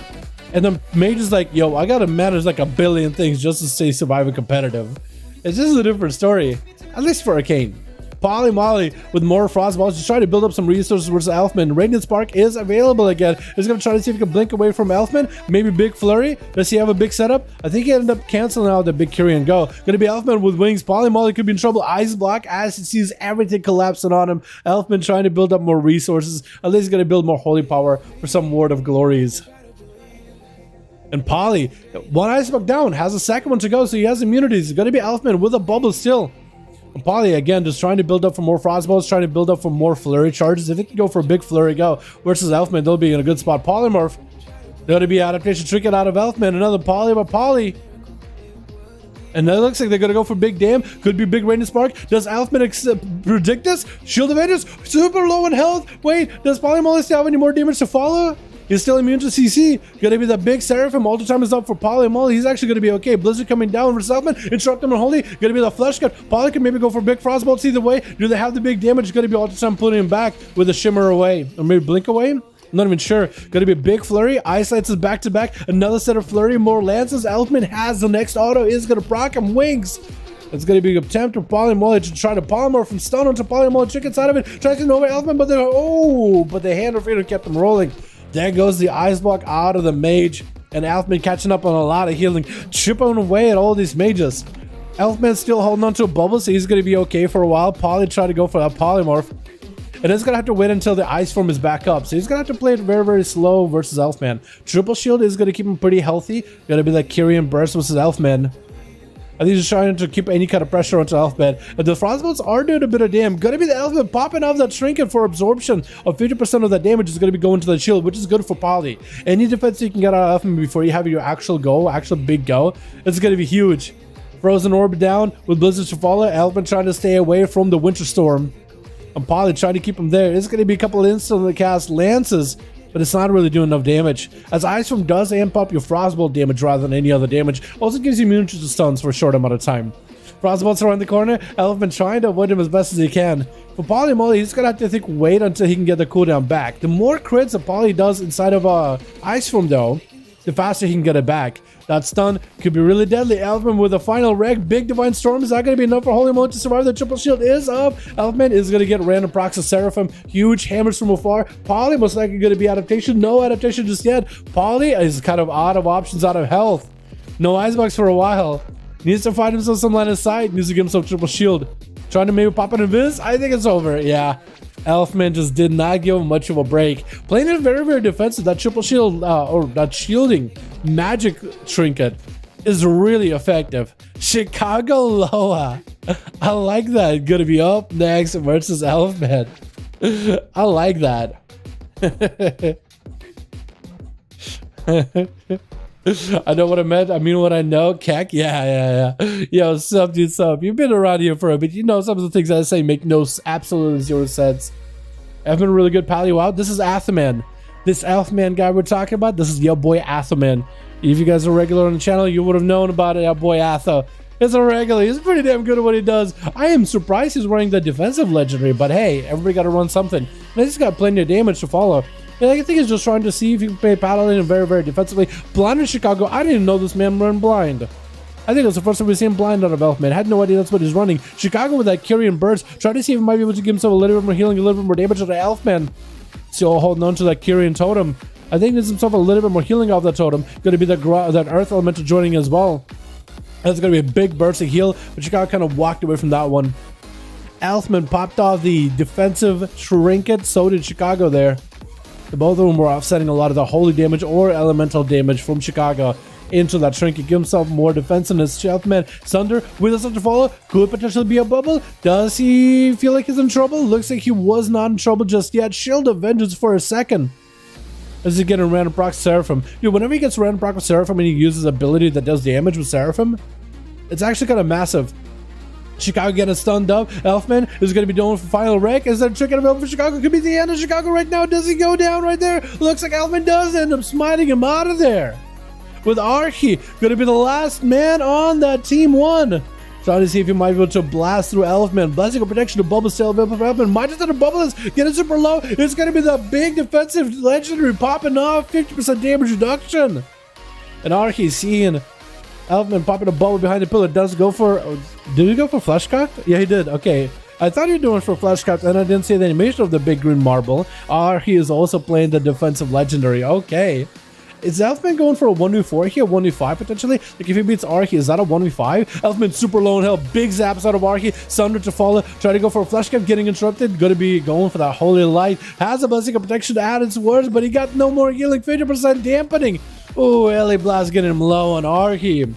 And the Mage is like, yo, I gotta manage like a billion things just to stay surviving competitive. It's just a different story, at least for Arcane. Polly Molly with more frostballs, just trying to build up some resources versus Elfman. Radiant Spark is available again. He's gonna try to see if he can blink away from Elfman. Maybe big flurry. Does he have a big setup? I think he ended up canceling out the big Kyrian go. Gonna be Elfman with wings. Polly Molly could be in trouble. Ice block as he sees everything collapsing on him. Elfman trying to build up more resources. At least he's gonna build more holy power for some Ward of Glories. And Polly, one ice block down, has a second one to go, so he has immunities. It's gonna be Elfman with a bubble still. And Polly, again, just trying to build up for more frostballs, trying to build up for more flurry charges. If they can go for a big flurry go versus Elfman, they'll be in a good spot. Polymorph, they're gonna be adaptation trinket out of Elfman. Another Polly, but Polly. And that looks like they're gonna go for big dam. Could be big Radiant Spark. Does Elfman predict this? Shield of Vengeance, super low in health. Wait, does Polymorph still have any more damage to follow? He's still immune to CC. Gonna be the big Seraphim. All the time is up for Poly and Molly. He's actually gonna be okay. Blizzard coming down versus Elfman. Interrupt him on Holy. Gonna be the flesh cut. Poly can maybe go for big frostbolts either way. Do they have the big damage? Gonna be all the time putting him back with a shimmer away. Or maybe blink away? I'm not even sure. Gonna be a big flurry. Ice Lights is back to back. Another set of flurry. More lances. Elfman has the next auto. Is gonna proc him. Wings. It's going to be an attempt for Polymorph to try to polymorph from stun onto Polymorph. Chicken side of it. Tries to Nova Elfman, but the hand of Freedom kept him rolling. There goes the Ice Block out of the Mage. And Elfman catching up on a lot of healing. Chipping away at all these mages. Elfman's still holding on to a bubble, so he's going to be okay for a while. Poly tried to go for that Polymorph. And he's going to have to wait until the Ice Form is back up. So he's going to have to play it very, very slow versus Elfman. Triple Shield is going to keep him pretty healthy. Going to be like Kyrian Burst versus Elfman. I think he's trying to keep any kind of pressure onto Elfman. And the Frostbolts are doing a bit of damage. Gonna be the Elfman popping off that trinket for absorption of 50% of that damage is gonna be going to the shield, which is good for Poly. Any defense you can get out of Elfman before you have your actual big go, it's gonna be huge. Frozen Orb down with Blizzard to follow. Elfman trying to stay away from the Winter Storm. And Poly trying to keep him there. It's gonna be a couple of instantly cast lances, but it's not really doing enough damage. As Ice Form does amp up your Frostbolt damage rather than any other damage, also gives you immunity to stuns for a short amount of time. Frostbolt's around the corner, Elfman trying to avoid him as best as he can. For Poly Molly, he's gonna have to wait until he can get the cooldown back. The more crits that Poly does inside of Ice Form though, the faster he can get it back. That stun could be really deadly. Elfman with a final wreck. Big Divine Storm. Is that going to be enough for Holy Mode to survive? The triple shield is up. Elfman is going to get random procs of Seraphim. Huge hammers from afar. Poly most likely going to be adaptation. No adaptation just yet. Poly is kind of out of options, out of health. No icebox for a while. Needs to find himself some line of sight. Needs to give himself triple shield. Trying to maybe pop an invis. I think it's over. Yeah. Elfman just did not give him much of a break. Playing it very, very defensive. That triple shield, or that shielding magic trinket is really effective. Chicago Loa. I like that. Gonna be up next versus Elfman. I like that. I know what I meant. I mean what I know. Keck. Yeah. Yo, sup, dude, sup. You've been around here for a bit. You know some of the things I say make absolutely zero sense. I've been really good paleo out. This is Athaman. This Elfman guy we're talking about, this is your boy Athaman. If you guys are regular on the channel, you would have known about it. Our boy Atha is a regular. He's pretty damn good at what he does. I am surprised he's wearing the defensive legendary, but hey, everybody got to run something. And he's got plenty of damage to follow. And I think he's just trying to see if he can play Paladin very, very defensively. Blind in Chicago. I didn't know this man run blind. I think it was the first time we've seen blind out of Elfman. I had no idea that's what he's running. Chicago with that Kyrian Burst. Trying to see if he might be able to give himself a little bit more healing, a little bit more damage to the Elfman. Still holding on to that Kyrian totem. I think there's himself a little bit more healing off that totem. Going to be that Earth Elemental joining as well. That's going to be a big burst of heal, but Chicago kind of walked away from that one. Elfman popped off the defensive trinket. So did Chicago there. Both of them were offsetting a lot of the holy damage or elemental damage from Chicago into that trinket. Give himself more defensiveness. Elfman, Sunder with a Sunder follow. Could potentially be a bubble. Does he feel like he's in trouble? Looks like he was not in trouble just yet. Shield of Vengeance for a second. As he getting random proc Seraphim. Dude, whenever he gets random proc with Seraphim and he uses ability that does damage with Seraphim, it's actually kind of massive. Chicago getting stunned up. Elfman is going to be doing for final wreck. Is that a trinket available for Chicago? Could be the end of Chicago right now. Does he go down right there? Looks like Elfman does end up smiting him out of there. With Archie, going to be the last man on that team one. Trying to see if he might be able to blast through Elfman. Blessing of protection to bubble still available for Elfman. Might just have a bubble is getting super low. It's going to be the big defensive legendary popping off. 50% damage reduction. And Archie seeing Elfman popping a bubble behind the pillar. Does go for... Did he go for Fleshcraft? Yeah, he did. Okay. I thought you were doing for Fleshcraft and I didn't see the animation of the big green marble. Archie is also playing the defensive legendary. Okay. Is Elfman going for a 1v4 here? 1v5 potentially? Like if he beats Archie, is that a 1v5? Elfman super low in health. Big zaps out of Archie. Sunder to follow. Try to go for a flash cap. Getting interrupted. Going to be going for that holy light. Has a blessing of protection to add its words, but he got no more healing. 50% dampening. Ooh, LA Blast getting him low on Archie.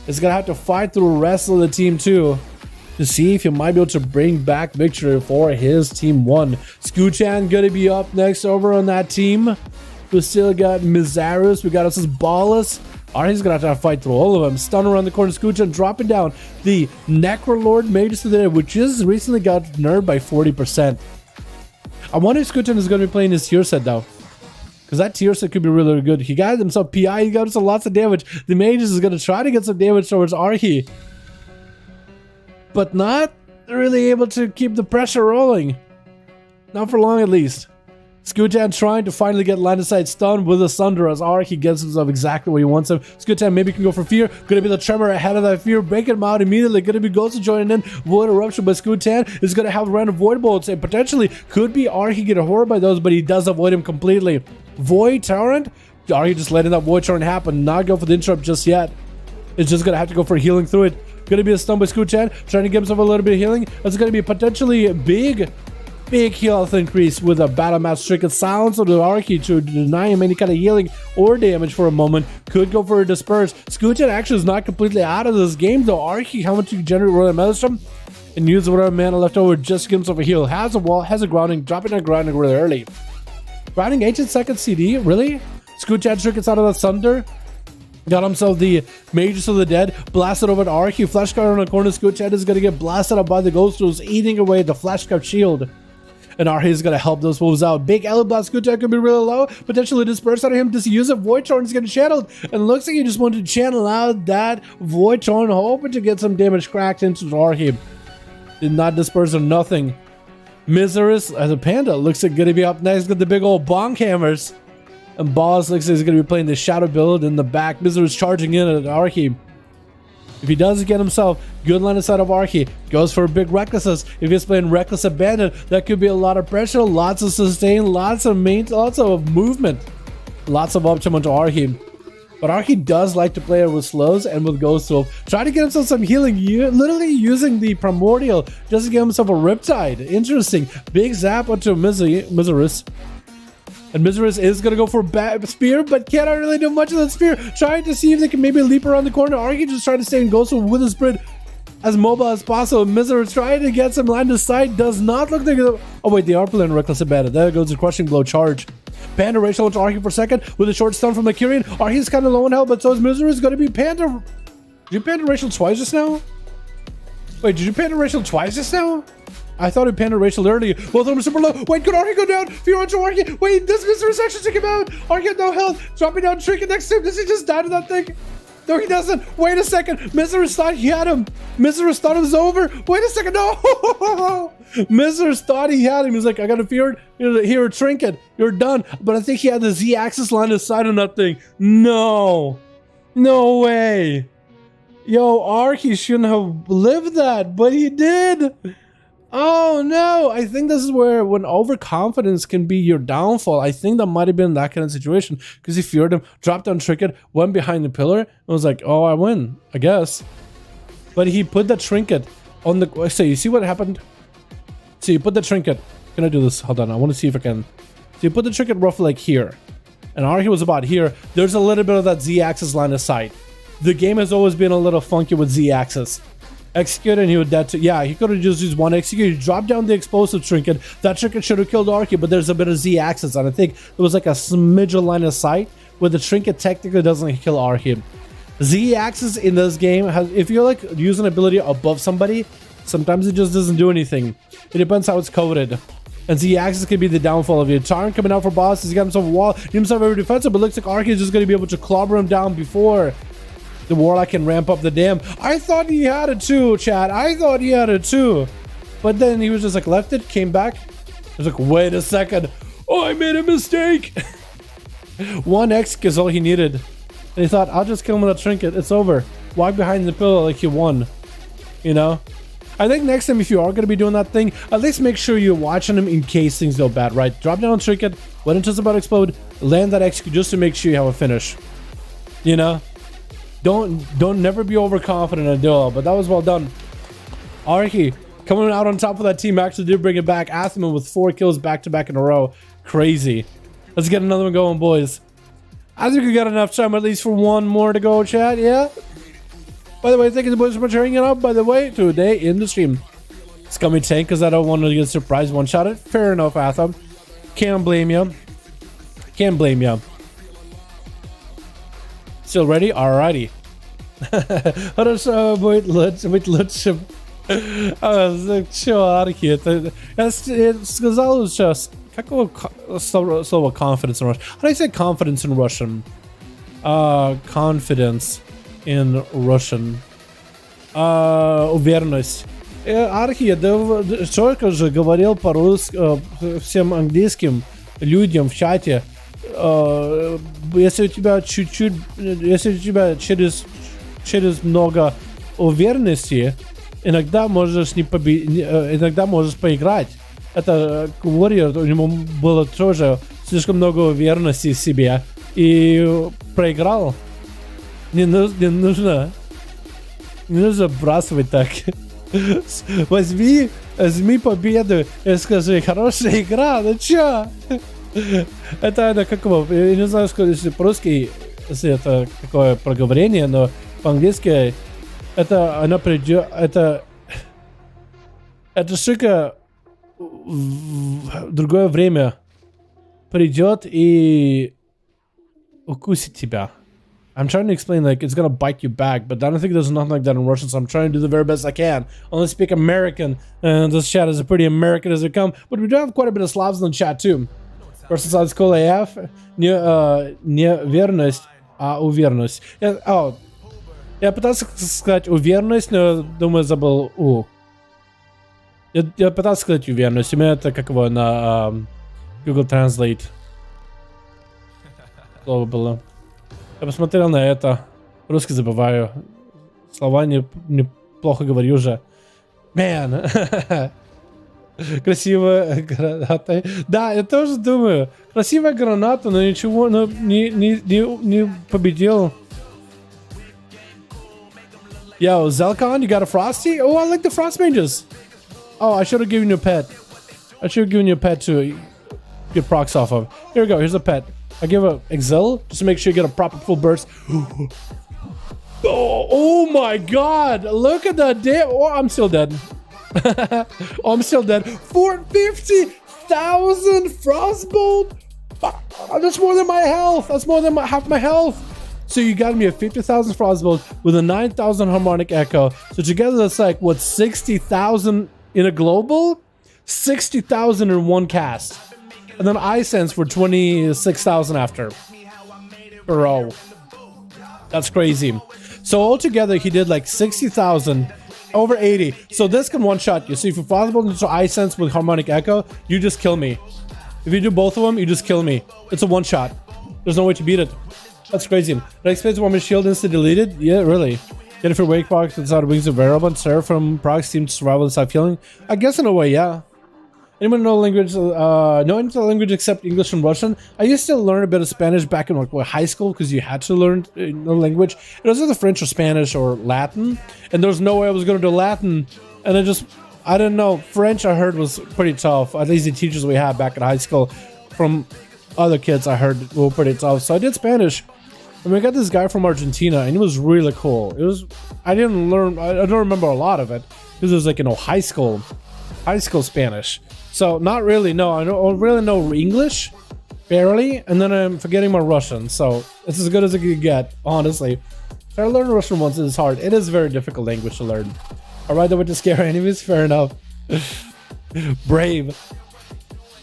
Is going to have to fight through the rest of the team too to see if he might be able to bring back victory for his team one. Scoochan going to be up next over on that team. We still got Mizarus. We got us Ballas. Archie's going to have to fight through all of them. Stun around the corner. Scoochan dropping down the Necrolord Mage today, which is recently got nerfed by 40%. I wonder if Scoochan is going to be playing his tier set though. because that tier set could be really good. He got himself PI, he got himself lots of damage. The Mages is going to try to get some damage towards Archie, but not really able to keep the pressure rolling. Not for long, at least. Skutan trying to finally get line of sight stun with a Sunder as Archie gets himself exactly where he wants him. Skutan maybe can go for Fear. Gonna be the Tremor ahead of that Fear, breaking him out immediately. Gonna be Ghost joining in. Void Eruption, but Skutan is gonna have random Void Bolts and potentially could be Archie get horror by those, but he does avoid him completely. Void Torrent? Archie just letting that Void Torrent happen. Not go for the interrupt just yet. It's just gonna have to go for healing through it. Gonna be a stun by Skutan, trying to give himself a little bit of healing. That's gonna be potentially big health increase with a Battle Mass Trick. It sounds of the Archie to deny him any kind of healing or damage for a moment. Could go for a Disperse. Skutan actually is not completely out of this game though. Archie, how much you can generate Royal Maelstrom and use whatever mana left over just to give himself a heal. Has a wall, has a grounding, dropping that grounding really early. Grounding 8-second CD, really? Skutan Trick gets out of the Thunder. Got himself the Mages of the Dead, blasted over to Archie. Flashcard on the corner. Skutan is going to get blasted up by the Ghost who's eating away the Flashcard shield. And Archie is going to help those wolves out. Big Ele Blast Skutan could be really low. Potentially dispersed out of him. Just use a Void Torrent is getting channeled. And looks like he just wanted to channel out that Void Torrent, hoping to get some damage cracked into Archie. Did not disperse or nothing. Miseris as a Panda looks like going to be up next with the big old bonk hammers. And Boss looks like he's going to be playing the Shadow build in the back. Miseris charging in at Archie. If he doesn't get himself good line of sight of Archie, goes for a big Recklessness. If he's playing Reckless Abandon, that could be a lot of pressure, lots of sustain, lots of movement, lots of optimum to Archie. But Archie does like to play it with slows and with Ghost Wolf. Try to get himself some healing, literally using the Primordial just to get himself a Riptide. Interesting. Big zap onto Miseris. And Miseris is going to go for Spear, but cannot really do much of that Spear. Trying to see if they can maybe leap around the corner. Archie just trying to stay in Ghost with his Sprint as mobile as possible. Miseris trying to get some line of sight. Does not look like... Oh wait, they are playing Reckless Abandon. There goes the Crushing Blow charge. Panda Racial to Archie for a second with a short stun from the Kyrian. Archie's kind of low in health, but so is Miseris. Going to be Panda... Did you Panda Racial twice just now? Wait, did you Panda Racial twice just now? I thought it Panda Racial earlier. Both of them are super low. Wait, could Archie go down? Fear onto Archie. Wait, does Miseris actually take him out? Archie had no health. Dropping down Trinket next to him. Does he just die to that thing? No, he doesn't. Wait a second. Miseris thought he had him. Miseris thought it was over. Wait a second. No. Miseris thought he had him. He's like, I got a fear. Here, Trinket. You're done. But I think he had the Z-axis line of sight on that thing. No. No way. Yo, Archie shouldn't have lived that, but he did. Oh no, I think this is where when overconfidence can be your downfall. I think that might have been that kind of situation because he feared him, dropped down Trinket, went behind the pillar, and was like, oh, I win, I guess. But he put the Trinket on the... So you see what happened? So you put the Trinket... Can I do this? Hold on, I want to see if I can. So you put the Trinket roughly like here. And Archie was about here. There's a little bit of that Z-axis line of sight. The game has always been a little funky with Z-axis. Execute and he would dead too. Yeah, he could have just used one execute. Drop down the explosive Trinket. That Trinket should have killed Archie, but there's a bit of Z-axis, and I think there was like a smidge of line of sight where the Trinket technically doesn't kill Archie. Z-axis in this game has, if you're like using ability above somebody, sometimes it just doesn't do anything. It depends how it's coded. And Z-axis could be the downfall of you. Tyrant coming out for boss. He's got himself a wall. He himself very defensive, but looks like Archie is just going to be able to clobber him down before the Warlock can ramp up the dam. I thought he had it too, chat. I thought he had it too. But then he was just like left it, came back. I was like, wait a second. Oh, I made a mistake. 1x is all he needed. And he thought, I'll just kill him with a Trinket. It's over. Walk behind the pillar like you won. You know? I think next time if you are going to be doing that thing, at least make sure you're watching him in case things go bad, right? Drop down Trinket, when it's just about to explode, land that execute just to make sure you have a finish. You know? Don't never be overconfident in a duel, but that was well done. Archie coming out on top of that team actually did bring it back. Athman with 4 kills back-to-back in a row. Crazy. Let's get another one going, boys. I think we got enough time at least for one more to go, chat, yeah? By the way, thank you boys so much for hanging out, by the way, today in the stream. It's coming tank because I don't want to get surprise one-shotted. Fair enough, Atham. Can't blame you. Can't blame you. Still ready? Alrighty. Лучше все, Архи. Это сказал сейчас. Какого slow confidence in Russian. How do I say confidence in Russian? Confidence in Russian. Уверенность. Архи, да человек же говорил по-русски всем английским людям в чате. Если у тебя чуть-чуть, если у тебя через много уверенности, иногда можешь иногда можешь поиграть. Это Warrior, у него было тоже слишком много уверенности в себе и проиграл. Не нужно бросать так. Возьми победу и скажи: хорошая игра, ну чё? Это как его, я не знаю, если по-русски, если это какое проговорение, но по-английски это она придет, это штука в другое время придет и укусит тебя. I'm trying to explain, like, it's gonna bite you back, but I don't think there's nothing like that in Russian, so I'm trying to do the very best I can. Only speak American, and this chat is pretty American as it comes, but we do have quite a bit of Slavs in the chat too. Russian side is cool AF. Не верность, а уверенность. Я пытался сказать уверенность, но думаю, забыл У. Я пытался сказать уверенность, у меня это как его на Google Translate слово было. Я посмотрел на это. Русский забываю. Слова неплохо говорю уже. Man. Красивая граната. Да, я тоже думаю. Красивая граната, но ничего, но не победил. Yo, Zelkon, you got a Frosty? Oh, I like the Frost Mages. Oh, I should have given you a pet. I should have given you a pet to get procs off of. Here we go, here's a pet. I give a Exil just to make sure you get a proper full burst. Oh my god! Look at that damn. Oh, I'm still dead. Oh, I'm still dead. 450,000 Frostbolt. That's more than my health. That's more than half my health. So you got me a 50,000 Frostbolt with a 9,000 Harmonic Echo. So together that's like what, 60,000 in a global, 60,000 in one cast. And then iSense for 26,000 after. Bro. That's crazy. So altogether, he did like 60,000, over 80. So this can one-shot you. So if you Frostbolt into iSense with Harmonic Echo, you just kill me. If you do both of them, you just kill me. It's a one-shot. There's no way to beat it. That's crazy. Next phase, one shield instant deleted? Yeah, really. Get it for Wake Procs inside Wings of Variable and Seraphim Procs team to survival inside healing? I guess in a way, yeah. Anyone know language? No any language except English and Russian. I used to learn a bit of Spanish back in like high school because you had to learn the language. It was either French or Spanish or Latin, and there was no way I was going to do Latin. And I didn't know. French I heard was pretty tough. At least the teachers we had back in high school, from other kids I heard were pretty tough. So I did Spanish. And we got this guy from Argentina, and he was really cool. I don't remember a lot of it because it was like high school Spanish. So not really, no. I don't really know English, barely, and then I'm forgetting my Russian. So it's as good as it could get, honestly. If I learned Russian once, it is hard. It is a very difficult language to learn. I ride the way to scare enemies, fair enough. Brave.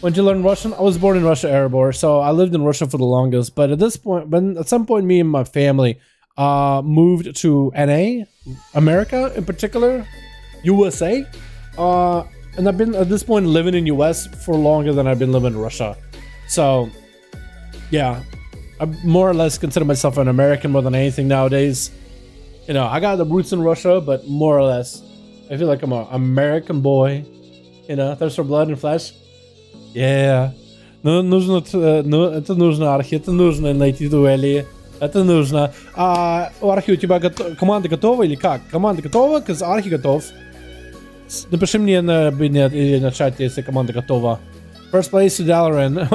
When did you learn Russian? I was born in Russia, Erebor, so I lived in Russia for the longest. But at some point, me and my family moved to NA, America in particular, USA. And I've been, at this point, living in US for longer than I've been living in Russia. So, yeah, I more or less consider myself an American more than anything nowadays. You know, I got the roots in Russia, but more or less, I feel like I'm an American boy. You know, thirst for blood and flesh. Yeah. Ну, это нужно, Архи, это нужно найти дуэли. Это нужно. Архи, у тебя команда готова или как? Команда готова? Because Архи готов. Напиши мне на или на чате, если команда готова. First place to Dalaran.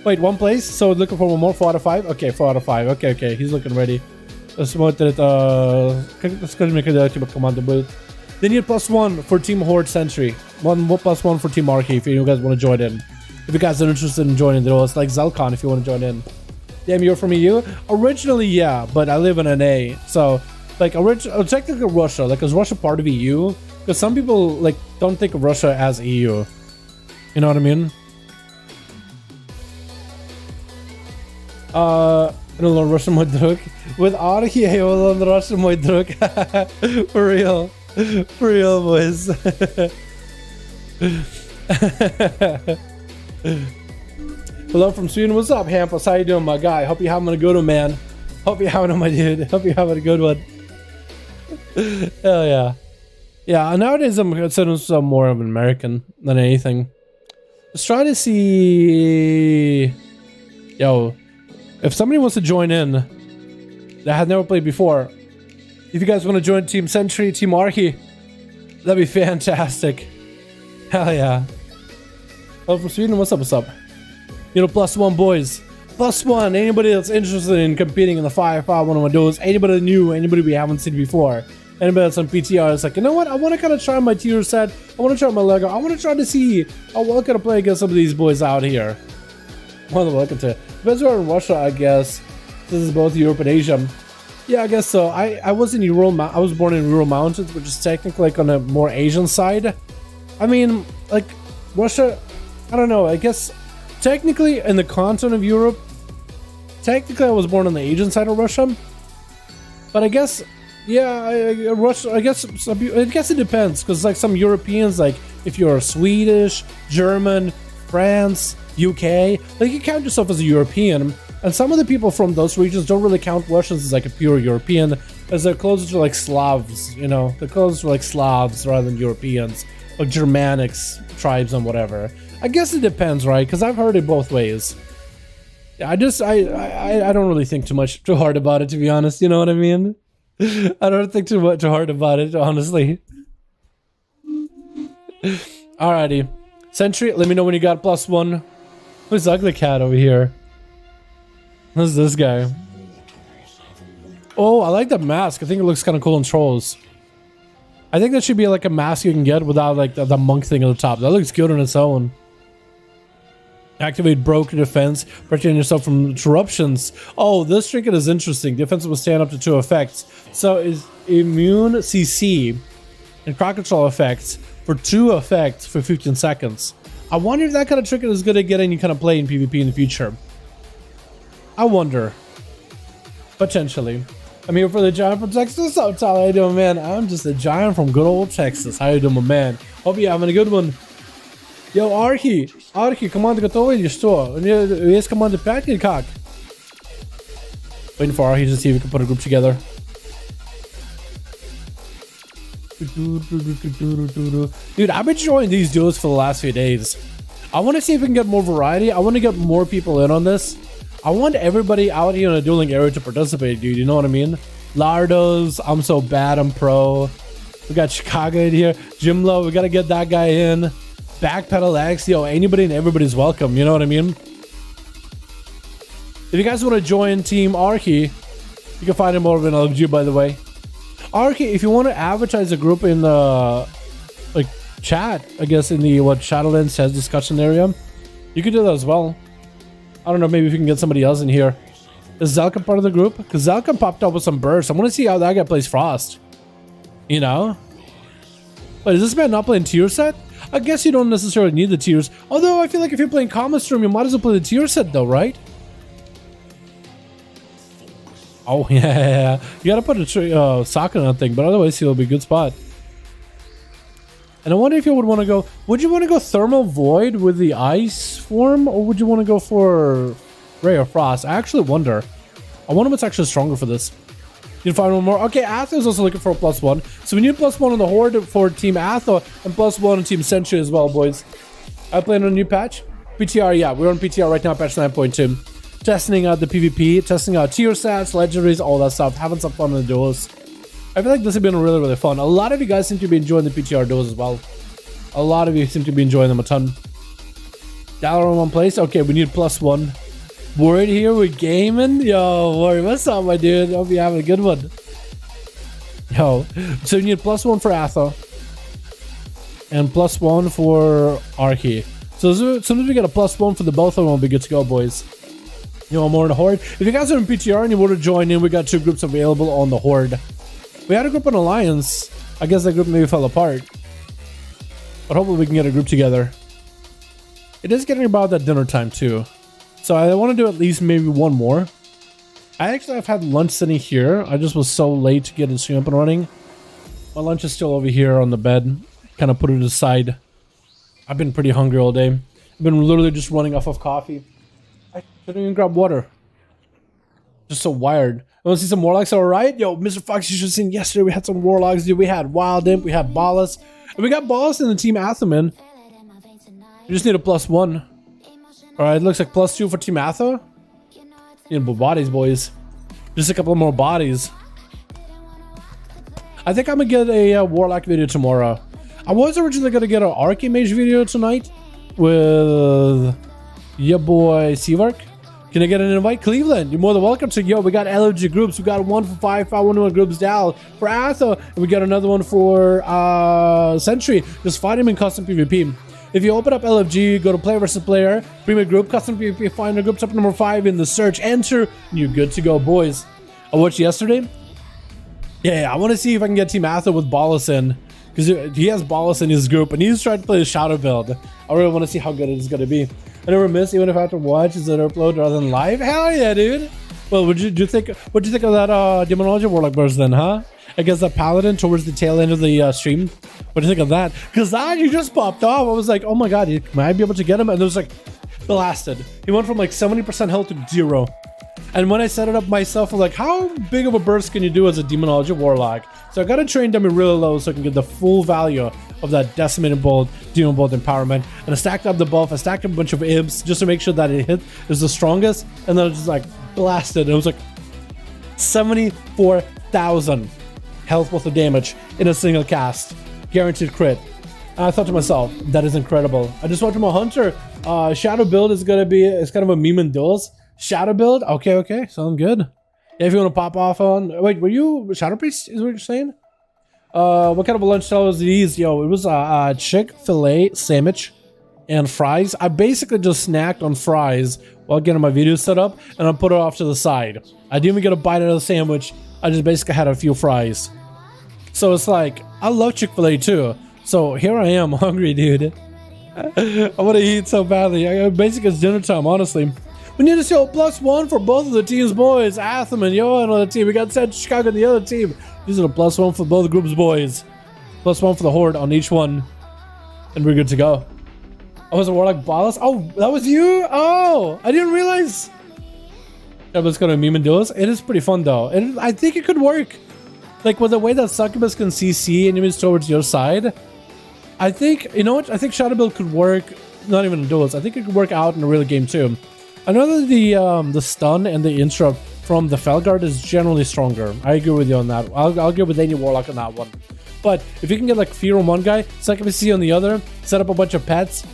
Wait, one place? So looking for one more, 4 out of 5? Okay, 4 out of 5. Okay, he's looking ready. Смотрит, скажи мне, когда у тебя команда будет. They need +1 for Team Horde Sentry. +1 for Team Archie if you guys want to join in. If you guys are interested in joining the duels, like Zelkon if you want to join in. Damn, you're from EU? Originally, yeah, but I live in NA. So, like, technically Russia. Like, is Russia part of EU? Because some people, like, don't think of Russia as EU. You know what I mean? learn Russian мой друг. With Arhi, I will learn Russian мой друг. For real. For real, boys. Hello from Sweden. What's up, Hampus? How you doing, my guy? Hope you're having a good one, man. Hope you're having one, my dude. Hope you're having a good one. Hell yeah. Yeah, nowadays I'm considering myself more of an American than anything. Just trying to see... Yo, if somebody wants to join in that has never played before, if you guys want to join Team Sentry, Team Arhi, that'd be fantastic. Hell yeah. Oh, from Sweden, what's up, what's up? You know, +1 boys. +1, anybody that's interested in competing in the 5V5 1v1 DUELS, anybody new, anybody we haven't seen before, anybody that's on PTR is like, you know what, I want to kind of try my tier set, I want to try my Lego, I want to try to see how well can I play against some of these boys out here. More than welcome to. Depends where in Russia, I guess. This is both Europe and Asia. Yeah, I guess so. I was in I was born in Ural Mountains, which is technically like on a more Asian side. I mean, like Russia, I don't know, I guess technically in the continent of Europe, technically I was born on the Asian side of Russia. But I guess, yeah, Russia, I guess it depends, because like some Europeans, like if you're Swedish, German, France, UK, like you count yourself as a European, and some of the people from those regions don't really count Russians as like a pure European, as they're closer to like Slavs, you know, they're closer to like Slavs rather than Europeans, like Germanics, tribes and whatever. I guess it depends, right? Because I've heard it both ways. Yeah, I don't really think too hard about it, to be honest, you know what I mean? I don't think too hard about it, honestly. Alrighty. Sentry, let me know when you got +1. Who's Ugly Cat over here? Who's this guy? Oh, I like that mask. I think it looks kind of cool in Trolls. I think that should be like a mask you can get without like the monk thing on the top. That looks good on its own. Activate broken defense, protecting yourself from interruptions. Oh, this trinket is interesting. Defense will stand up to 2 effects. So is immune CC and crowd control effects for 2 effects for 15 seconds. I wonder if that kind of trinket is good at getting you kind of play in PvP in the future. I wonder. Potentially. I'm here for the Giant from Texas. What's up, Tyler? How you doing, man? I'm just a Giant from good old Texas. How you doing, my man? Hope you're having a good one. Yo, Arhi, команда готова или что? У меня есть команда 5 или как? Waiting for Arhi to see if we can put a group together. Dude, I've been enjoying these duels for the last few days. I want to see if we can get more variety. I want to get more people in on this. I want everybody out here in the dueling area to participate, dude. You know what I mean? Lardos, I'm so bad, I'm pro. We got Chicago in here. Jimlo, we got to get that guy in. Backpedal X, yo, anybody and everybody's welcome. You know what I mean? If you guys want to join Team Arhi, you can find him over in LFG, by the way. Arhi, if you want to advertise a group in the like chat, I guess in the Shadowlands says discussion area, you can do that as well. I don't know, maybe if you can get somebody else in here. Is Zelka part of the group? Because Zelka popped up with some bursts. I want to see how that guy plays Frost. You know? Wait, is this man not playing tier set? I guess you don't necessarily need the tiers. Although I feel like if you're playing Common Stream, you might as well play the tier set though, right? Oh, yeah. You gotta put a socket on that thing, but otherwise it'll be a good spot. And I wonder if you would want to go... Would you want to go Thermal Void with the Ice form? Or would you want to go for Ray of Frost? I actually wonder. I wonder what's actually stronger for this. You can find one more. Okay, Atho is also looking for a +1. So we need +1 on the Horde for Team Atho and +1 on Team Sentry as well, boys. I playing on a new patch. PTR, yeah, we're on PTR right now, patch 9.2. Testing out the PvP, testing out tier stats, legendaries, all that stuff. Having some fun in the duels. I feel like this has been really, really fun. A lot of you guys seem to be enjoying the PTR duels as well. A lot of you seem to be enjoying them a ton. Dalaran in one place. Okay, we need +1. Word here with gaming. Yo, Warrior, what's up, my dude? Hope you're having a good one. Yo, so you need +1 for Atho. And +1 for Arhi. So as soon as we get a +1 for the both of them, we'll be good to go, boys. You want more in the Horde? If you guys are in PTR and you want to join in, we got 2 groups available on the Horde. We had a group on Alliance. I guess that group maybe fell apart. But hopefully we can get a group together. It is getting about that dinner time too. So I want to do at least maybe one more. I've had lunch sitting here. I just was so late to get the stream up and running. My lunch is still over here on the bed. Kind of put it aside. I've been pretty hungry all day. I've been literally just running off of coffee. I couldn't even grab water. Just so wired. I want to see some Warlocks, alright? Yo, Mr. Fox, you should have seen yesterday. We had some Warlocks, dude. We had Wild Imp, we had Ballas. And we got Ballas in the team Atha, man. We just need a +1. Alright, looks like +2 for team Atha. Need more bodies, boys. Just a couple more bodies. I think I'm gonna get a Warlock video tomorrow. I was originally gonna get an Mage video tonight with your boy Seavark. Can I get an invite? Cleveland, you're more than welcome to. Yo, we got LOG groups. We got one for 5V5 1v1 groups Dal for Atha, and we got another one for Sentry. Just find him in custom PvP. If you open up LFG, go to player versus player, bring a group, custom PvP, find a group, top number 5 in the search, enter, and you're good to go, boys. I watched yesterday. Yeah, I want to see if I can get Team Atha with Ballas in, because he has Ballas in his group, and he's trying to play a shadow build. I really want to see how good it is going to be. I never miss, even if I have to watch, is it upload rather than live? Hell yeah, dude. Well, what'd you think of that Demonology Warlock burst then, huh? I guess that Paladin towards the tail end of the stream. What do you think of that? Because that you just popped off. I was like, oh my god, might I be able to get him? And it was like, blasted. He went from like 70% health to 0. And when I set it up myself, I'm like, how big of a burst can you do as a Demonology Warlock? So I gotta train dummy really low so I can get the full value of that Decimated Bolt, Demon Bolt empowerment. And I stacked up the buff, I stacked up a bunch of imps just to make sure that it hit is the strongest. And then I just like blasted. And it was like 74,000 health worth of damage in a single cast. Guaranteed crit. And I thought to myself, that is incredible. I just went to my Hunter. Shadow build is gonna be, it's kind of a meme in duels. Shadow build? Okay, sound good. Yeah, if you want to pop off on... Wait, were you Shadow Priest, is what you're saying? What kind of a lunch style was these? Yo, it was a Chick-fil-A sandwich and fries. I basically just snacked on fries while getting my video set up, and I put it off to the side. I didn't even get a bite out of the sandwich. I just basically had a few fries. So it's like, I love Chick-fil-A too. So here I am, hungry, dude. I want to eat so badly. Basically, it's dinner time, honestly. We need to show +1 for both of the teams, boys. Atham and Yo on the team. We got Central Chicago on the other team. These are the +1 for both groups, boys. +1 for the Horde on each one. And we're good to go. Oh, was it Warlock Ballas? Oh, that was you? Oh, I didn't realize. That was going to meme and duels. It is pretty fun, though. And I think it could work. Like, with the way that Succubus can CC enemies towards your side. I think, you know what? I think Shadow Build could work, not even in duels. I think it could work out in a real game, too. I know that the stun and the interrupt from the Felguard is generally stronger. I agree with you on that. I'll agree with any Warlock on that one. But if you can get like Fear on one guy, Succubus on the other, set up a bunch of pets,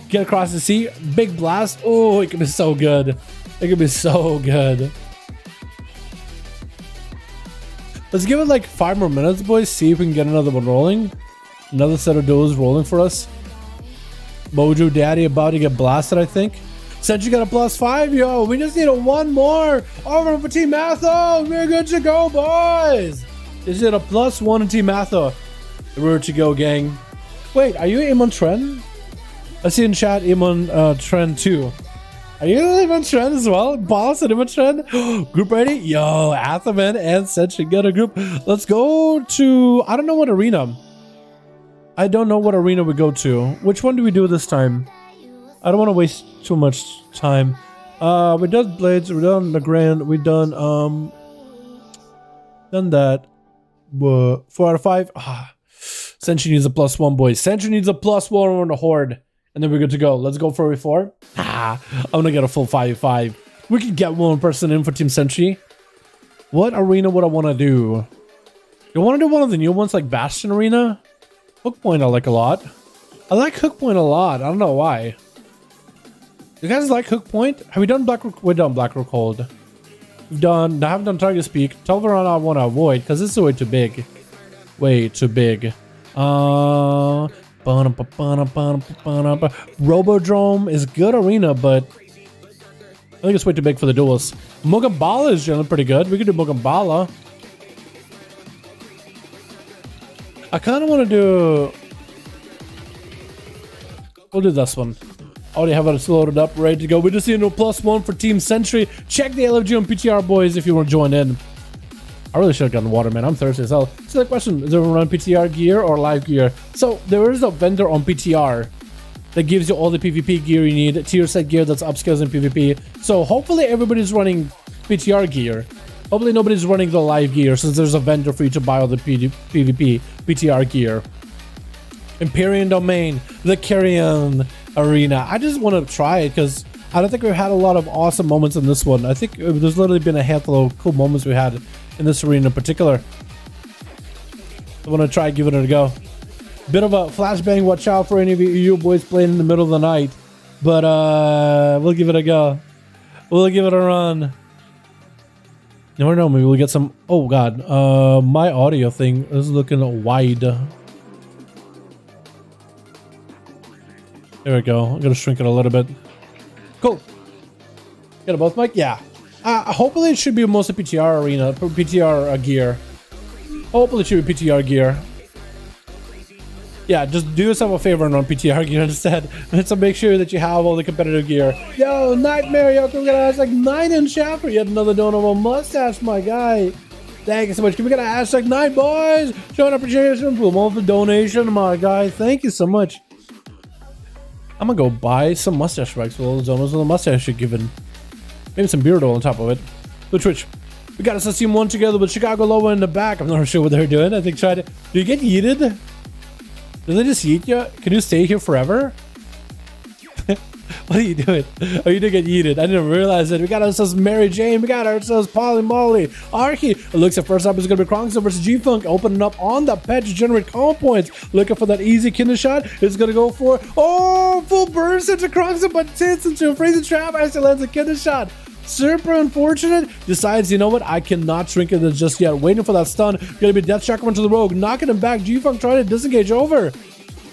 get across the sea, big blast. Oh, it could be so good. It could be so good. Let's give it like 5 more minutes, boys. See if we can get another one rolling. Another set of duels rolling for us. Mojo Daddy about to get blasted, I think. Said you got a +5, yo. We just need a 1 more over for Team Atha. We're good to go, boys. Is it a +1 in Team Atha? We're good to go, gang. Wait, are you Amon Trend? I see in chat Amon Trend too. Are you Amon Trend as well? Boss and Amon Trend? Group ready? Yo, Athaman and Said should get a group. Let's go to, I don't know what arena. I don't know what arena we go to. Which one do we do this time? I don't want to waste too much time. We done Blades, we done the Grand, we done that. 4 out of 5. Sentry needs a +1, boys. Sentry needs a +1 on the Horde. And then we're good to go. Let's go for a 4. I'm gonna get a full 5v5. We can get one person in for Team Sentry. What arena would I want to do? You want to do one of the new ones like Bastion Arena? Hook Point I like a lot. I like Hook Point a lot. I don't know why. You guys like Hook Point? Have we done Blackrock? We've done Blackrock Hold. We've done. I haven't done Target Speak. Telvaron I want to avoid because this is way too big. Way too big. Robodrome is good arena, but I think it's way too big for the duels. Mugambala is generally pretty good. We could do Mugambala. I kind of want to do... We'll do this one. Already have it loaded up, ready to go. We just need a +1 for Team Sentry. Check the LFG on PTR, boys, if you want to join in. I really should have gotten water, man. I'm thirsty as hell. So the question, is everyone on PTR gear or live gear? So there is a vendor on PTR that gives you all the PvP gear you need, tier set gear that's upscales in PvP. So hopefully everybody's running PTR gear. Hopefully nobody's running the live gear, since there's a vendor for you to buy all the PvP PTR gear. Empyrean Domain, the Carrion Arena. I just want to try it because I don't think we've had a lot of awesome moments in this one. I think there's literally been a handful of cool moments we had in this arena in particular. I want to try giving it a go. Bit of a flashbang, watch out for any of you boys playing in the middle of the night. But we'll give it a go. We'll give it a run. You never know, maybe we'll get some... Oh god, my audio thing is looking wide. There we go. I'm gonna shrink it a little bit. Cool. Got a both mic? Yeah. Hopefully it should be mostly PTR arena, PTR gear. Hopefully it should be PTR gear. Yeah, just do yourself a favor and run PTR gear instead. So make sure that you have all the competitive gear. Yo, Nightmare, yo, we got a hashtag 9 in chat for yet another donable mustache, my guy. Thank you so much. Can we get a hashtag 9, boys? Showing appreciation for the donation, my guy. Thank you so much. I'm gonna go buy some mustache wax with all the donuts with a mustache you're given. Maybe some beard oil on top of it. But Twitch, we got us team 1 together with Chicago Lower in the back. I'm not sure what they're doing. I think try to... Do you get yeeted? Do they just yeet you? Can you stay here forever? What are you doing? Are you gonna get yeeted? I didn't realize it. We got ourselves Mary Jane. We got ourselves Polly Molly. Archie. It looks like first up is gonna be Kronkster versus G-Funk. Opening up on the pet to generate calm points. Looking for that easy kinder shot. It's gonna go for... Oh! Full burst into Kronkster, but tits into a freezing trap. Actually lands a kinder shot. Super unfortunate. Decides, you know what? I cannot shrink it just yet. Waiting for that stun. Gonna be Death Chakra into the rogue. Knocking him back. G-Funk trying to disengage over.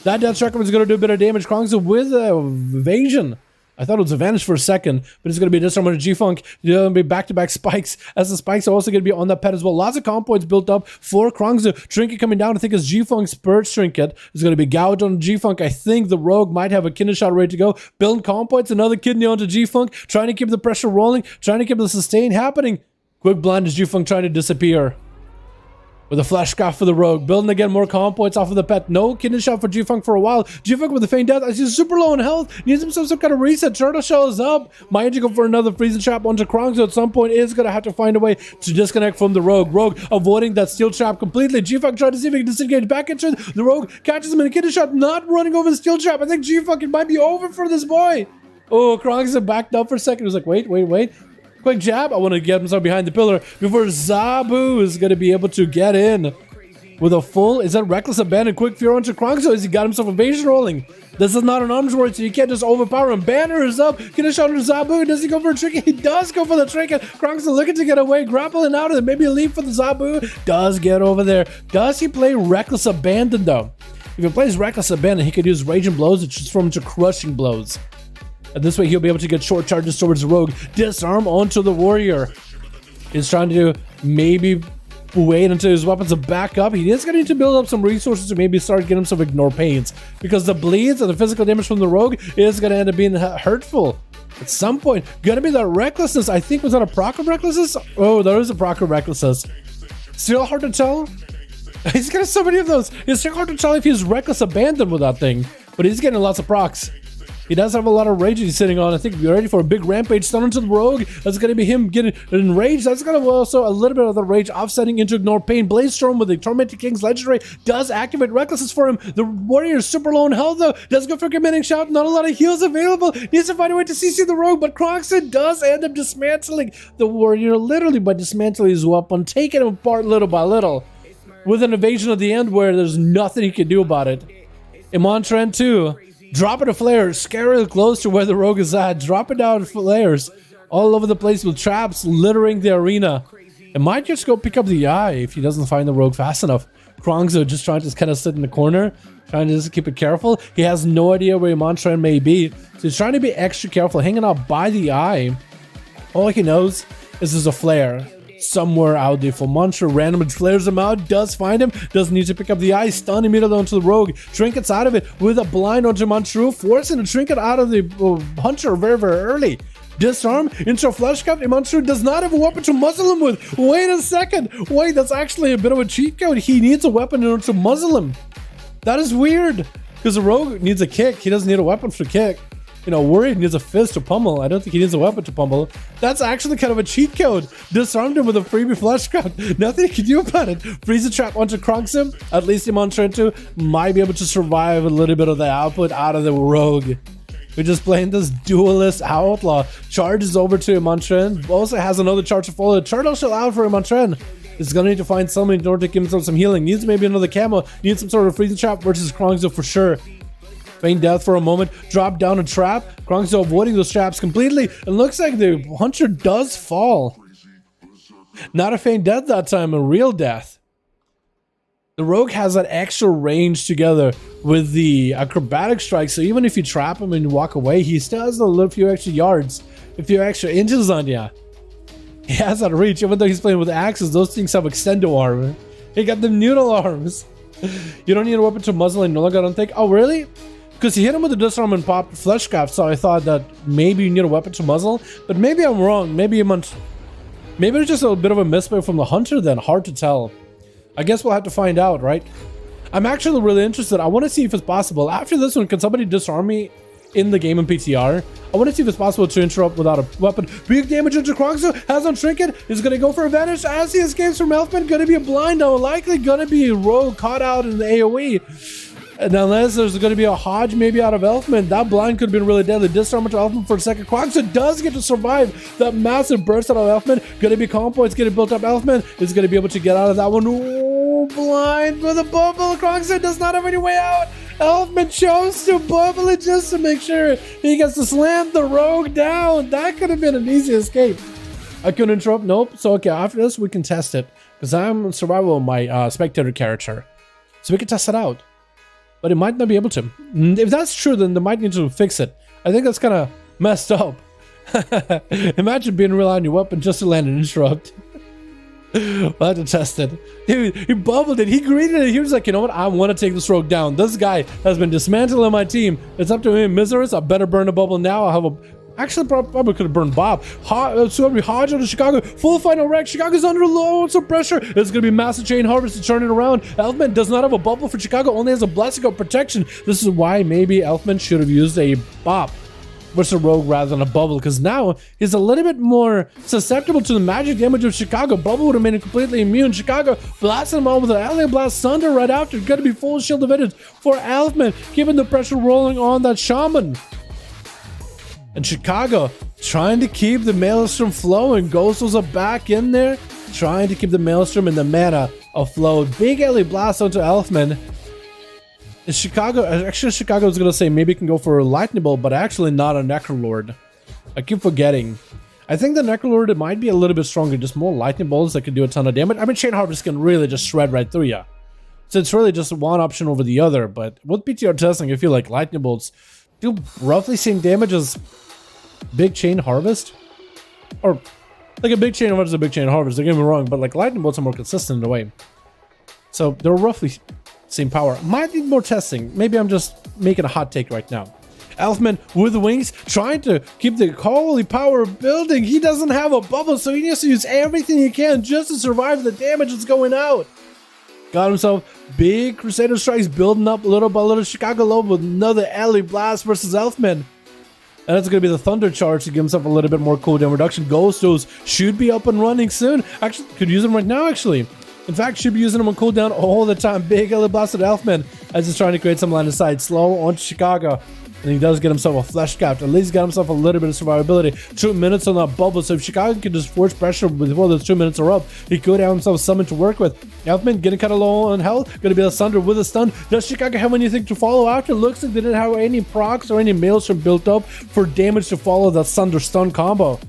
That Death Chakra is going to do a bit of damage. Kronkster with evasion. I thought it was advantage for a second, but it's going to be disarmed with G-Funk. It's going to be back-to-back spikes, as the spikes are also going to be on that pet as well. Lots of comp points built up for Kronkster. Trinket coming down, I think, is G-Funk's Spurt Trinket. It's going to be gouged on G-Funk. I think the rogue might have a kidney shot ready to go. Building comp points, another kidney onto G-Funk. Trying to keep the pressure rolling, trying to keep the sustain happening. Quick blind is G-Funk trying to disappear. With a flash scarf for the rogue. Building again more calm points off of the pet. No kidney shot for G-Funk for a while. G-Funk with a feint death. He's super low in health. Needs himself some kind of reset. Turtle Shell is up. Might go for another freezing trap onto Kronkster. At some point is going to have to find a way to disconnect from the rogue. Rogue avoiding that steel trap completely. G-Funk trying to see if he can disengage back into the rogue. Catches him in a kidney shot. Not running over the steel trap. I think G-Funk, it might be over for this boy. Oh, Kronkster backed up for a second. He was like, wait. Quick jab. I want to get himself behind the pillar before Zabu is going to be able to get in. With a full, is that Reckless Abandon? Quick Fear onto Kronkster as he got himself evasion rolling. This is not an arms war, so you can't just overpower him. Banner is up. Get a shot on Zabu. Does he go for a trinket? He does go for the trinket. Kronkster looking to get away, grappling out of it. Maybe a leap for the Zabu. Does get over there. Does he play Reckless Abandon though? If he plays Reckless Abandon, he could use Raging Blows to transform into Crushing Blows. And this way he'll be able to get short charges towards the rogue. Disarm onto the warrior. He's trying to maybe wait until his weapons are back up. He is going to need to build up some resources to maybe start getting himself ignore pains, because the bleeds and the physical damage from the rogue is going to end up being hurtful at some point. Gonna be that recklessness. I think, was that a proc of recklessness? Oh, there is a proc of recklessness. Still hard to tell. He's got so many of those. It's still hard to tell if he's reckless abandon with that thing, but he's getting lots of procs. He does have a lot of rage he's sitting on. I think we're ready for a big rampage stun into the rogue. That's going to be him getting enraged. That's going to also a little bit of the rage offsetting into ignore pain. Blaze Storm with the Tormented King's Legendary does activate recklessness for him. The warrior is super low in health though. Does go for committing shout. Not a lot of heals available. Needs to find a way to CC the rogue, but Kronkster does end up dismantling the warrior literally by dismantling his weapon, taking him apart little by little. With an evasion at the end where there's nothing he can do about it. Iman too. Dropping a flare, scarily close to where the rogue is at. Dropping down flares all over the place with traps littering the arena. It might just go pick up the eye if he doesn't find the rogue fast enough. Kronkster just trying to kind of sit in the corner, trying to just keep it careful. He has no idea where Iman may be, so he's trying to be extra careful, hanging out by the eye. All he knows is there's a flare. somewhere out there for Monster. Randomly flares him out, does find him, doesn't need to pick up the eye, stun immediately onto the rogue, trinkets out of it with a blind onto Monster, forcing the trinket out of the Hunter very, very early. Disarm into a flesh cup. Monster does not have a weapon to muzzle him with. Wait a second. Wait, that's actually a bit of a cheat code. He needs a weapon in order to muzzle him. That is weird. Because the rogue needs a kick. He doesn't need a weapon for kick. You know, Worry needs a fist to pummel. I don't think he needs a weapon to pummel. That's actually kind of a cheat code. Disarmed him with a freebie flesh cup. Nothing you can do about it. Freeze the trap onto Kronxim. At least Monster 2 might be able to survive a little bit of the output out of the rogue. We're just playing this duelist outlaw. Charges over to Imantren. Also has another charge to follow. Turtle shell out for Imantren. Is gonna need to find something in order to give himself some healing. Needs maybe another camo. Needs some sort of freezing trap versus Kronxo for sure. Feign death for a moment. Drop down a trap. Kronxo avoiding those traps completely. It looks like the Hunter does fall. Not a feign death that time, a real death. The rogue has that extra range together with the acrobatic strike, so even if you trap him and you walk away, he still has a few extra yards, a few extra inches on you. He has that reach, even though he's playing with axes, those things have extendo armor. He got the noodle arms. You don't need a weapon to muzzle and no longer, I don't think. Oh, really? Because he hit him with the disarm and popped flesh cap, so I thought that maybe you need a weapon to muzzle, but maybe I'm wrong. Maybe it's just a bit of a misplay from the Hunter then, hard to tell. I guess we'll have to find out, right? I'm actually really interested. I want to see if it's possible. After this one, can somebody disarm me in the game in PTR? I want to see if it's possible to interrupt without a weapon. Big damage into Kronxo. Has on Trinket. Is going to go for a vanish as he escapes from Elfman. Going to be a blind now. Likely going to be a rogue caught out in the AoE. And unless there's going to be a Hodge maybe out of Elfman, that blind could have been really deadly. Disarm to Elfman for a second. Kronxo does get to survive that massive burst out of Elfman. Going to be comp points getting built up. Elfman is going to be able to get out of that one. Ooh, blind with a bubble. Kronxo does not have any way out. Elfman chose to bubble it just to make sure he gets to slam the rogue down. That could have been an easy escape. I couldn't interrupt. Nope. So, okay, after this, we can test it. Because I'm survival of my spectator character. So we can test it out. But it might not be able to. If that's true, then they might need to fix it. I think that's kind of messed up. Imagine being real on your weapon just to land an interrupt. We'll have to test it. He bubbled it. He greeted it. He was like, you know what? I want to take this rogue down. This guy has been dismantling my team. It's up to him. Miseris, I better burn a bubble now. I'll have a... Actually, probably could have burned Bob. So we Hodge out of Chicago. Full final wreck. Chicago's under loads of pressure. It's going to be massive chain harvest to turn it around. Elfman does not have a bubble for Chicago. Only has a blessing of protection. This is why maybe Elfman should have used a bop versus a rogue rather than a bubble. Because now he's a little bit more susceptible to the magic damage of Chicago. Bubble would have made him completely immune. Chicago blasting him all with an alien blast thunder right after. Going to be full shield advantage for Elfman. Given the pressure rolling on that shaman. And Chicago trying to keep the Maelstrom flowing. Ghostos are back in there, trying to keep the Maelstrom and the mana afloat. Big LA blast onto Elfman. And Chicago is going to say maybe it can go for a lightning bolt, but actually not a Necrolord. I keep forgetting. I think the Necrolord, it might be a little bit stronger, just more lightning bolts that can do a ton of damage. I mean, Chain Harvest can really just shred right through you. So it's really just one option over the other. But with PTR testing, I feel like lightning bolts do roughly same damage as Big Chain Harvest, or like a Big Chain Harvest is a Big Chain Harvest. Don't get me wrong, but like lightning bolts are more consistent in a way. So they're roughly same power. Might need more testing. Maybe I'm just making a hot take right now. Elfman with the wings, trying to keep the holy power building. He doesn't have a bubble, so he needs to use everything he can just to survive the damage that's going out. Got himself big Crusader strikes building up little by little. Chicago low with another LA blast versus Elfman. And that's going to be the Thunder Charge to give himself a little bit more cooldown reduction. Ghostos should be up and running soon. Actually, could use them right now, actually. In fact, should be using them on cooldown all the time. Big LA blasted Elfman as he's trying to create some line of sight. Slow onto Chicago. And he does get himself a flesh cap. At least got himself a little bit of survivability. 2 minutes on that bubble. So if Chicago can just force pressure before those 2 minutes are up, he could have himself something to work with. Elfman getting kind of low on health. Going to be a Sunder with a stun. Does Chicago have anything to follow after? Looks like they didn't have any procs or any Maelstrom built up for damage to follow that Sunder stun combo.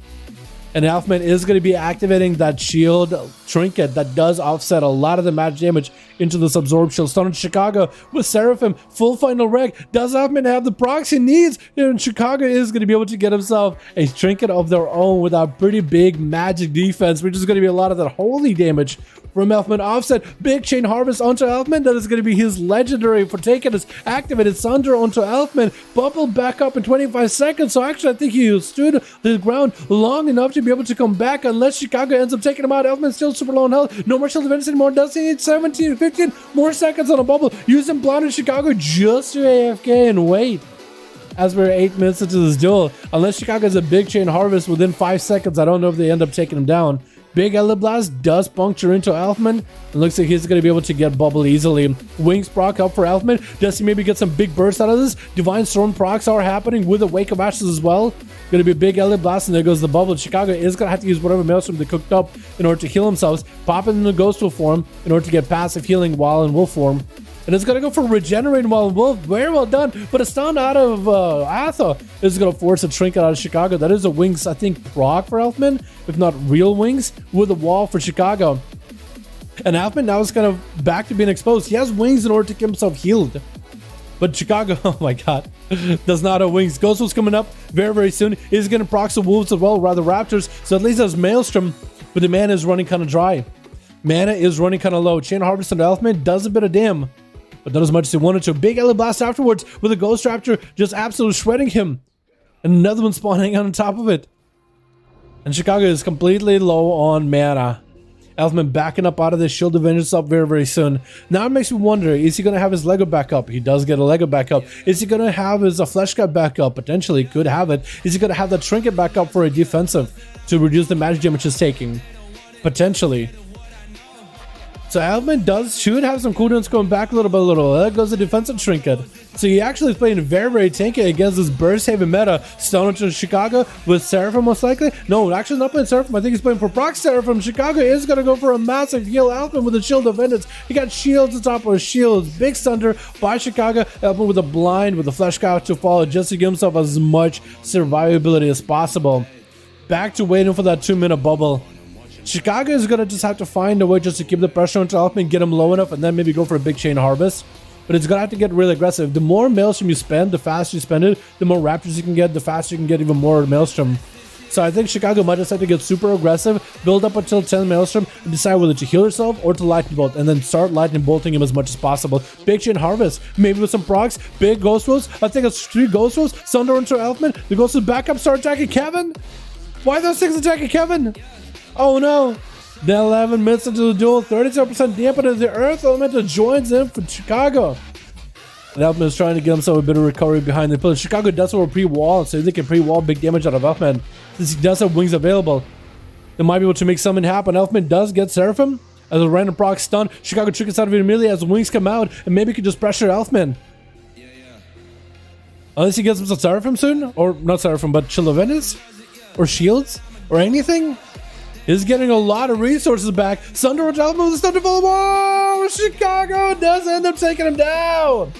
And Elfman is going to be activating that shield trinket that does offset a lot of the magic damage into this absorb shield. Stun in Chicago with Seraphim, full final wreck. Does Elfman have the procs he needs? And Chicago is going to be able to get himself a trinket of their own with a pretty big magic defense, which is going to be a lot of that holy damage from Elfman. Offset, big chain harvest onto Elfman. That is going to be his legendary for taking his activated Sunder onto Elfman. Bubble back up in 25 seconds. So actually, I think he stood the ground long enough to be able to come back unless Chicago ends up taking him out. Elfman's still super low on health. No more shield defense anymore. Does he need 17, 15 more seconds on a bubble? Using blind in Chicago just to AFK and wait. As we're 8 minutes into this duel, unless Chicago has a big chain harvest within 5 seconds, I don't know if they end up taking him down. Big Elder Blast does puncture into Elfman. It looks like he's going to be able to get bubble easily. Wings proc up for Elfman. Does he maybe get some big bursts out of this? Divine Storm procs are happening with the Wake of Ashes as well. Going to be a big Elder Blast, and there goes the bubble. Chicago is going to have to use whatever Maelstrom they cooked up in order to heal themselves. Pop it in the Ghostful form in order to get passive healing while in Wolf form. And it's going to go for regenerating while in Wolf. Very well done. But a stun out of Atha is going to force a trinket out of Chicago. That is a wings, I think, proc for Elfman, if not real wings, with a wall for Chicago. And Elfman now is kind of back to being exposed. He has wings in order to keep himself healed. But Chicago, oh my god, does not have wings. Ghost was coming up very, very soon. He's going to proc the Wolves as well, rather Raptors. So at least there's Maelstrom, but the mana is running kind of dry. Mana is running kind of low. Chain Harvest on Elfman does a bit of damn, but not as much as he wanted to. Big Elder Blast afterwards with a Ghost Raptor just absolutely shredding him. And another one spawning on top of it. And Chicago is completely low on mana. Elfman backing up out of this shield of vengeance up very, very soon. Now it makes me wonder, is he going to have his Lego back up? He does get a Lego back up. Is he going to have his flesh cut back up? Potentially could have it. Is he going to have the trinket back up for a defensive to reduce the magic damage he's taking? Potentially. So Elfman should have some cooldowns going back a little. There goes the defensive trinket. So he actually is playing very, very tanky against this burst heavy meta. Stone into Chicago with Seraphim most likely. No, actually not playing Seraphim. I think he's playing for proc Seraphim. Chicago is going to go for a massive heal. Elfman with a shield of vengeance. He got shields on top of shields. Big thunder by Chicago. Elfman with a blind with a flesh cow to follow just to give himself as much survivability as possible. Back to waiting for that 2-minute bubble. Chicago is going to just have to find a way just to keep the pressure on Elfman, get him low enough, and then maybe go for a big chain harvest. But it's going to have to get really aggressive. The more Maelstrom you spend, the faster you spend it, the more Raptors you can get, the faster you can get even more Maelstrom. So I think Chicago might just have to get super aggressive, build up until 10 Maelstrom, and decide whether to heal yourself or to lightning bolt, and then start lightning bolting him as much as possible. Big chain harvest, maybe with some procs, big ghost rolls. I think it's 3 ghost rolls. Sunder into Elfman. The ghost is back up, start attacking Kevin. Why are those things attacking Kevin? Oh no. Then 11 minutes into the duel, 37% dampen of the Earth Elemental joins in for Chicago. And Elfman is trying to get himself a bit of recovery behind the pillar. Chicago does have a pre-wall, so they can pre-wall big damage out of Elfman. Since he does have wings available, they might be able to make something happen. Elfman does get Seraphim as a random proc stun. Chicago triggers out of it immediately as the wings come out, and maybe can just pressure Elfman. Unless he gets himself Seraphim soon, or not Seraphim, but Chill of Venice, or Shields, or anything. Is getting a lot of resources back. Sunder with Elfman with the stun to follow. Whoa! Chicago does end up taking him down.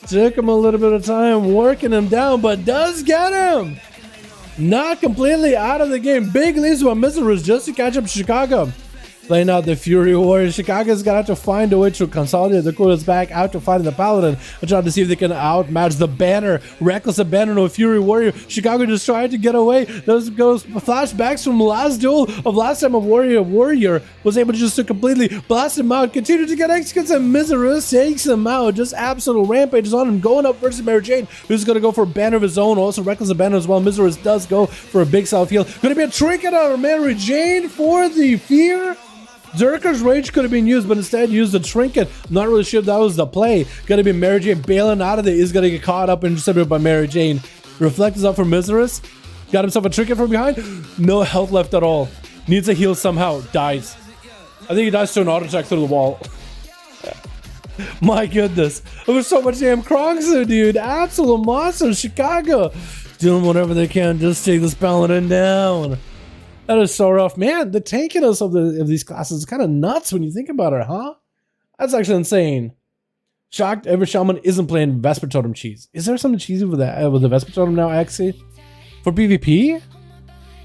Took him a little bit of time working him down, but does get him. Not completely out of the game. Big leads to a Mizarus just to catch up to Chicago. Playing out the Fury Warrior. Chicago's gonna have to find a way to consolidate the coolest back out to fighting the Paladin and try to see if they can outmatch the banner. Reckless abandon of Fury Warrior. Chicago just trying to get away. Those goes flashbacks from last duel of last time a Warrior was able to just to completely blast him out. Continue to get executes and Mizarus takes him out. Just absolute rampages on him. Going up versus Mary Jane, who's gonna go for a banner of his own. Also Reckless abandon as well. Mizarus does go for a big self heal. Gonna be a trinket out of Mary Jane for the fear. Zerker's Rage could have been used, but instead used the trinket. I'm not really sure if that was the play. Gonna be Mary Jane bailing out of it. Is gonna get caught up and intercepted by Mary Jane. Reflect is up for Mizarus. Got himself a trinket from behind. No health left at all. Needs a heal somehow. Dies. I think he dies to an auto attack through the wall. My goodness. There was so much damn Krongsu, dude. Absolute monster. Chicago doing whatever they can just take this paladin down. That is so rough. Man, the tankiness of these classes is kind of nuts when you think about it, huh? That's actually insane. Shocked every shaman isn't playing Vesper Totem cheese. Is there something cheesy with the Vesper Totem now, actually? For PvP?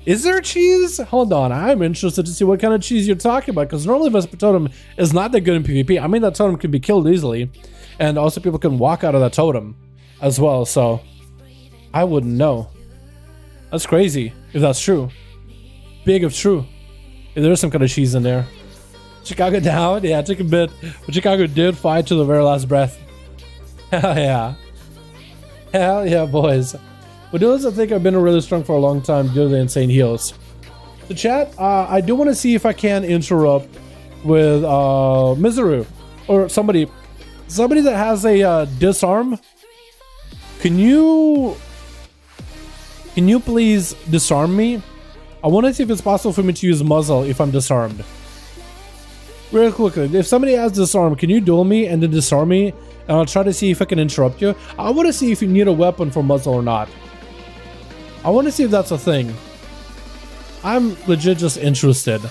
Is there cheese? Hold on, I'm interested to see what kind of cheese you're talking about, because normally Vesper Totem is not that good in PvP. I mean, that totem can be killed easily, and also people can walk out of that totem as well, so I wouldn't know. That's crazy, if that's true. Big if true. If there's some kind of cheese in there. Chicago down? Yeah, it took a bit, but Chicago did fight to the very last breath. Hell yeah. Hell yeah, boys. But those I think have been really strong for a long time due to the insane heals. So chat, I do want to see if I can interrupt with Miseru or somebody that has a disarm. Can you please disarm me? I want to see if it's possible for me to use muzzle if I'm disarmed. Real quickly, if somebody has disarm, can you duel me and then disarm me? And I'll try to see if I can interrupt you. I want to see if you need a weapon for muzzle or not. I want to see if that's a thing. I'm legit just interested.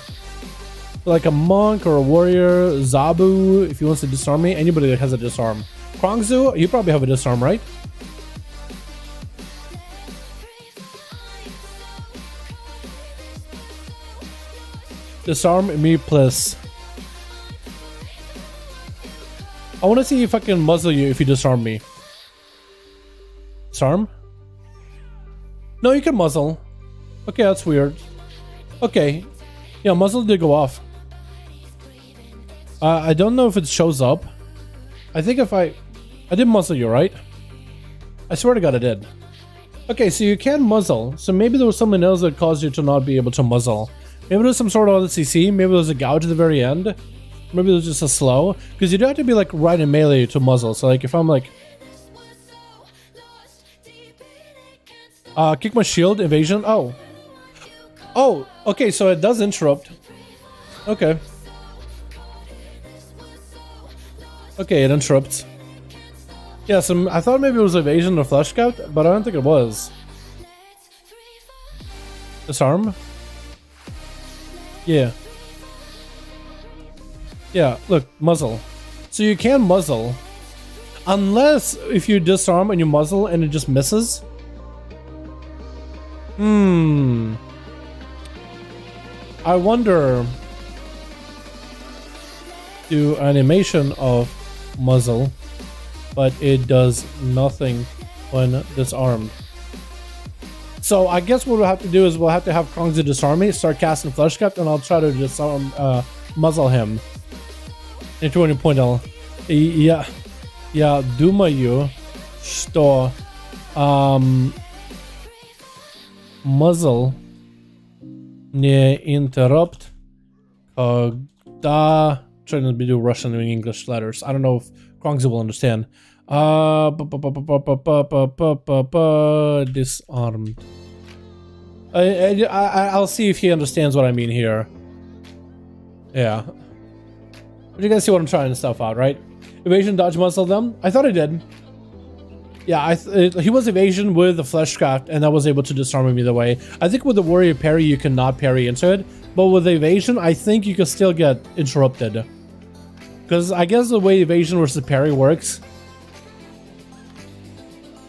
Like a monk or a warrior, Zabu, if he wants to disarm me, anybody that has a disarm. Krongzu, you probably have a disarm, right? Disarm me, please. I want to see if I can muzzle you if you disarm me. Disarm? No, you can muzzle. Okay, that's weird. Okay. Yeah, muzzle did go off. I don't know if it shows up. I think if I did muzzle you, right? I swear to God I did. Okay, so you can muzzle. So maybe there was something else that caused you to not be able to muzzle. Maybe there's some sort of other CC. Maybe there's a gouge at the very end. Maybe there's just a slow. Because you do have to be like right in melee to muzzle. So like if I'm like... kick my shield, evasion. Oh. Oh, okay, so it does interrupt. Okay. Okay, it interrupts. Yeah, so I thought maybe it was evasion or flash scout, but I don't think it was. Disarm? Yeah. Yeah, look, muzzle. So you can muzzle. Unless if you disarm and you muzzle and it just misses. I wonder. Do animation of muzzle, but it does nothing when disarmed. So I guess what we'll have to do is we'll have to have Krongzu disarm me, start casting Flesh Cap, and I'll try to disarm, muzzle him. Ничего не понял. Я думаю, что muzzle не interrupt когда... Trying to do Russian and English letters. I don't know if Krongzu will understand. Disarmed. I'll see if he understands what I mean here. Yeah. But you guys see what I'm trying to stuff out, right? Evasion, dodge, muzzle them. I thought I did. Yeah, he was evasion with the flesh craft, and I was able to disarm him either way. I think with the warrior parry, you cannot parry into it. But with evasion, I think you can still get interrupted. Because I guess the way evasion versus parry works.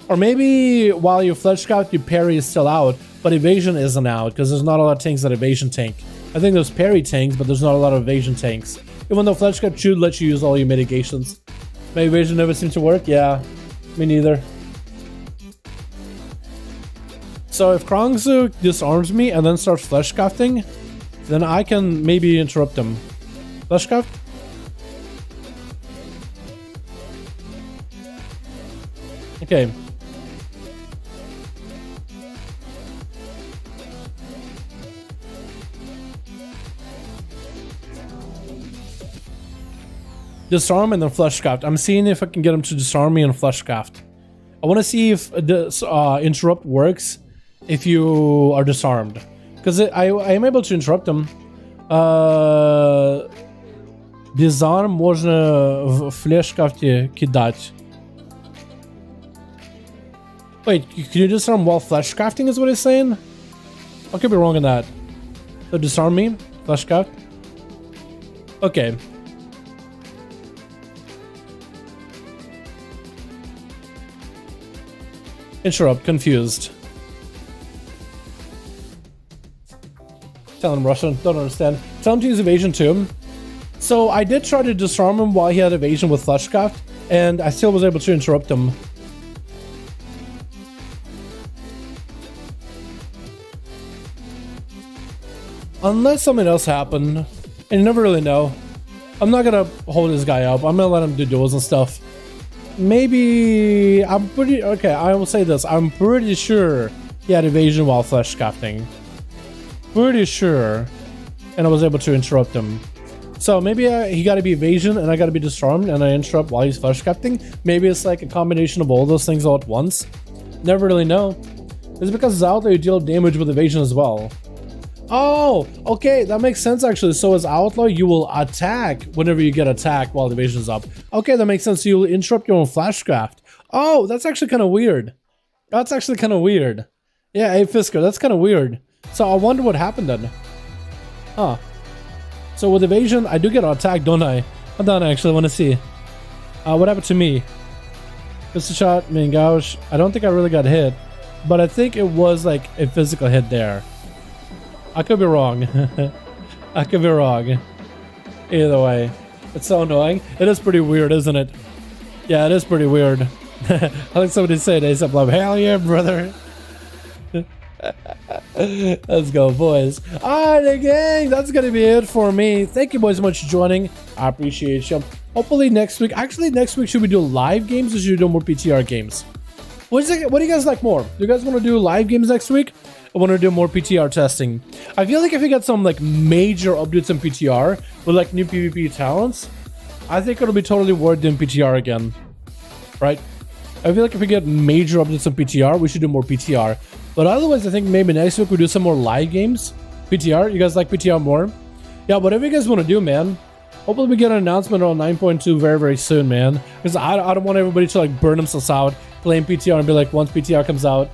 Or maybe while you flesh scout, your parry is still out, but evasion isn't out, because there's not a lot of tanks that evasion tank. I think there's parry tanks, but there's not a lot of evasion tanks. Even though flesh scout should let you use all your mitigations. My evasion never seems to work? Yeah, me neither. So if Krongzu disarms me and then starts flesh scouting, then I can maybe interrupt him. Flesh scout? Okay. Disarm and then flesh scout. I'm seeing if I can get him to disarm me and flesh scout. I want to see if this interrupt works if you are disarmed. Because I am able to interrupt him. Disarm можно в флеш-кафте кидать. Wait, can you disarm while flesh crafting is what he's saying? I could be wrong on that. So disarm me, flesh craft. Okay. Interrupt, confused. Tell him Russian, don't understand. Tell him to use evasion too. So I did try to disarm him while he had evasion with Fleshcraft, and I still was able to interrupt him. Unless something else happened, and you never really know. I'm not gonna hold this guy up. I'm gonna let him do duels and stuff. Maybe I'm pretty okay. I will say this: I'm pretty sure he had evasion while Fleshcrafting. Pretty sure, and I was able to interrupt him. So maybe he got to be evasion, and I got to be disarmed, and I interrupt while he's Fleshcrafting. Maybe it's like a combination of all those things all at once. Never really know. It's because it's out there you deal damage with evasion as well. Oh, okay, that makes sense actually. So as Outlaw, you will attack whenever you get attacked while the evasion is up. Okay, that makes sense. So you'll interrupt your own Fleshcraft. Oh, that's actually kind of weird. That's actually kind of weird. Yeah, hey Fisker, that's kind of weird. So I wonder what happened then. Huh. So with evasion, I do get attacked, don't I? Hold on, I actually want to see. What happened to me? Pistol shot, main gouge. I don't think I really got hit, but I think it was like a physical hit there. I could be wrong. I could be wrong. Either way, it's so annoying. It is pretty weird, isn't it? Yeah, it is pretty weird. I think somebody said ASAP Love. Hell yeah, brother. Let's go, boys. Alright, gang, that's gonna be it for me. Thank you boys so much for joining. I appreciate you. Hopefully next week, actually next week, should we do live games or should we do more PTR games? What do you guys like more? Do you guys want to do live games next week? I want to do more PTR testing. I feel like if we get some like major updates in PTR with like new PvP talents, I think it'll be totally worth doing PTR again, right? I feel like if we get major updates in PTR, we should do more PTR. But otherwise, I think maybe next week we do some more live games. PTR, you guys like PTR more? Yeah, whatever you guys want to do, man. Hopefully we get an announcement on 9.2 very, very soon, man. Because I don't want everybody to like burn themselves out playing PTR and be like, once PTR comes out,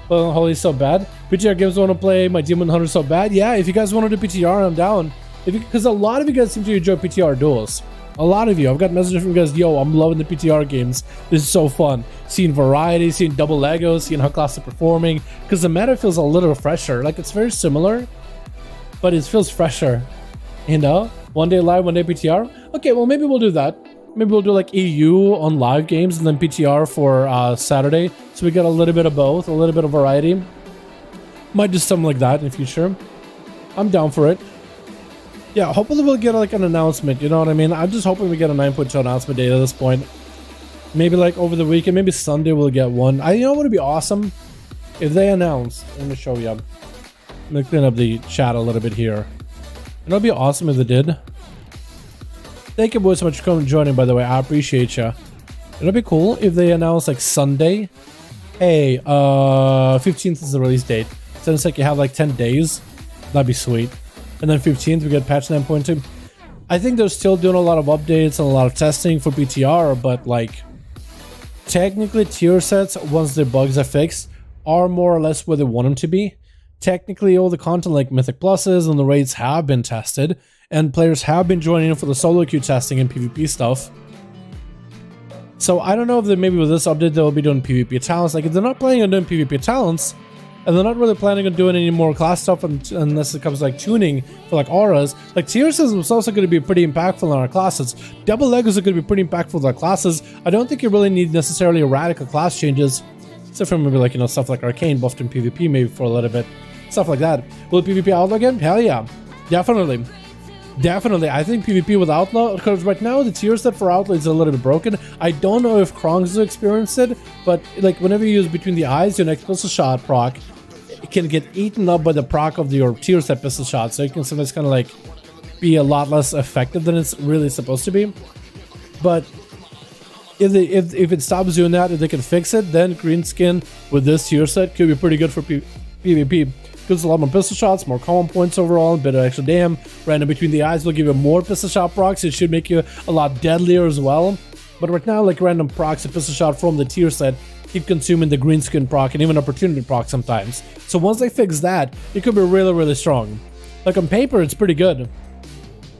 well, holy, so bad. PTR games want to play my Demon Hunter so bad. Yeah, if you guys want to do PTR, I'm down. Because a lot of you guys seem to enjoy PTR duels. A lot of you. I've got messages from you guys, yo, I'm loving the PTR games. This is so fun. Seeing variety, seeing double Legos, seeing how classes are performing. Because the meta feels a little fresher. Like, it's very similar, but it feels fresher. You know? One day live, one day PTR. Okay, well, maybe we'll do that. Maybe we'll do like EU on live games and then PTR for Saturday. So we get a little bit of both, a little bit of variety. Might do something like that in the future. I'm down for it. Yeah, hopefully we'll get like an announcement, you know what I mean? I'm just hoping we get a 9.2 announcement date at this point. Maybe like over the weekend, maybe Sunday we'll get one. You know what would be awesome? If they announce, let me show you. Let me clean up the chat a little bit here. It'll be awesome if they did. Thank you boys so much for coming and joining, by the way. I appreciate you. It'll be cool if they announce like Sunday. Hey, 15th is the release date. So it's like you have like 10 days. That'd be sweet. And then 15th we get patch 9.2. I think they're still doing a lot of updates and a lot of testing for PTR, but like technically tier sets, once their bugs are fixed, are more or less where they want them to be. Technically all the content like Mythic Pluses and the raids have been tested, and players have been joining in for the solo queue testing and PvP stuff. So I don't know if they maybe with this update they'll be doing PvP talents. Like if they're not planning on doing PvP talents, and they're not really planning on doing any more class stuff unless it comes to like tuning for like auras, like tier systems is also going to be pretty impactful on our classes. Double Legos are going to be pretty impactful on our classes. I don't think you really need necessarily radical class changes, except for maybe like, you know, stuff like Arcane buffed in PvP maybe for a little bit. Stuff like that. Will PvP Outlaw again? Hell yeah. Definitely. Definitely. I think PvP with Outlaw, because right now the tier set for Outlaw is a little bit broken. I don't know if Krongs experienced it, but like whenever you use Between the Eyes, your next pistol shot proc, it can get eaten up by the proc of your tier set pistol shot. So it can sometimes kind of like be a lot less effective than it's really supposed to be. But if it stops doing that, if they can fix it, then green skin with this tier set could be pretty good for PvP. Gives a lot more pistol shots, more common points overall, a bit of extra damn. Random Between the Eyes will give you more pistol shot procs. It should make you a lot deadlier as well. But right now, like random procs and pistol shot from the tier set keep consuming the green skin proc and even opportunity proc sometimes. So once they fix that, it could be really, really strong. Like on paper, it's pretty good.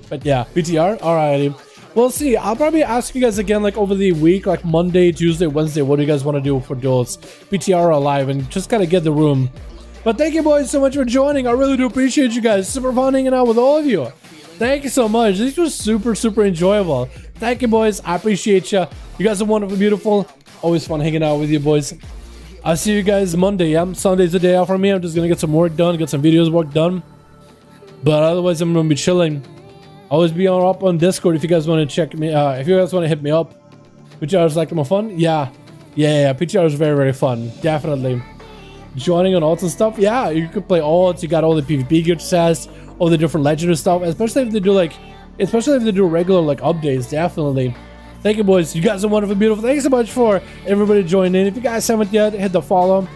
But yeah, PTR, alrighty. We'll see. I'll probably ask you guys again like over the week, like Monday, Tuesday, Wednesday, what do you guys want to do for duels? PTR or live, and just kind of get the room. But thank you boys so much for joining. I really do appreciate you guys. Super fun hanging out with all of you. Thank you so much. This was super enjoyable. Thank you boys. I appreciate you. You guys are wonderful, beautiful. Always fun hanging out with you boys. I'll see you guys Monday. Yeah, Sunday's the day off for me. I'm just gonna get some work done, get some videos work done. But otherwise, I'm gonna be chilling. Always be up on Discord if you guys want to check me. If you guys want to hit me up. PTR is like more fun. Yeah. PTR is very fun. Definitely. Joining on alts and stuff. Yeah, you could play alts. You got all the PvP gear chest, all the different legendary stuff. Especially if they do regular like updates. Definitely. Thank you, boys. You guys are wonderful, beautiful. Thanks so much for everybody joining in. If you guys haven't yet, hit the follow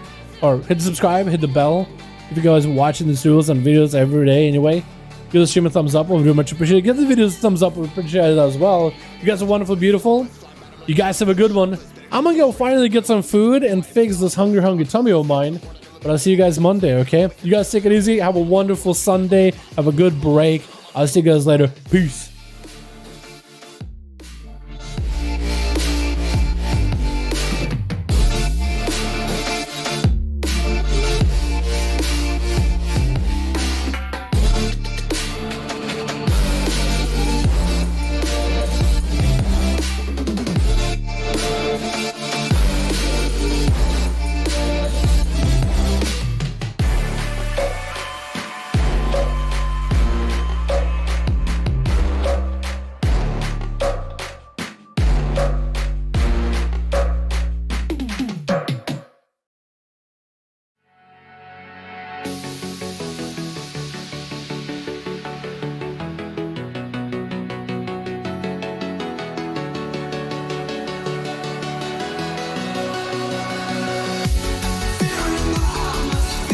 or hit the subscribe, hit the bell. If you guys are watching these duels and videos every day anyway, give the stream a thumbs up. I would very much appreciate it. Give the videos a thumbs up. We appreciate it as well. You guys are wonderful, beautiful. You guys have a good one. I'm gonna go finally get some food and fix this hungry tummy of mine. But I'll see you guys Monday, okay? You guys take it easy. Have a wonderful Sunday. Have a good break. I'll see you guys later. Peace.